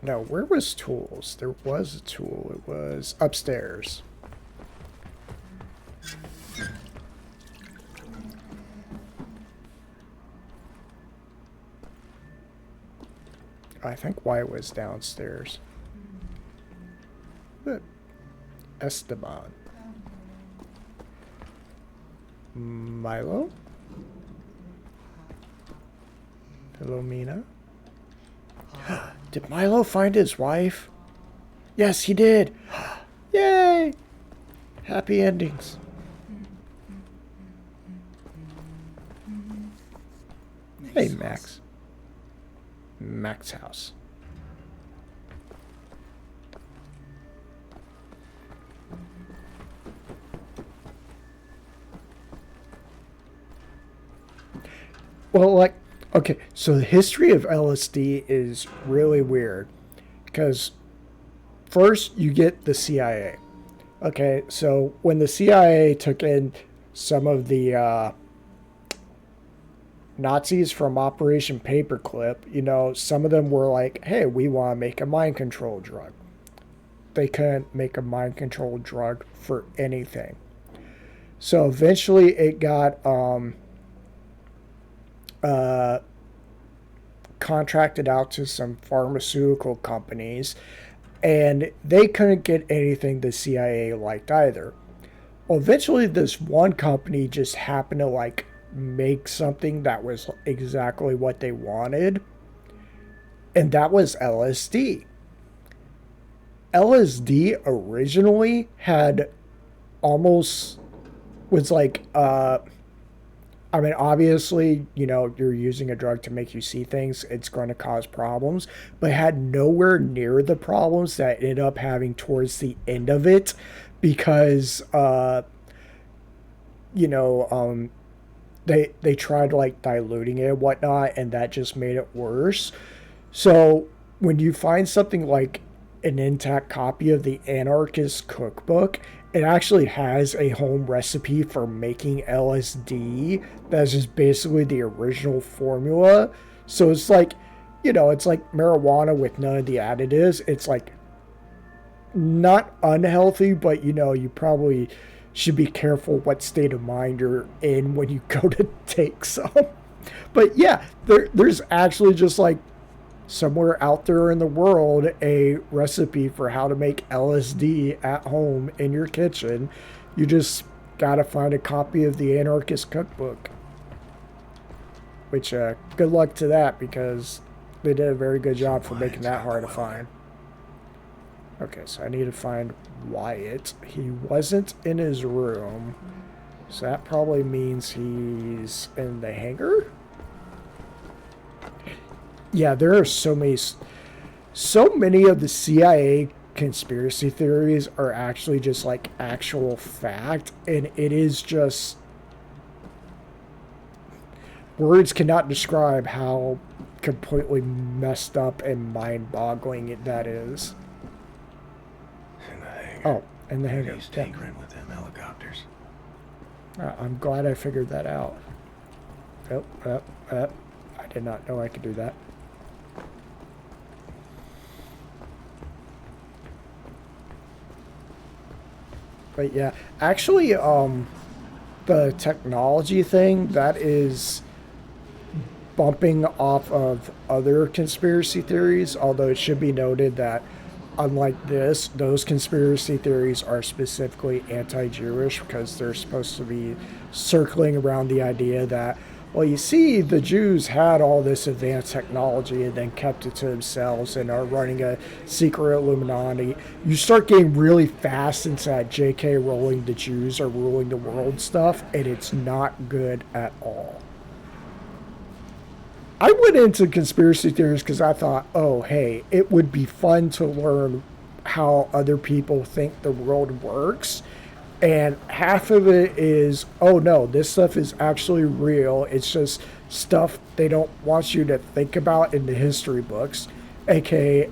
No, where was tools? There was a tool. It was upstairs. I think Wyatt was downstairs. But Esteban. Milo? Hello, Mina. Did Milo find his wife? Yes, he did. Yay! Happy endings. Hey, Max. Max house. Well, like, okay, so the history of LSD is really weird because first you get the CIA. Okay, so when the CIA took in some of the Nazis from Operation Paperclip, you know, some of them were like, hey, we want to make a mind control drug. They couldn't make a mind control drug for anything. So eventually it got contracted out to some pharmaceutical companies, and they couldn't get anything the CIA liked either. Well, eventually this one company just happened to like make something that was exactly what they wanted, and that was LSD. LSD originally had almost was like I mean, obviously, you know, you're using a drug to make you see things, it's going to cause problems, but had nowhere near the problems that ended up having towards the end of it because, you know, they tried, like, diluting it and whatnot, and that just made it worse. So when you find something like an intact copy of the Anarchist Cookbook, it actually has a home recipe for making LSD that's just basically the original formula. So it's like, you know, it's like marijuana with none of the additives. It's like not unhealthy, but you know, you probably should be careful what state of mind you're in when you go to take some. But yeah, there's actually just like somewhere out there in the world a recipe for how to make LSD at home in your kitchen. You just gotta find a copy of the Anarchist Cookbook, which good luck to that because they did a very good job for making that hard to find. Okay, so I need to find Wyatt. He wasn't in his room, so that probably means he's in the hangar. Yeah, there are so many of the CIA conspiracy theories are actually just like actual fact, and it is just words cannot describe how completely messed up and mind-boggling that is. In the hangar. Oh, in the hangar. He's tinkering with them helicopters. I'm glad I figured that out. I did not know I could do that. But yeah, actually, the technology thing, that is bumping off of other conspiracy theories, although it should be noted that unlike this, those conspiracy theories are specifically anti-Jewish because they're supposed to be circling around the idea that Well, you see, the Jews had all this advanced technology and then kept it to themselves and are running a secret Illuminati. You start getting really fast into that J.K. Rowling, the Jews are ruling the world stuff, and it's not good at all. I went into conspiracy theories because I thought, oh, hey, it would be fun to learn how other people think the world works. And half of it is, oh no, this stuff is actually real. It's just stuff they don't want you to think about in the history books. AKA,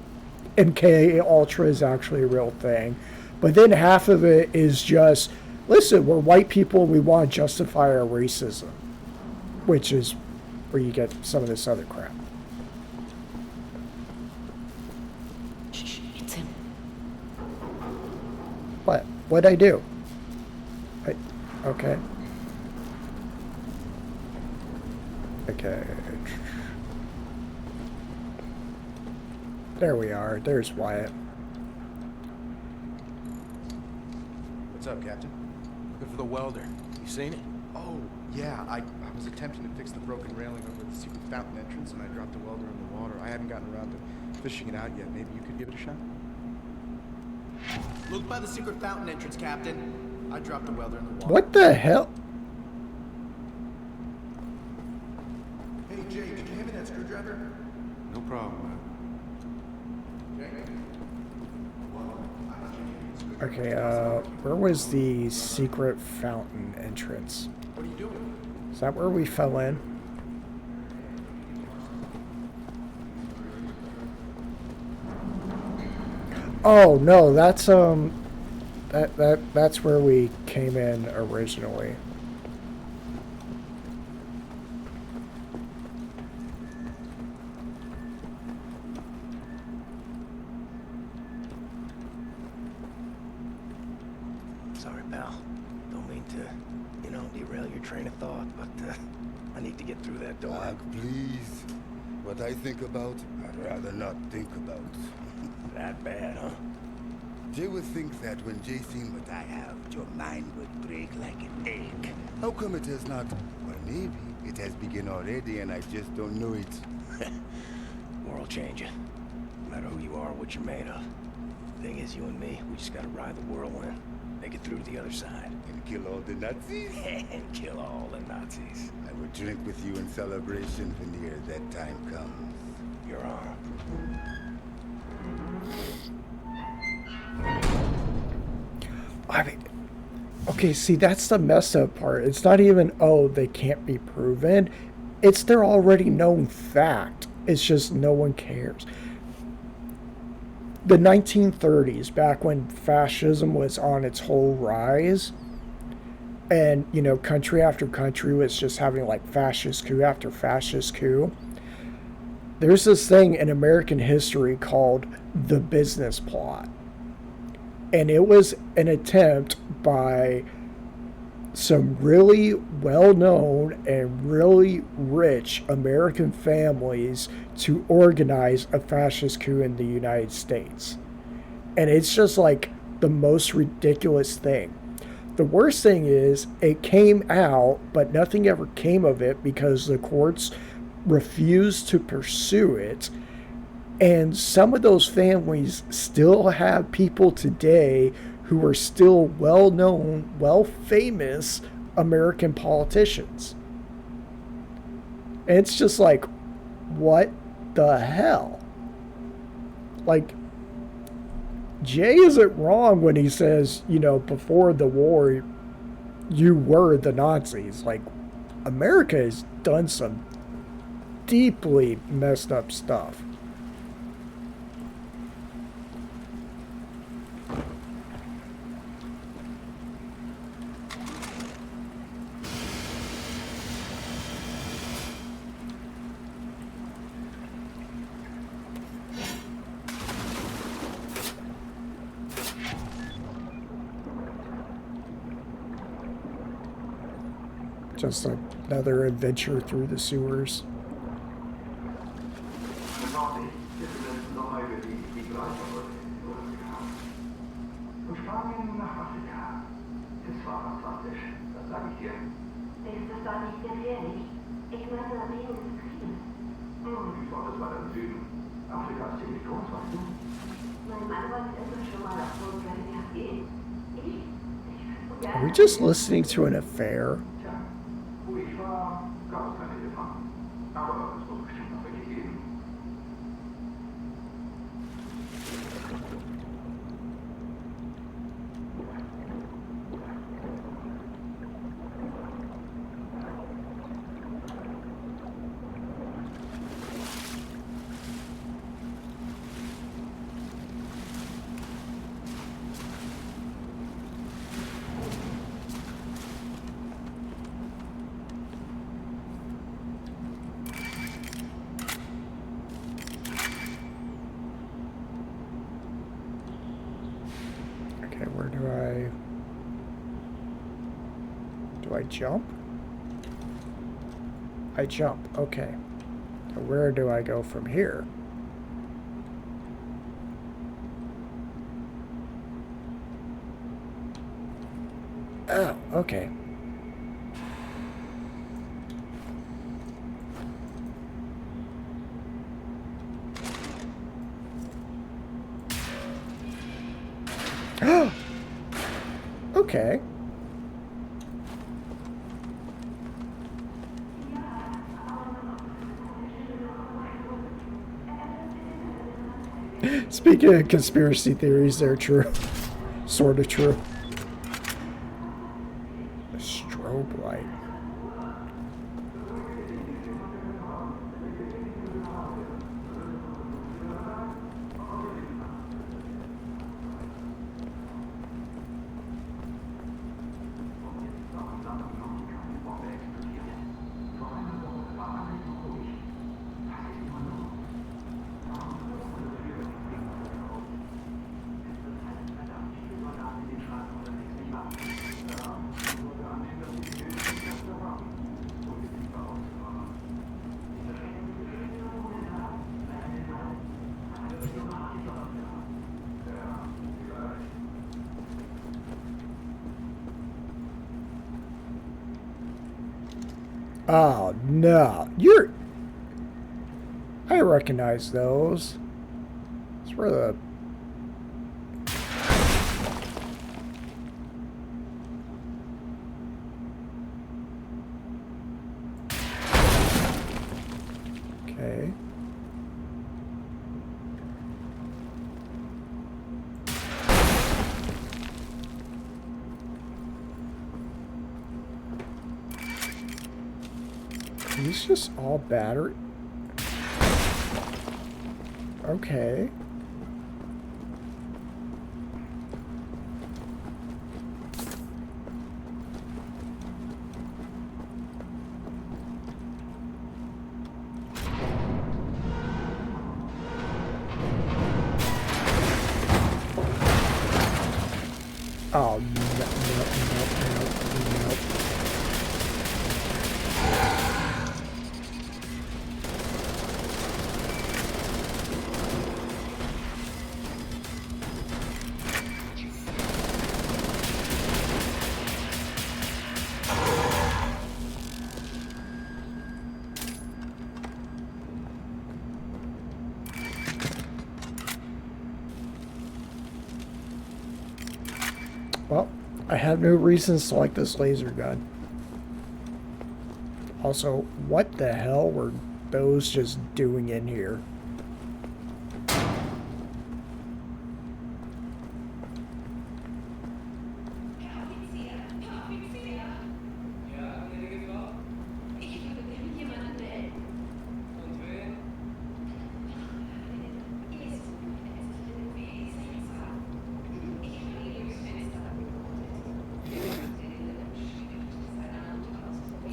MK Ultra is actually a real thing. But then half of it is just, listen, we're white people and we want to justify our racism. Which is where you get some of this other crap. It's him. What? What'd I do? Okay. Okay. There we are. There's Wyatt. What's up, Captain? Looking for the welder. You seen it? Oh, yeah. I was attempting to fix the broken railing over the secret fountain entrance, and I dropped the welder in the water. I haven't gotten around to fishing it out yet. Maybe you could give it a shot? Look by the secret fountain entrance, Captain. I dropped the welder in the water. What the hell? Hey, Jay, did you hand me that screwdriver? No problem. Okay, where was the secret fountain entrance? What are you doing? Is that where we fell in? Oh, no, that's, that's where we came in originally. Sorry, pal. Don't mean to, derail your train of thought, but I need to get through that door. Doc, please. What I think about, I'd rather not think about. That bad, huh? Jay would think that when Jay seen what I have, your mind would break like an egg. How come it has not? Or maybe it has begun already and I just don't know it. World changing. No matter who you are or what you're made of. Thing is, you and me, we just gotta ride the whirlwind. Make it through to the other side. And kill all the Nazis? And kill all the Nazis. I would drink with you in celebration when that time comes. Your arm. I mean, okay, see, that's the messed up part. It's not even, oh, they can't be proven. It's their already known fact. It's just no one cares. The 1930s, back when fascism was on its whole rise, and, country after country was just having, like, fascist coup after fascist coup, there's this thing in American history called the business plot. And it was an attempt by some really well-known and really rich American families to organize a fascist coup in the United States. And it's just like the most ridiculous thing. The worst thing is it came out, but nothing ever came of it because the courts refused to pursue it. And some of those families still have people today who are still well-known, well-famous American politicians. And it's just like, what the hell? Like, Jay isn't wrong when he says, before the war, you were the Nazis. Like, America has done some deeply messed up stuff. Just another adventure through the sewers. Ist es da nicht gefährlich? Ich meine am Ende des Krieges. Ich glaube, das war dann Süden. Afrika ist ziemlich groß, weißt du? Mein Mann wollte immer schon mal auf so ein Jahr gehen. Are we just listening to an affair? Tja, wo ich war, gab es keine Elefanten. Aber es muss bestimmt noch welche geben. Okay, where do I jump? I jump, okay. So where do I go from here? Oh, okay. Okay. Speaking of conspiracy theories, they're true. Sort of true. A strobe light. Oh, no. I recognize those. It's where the... Okay. These just all battery. Okay. Oh, no. Well, I have no reasons to like this laser gun. Also, what the hell were those just doing in here?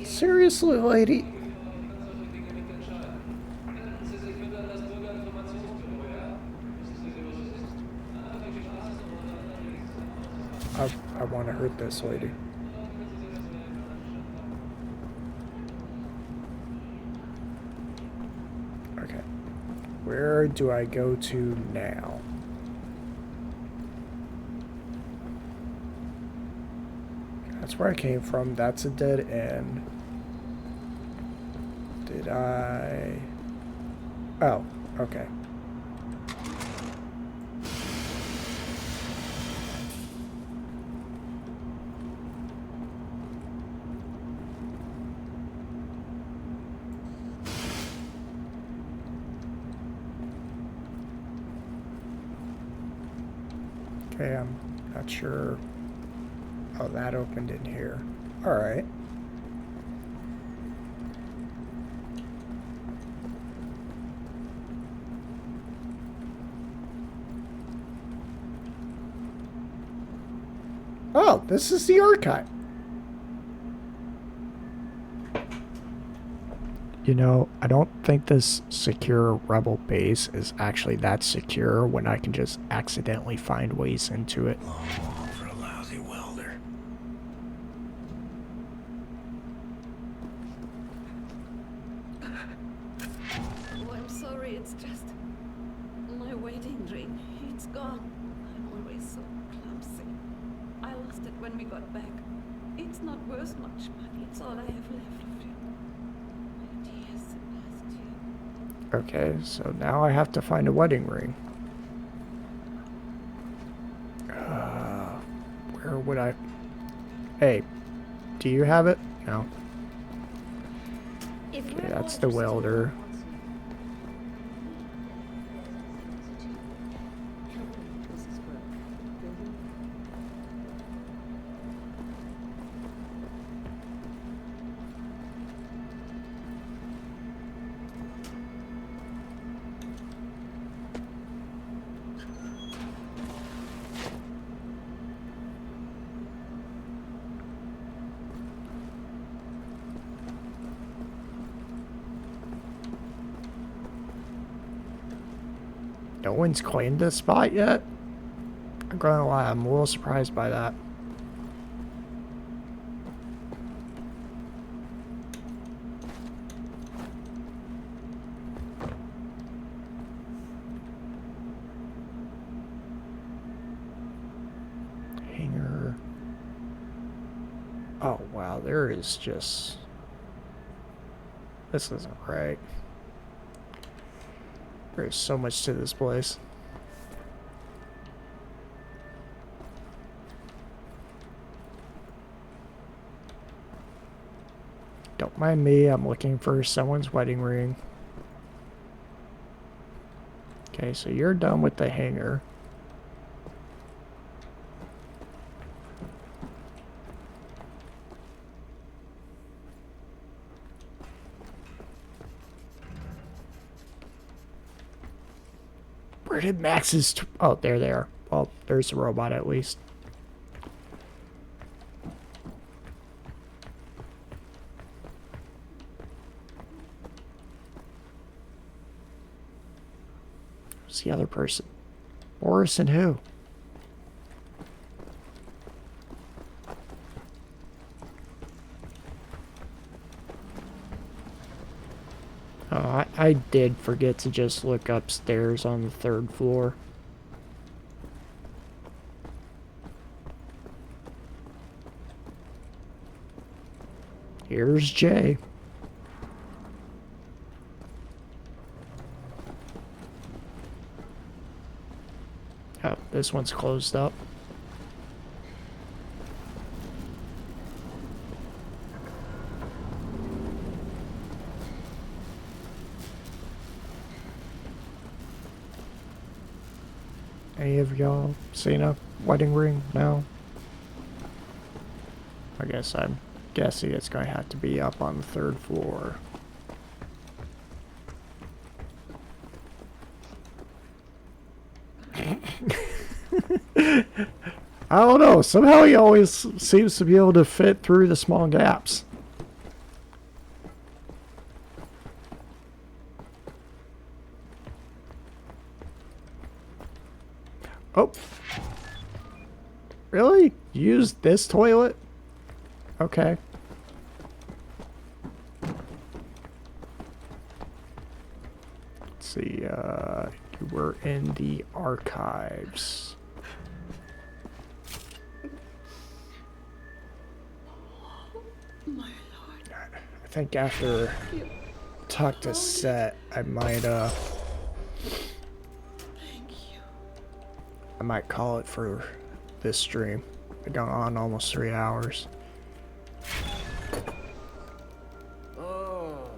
Seriously, lady? I want to hurt this lady. Okay. Where do I go to now? That's where I came from. That's a dead end. Did I... Oh, okay. Okay, I'm not sure. Oh, that opened in here. All right. Oh, this is the archive. You know, I don't think this secure rebel base is actually that secure when I can just accidentally find ways into it. Oh, for a lousy welder. Oh, I'm sorry, it's just my wedding ring. It's gone. I'm always so clumsy. I lost it when we got back. It's not worth much money. It's all I have left of you. My dear Sebastian. Okay, so now I have to find a wedding ring. Where would I... Hey, do you have it? No. Okay, that's the welder. No one's claimed this spot yet? I'm gonna lie, I'm a little surprised by that. Hanger. Oh wow, there is just... This isn't right. There's so much to this place. Don't mind me, I'm looking for someone's wedding ring. Okay, so you're done with the hanger. Where did Max's... Oh, there they are. Well, there's a robot at least. Who's the other person? Boris and who? Oh, I did forget to just look upstairs on the 3rd floor. Here's Jay. Oh, this one's closed up. Any of y'all seen a wedding ring? No? I guess I'm guessing it's going to have to be up on the 3rd floor. I don't know. Somehow he always seems to be able to fit through the small gaps. Oh. Really? Use this toilet? Okay. Let's see, you were in the archives. My lord. I think after talk to Set, I might call it for this stream. We've gone on almost 3 hours. Oh,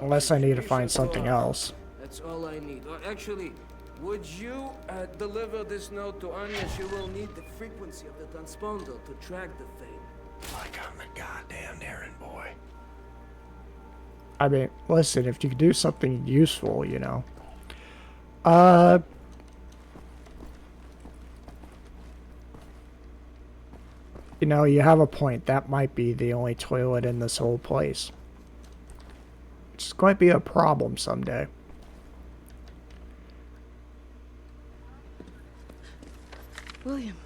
Unless I need to find something else. That's all I need. Actually, would you deliver this note to Anya? She will need the frequency of the transponder to track the thing. Like I'm the goddamn errand boy. I mean, listen, if you could do something useful, you know. You know, you have a point. That might be the only toilet in this whole place. It's going to be a problem someday. William.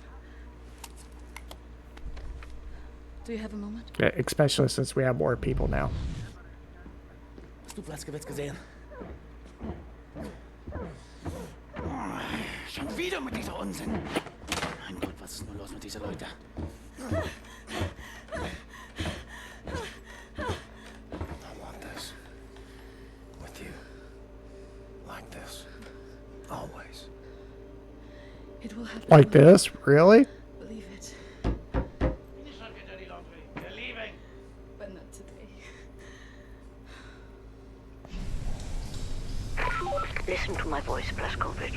Do you have a moment? Yeah, especially since we have more people now. Hast du Blaskowitz gesehen? Schon wieder mit dieser Unsinn. Mein Gott, was ist nur los mit diesen Leuten? I want this. With you. Like this. Always. It will happen. Like this? Really? Believe it. But not today. Listen to my voice, Blazkowicz.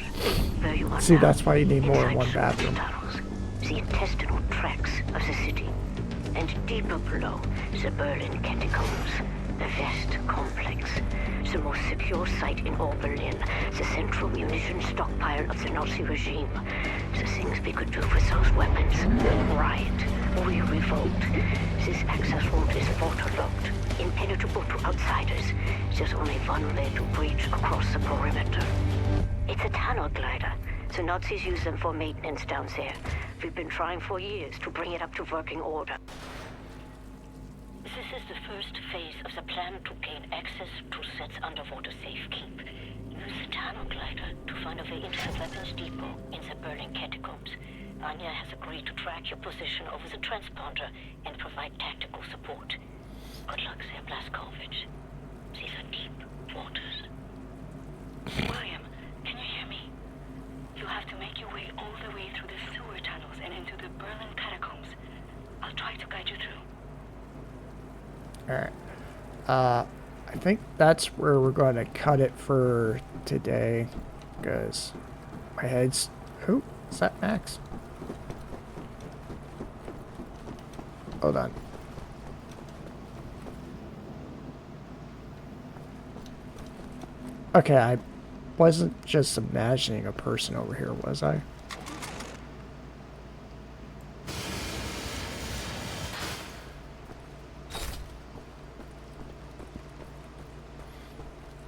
Where you are See, now, that's why you need more than inside one some of the bathroom. tunnels, the intestinal tracts of the city. And deeper below, the Berlin catacombs, the vast complex, the most secure site in all Berlin, the central munition stockpile of the Nazi regime. The things we could do with those weapons. Riot. We revolt. This access route is waterlogged, impenetrable to outsiders. There's only one way to breach across the perimeter. It's a tunnel glider. The Nazis use them for maintenance down there. We've been trying for years to bring it up to working order. This is the first phase of the plan to gain access to Set's underwater safekeep. Use the tunnel glider to find a way into the weapons depot in the Berlin catacombs. Anya has agreed to track your position over the transponder and provide tactical support. Good luck there, Blazkowicz. These are deep waters. William, can you hear me? You have to make your way all the way through the sewer tunnels and into the Berlin catacombs. I'll try to guide you through. Alright. I think that's where we're going to cut it for today. Because my head's... Oh, is that Max? Hold on. Okay, I wasn't just imagining a person over here, was I?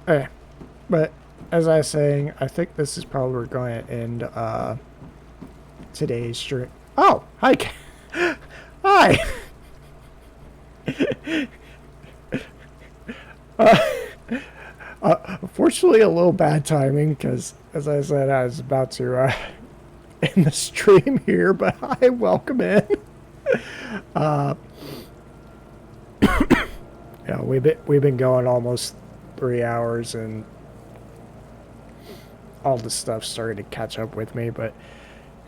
Okay, but as I was saying, I think this is probably going to end today's stream. Oh, hi, hi. Unfortunately, a little bad timing because, as I said, I was about to end the stream here, but hi, welcome in. Yeah, we've been going almost 3 hours, and all the stuff started to catch up with me. But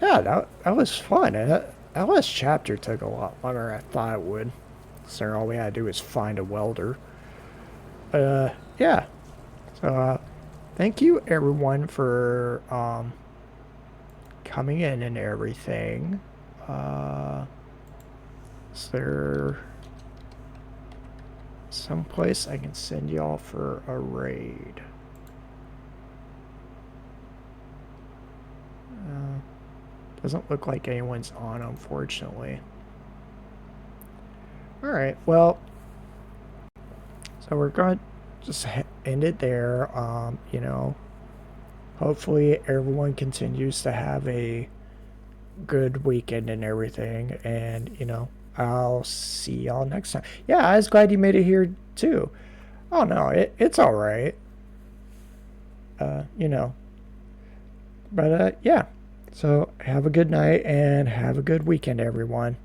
yeah, that was fun. That last chapter took a lot longer than I thought it would. So all we had to do was find a welder. Yeah. So thank you everyone for coming in and everything. Is there someplace I can send y'all for a raid? Doesn't look like anyone's on, unfortunately. Alright, well, so we're going to just end it there. You know, hopefully everyone continues to have a good weekend and everything, and, you know, I'll see y'all next time. Yeah, I was glad you made it here, too. Oh, no, it's alright. You know. But, yeah. So, have a good night and have a good weekend, everyone.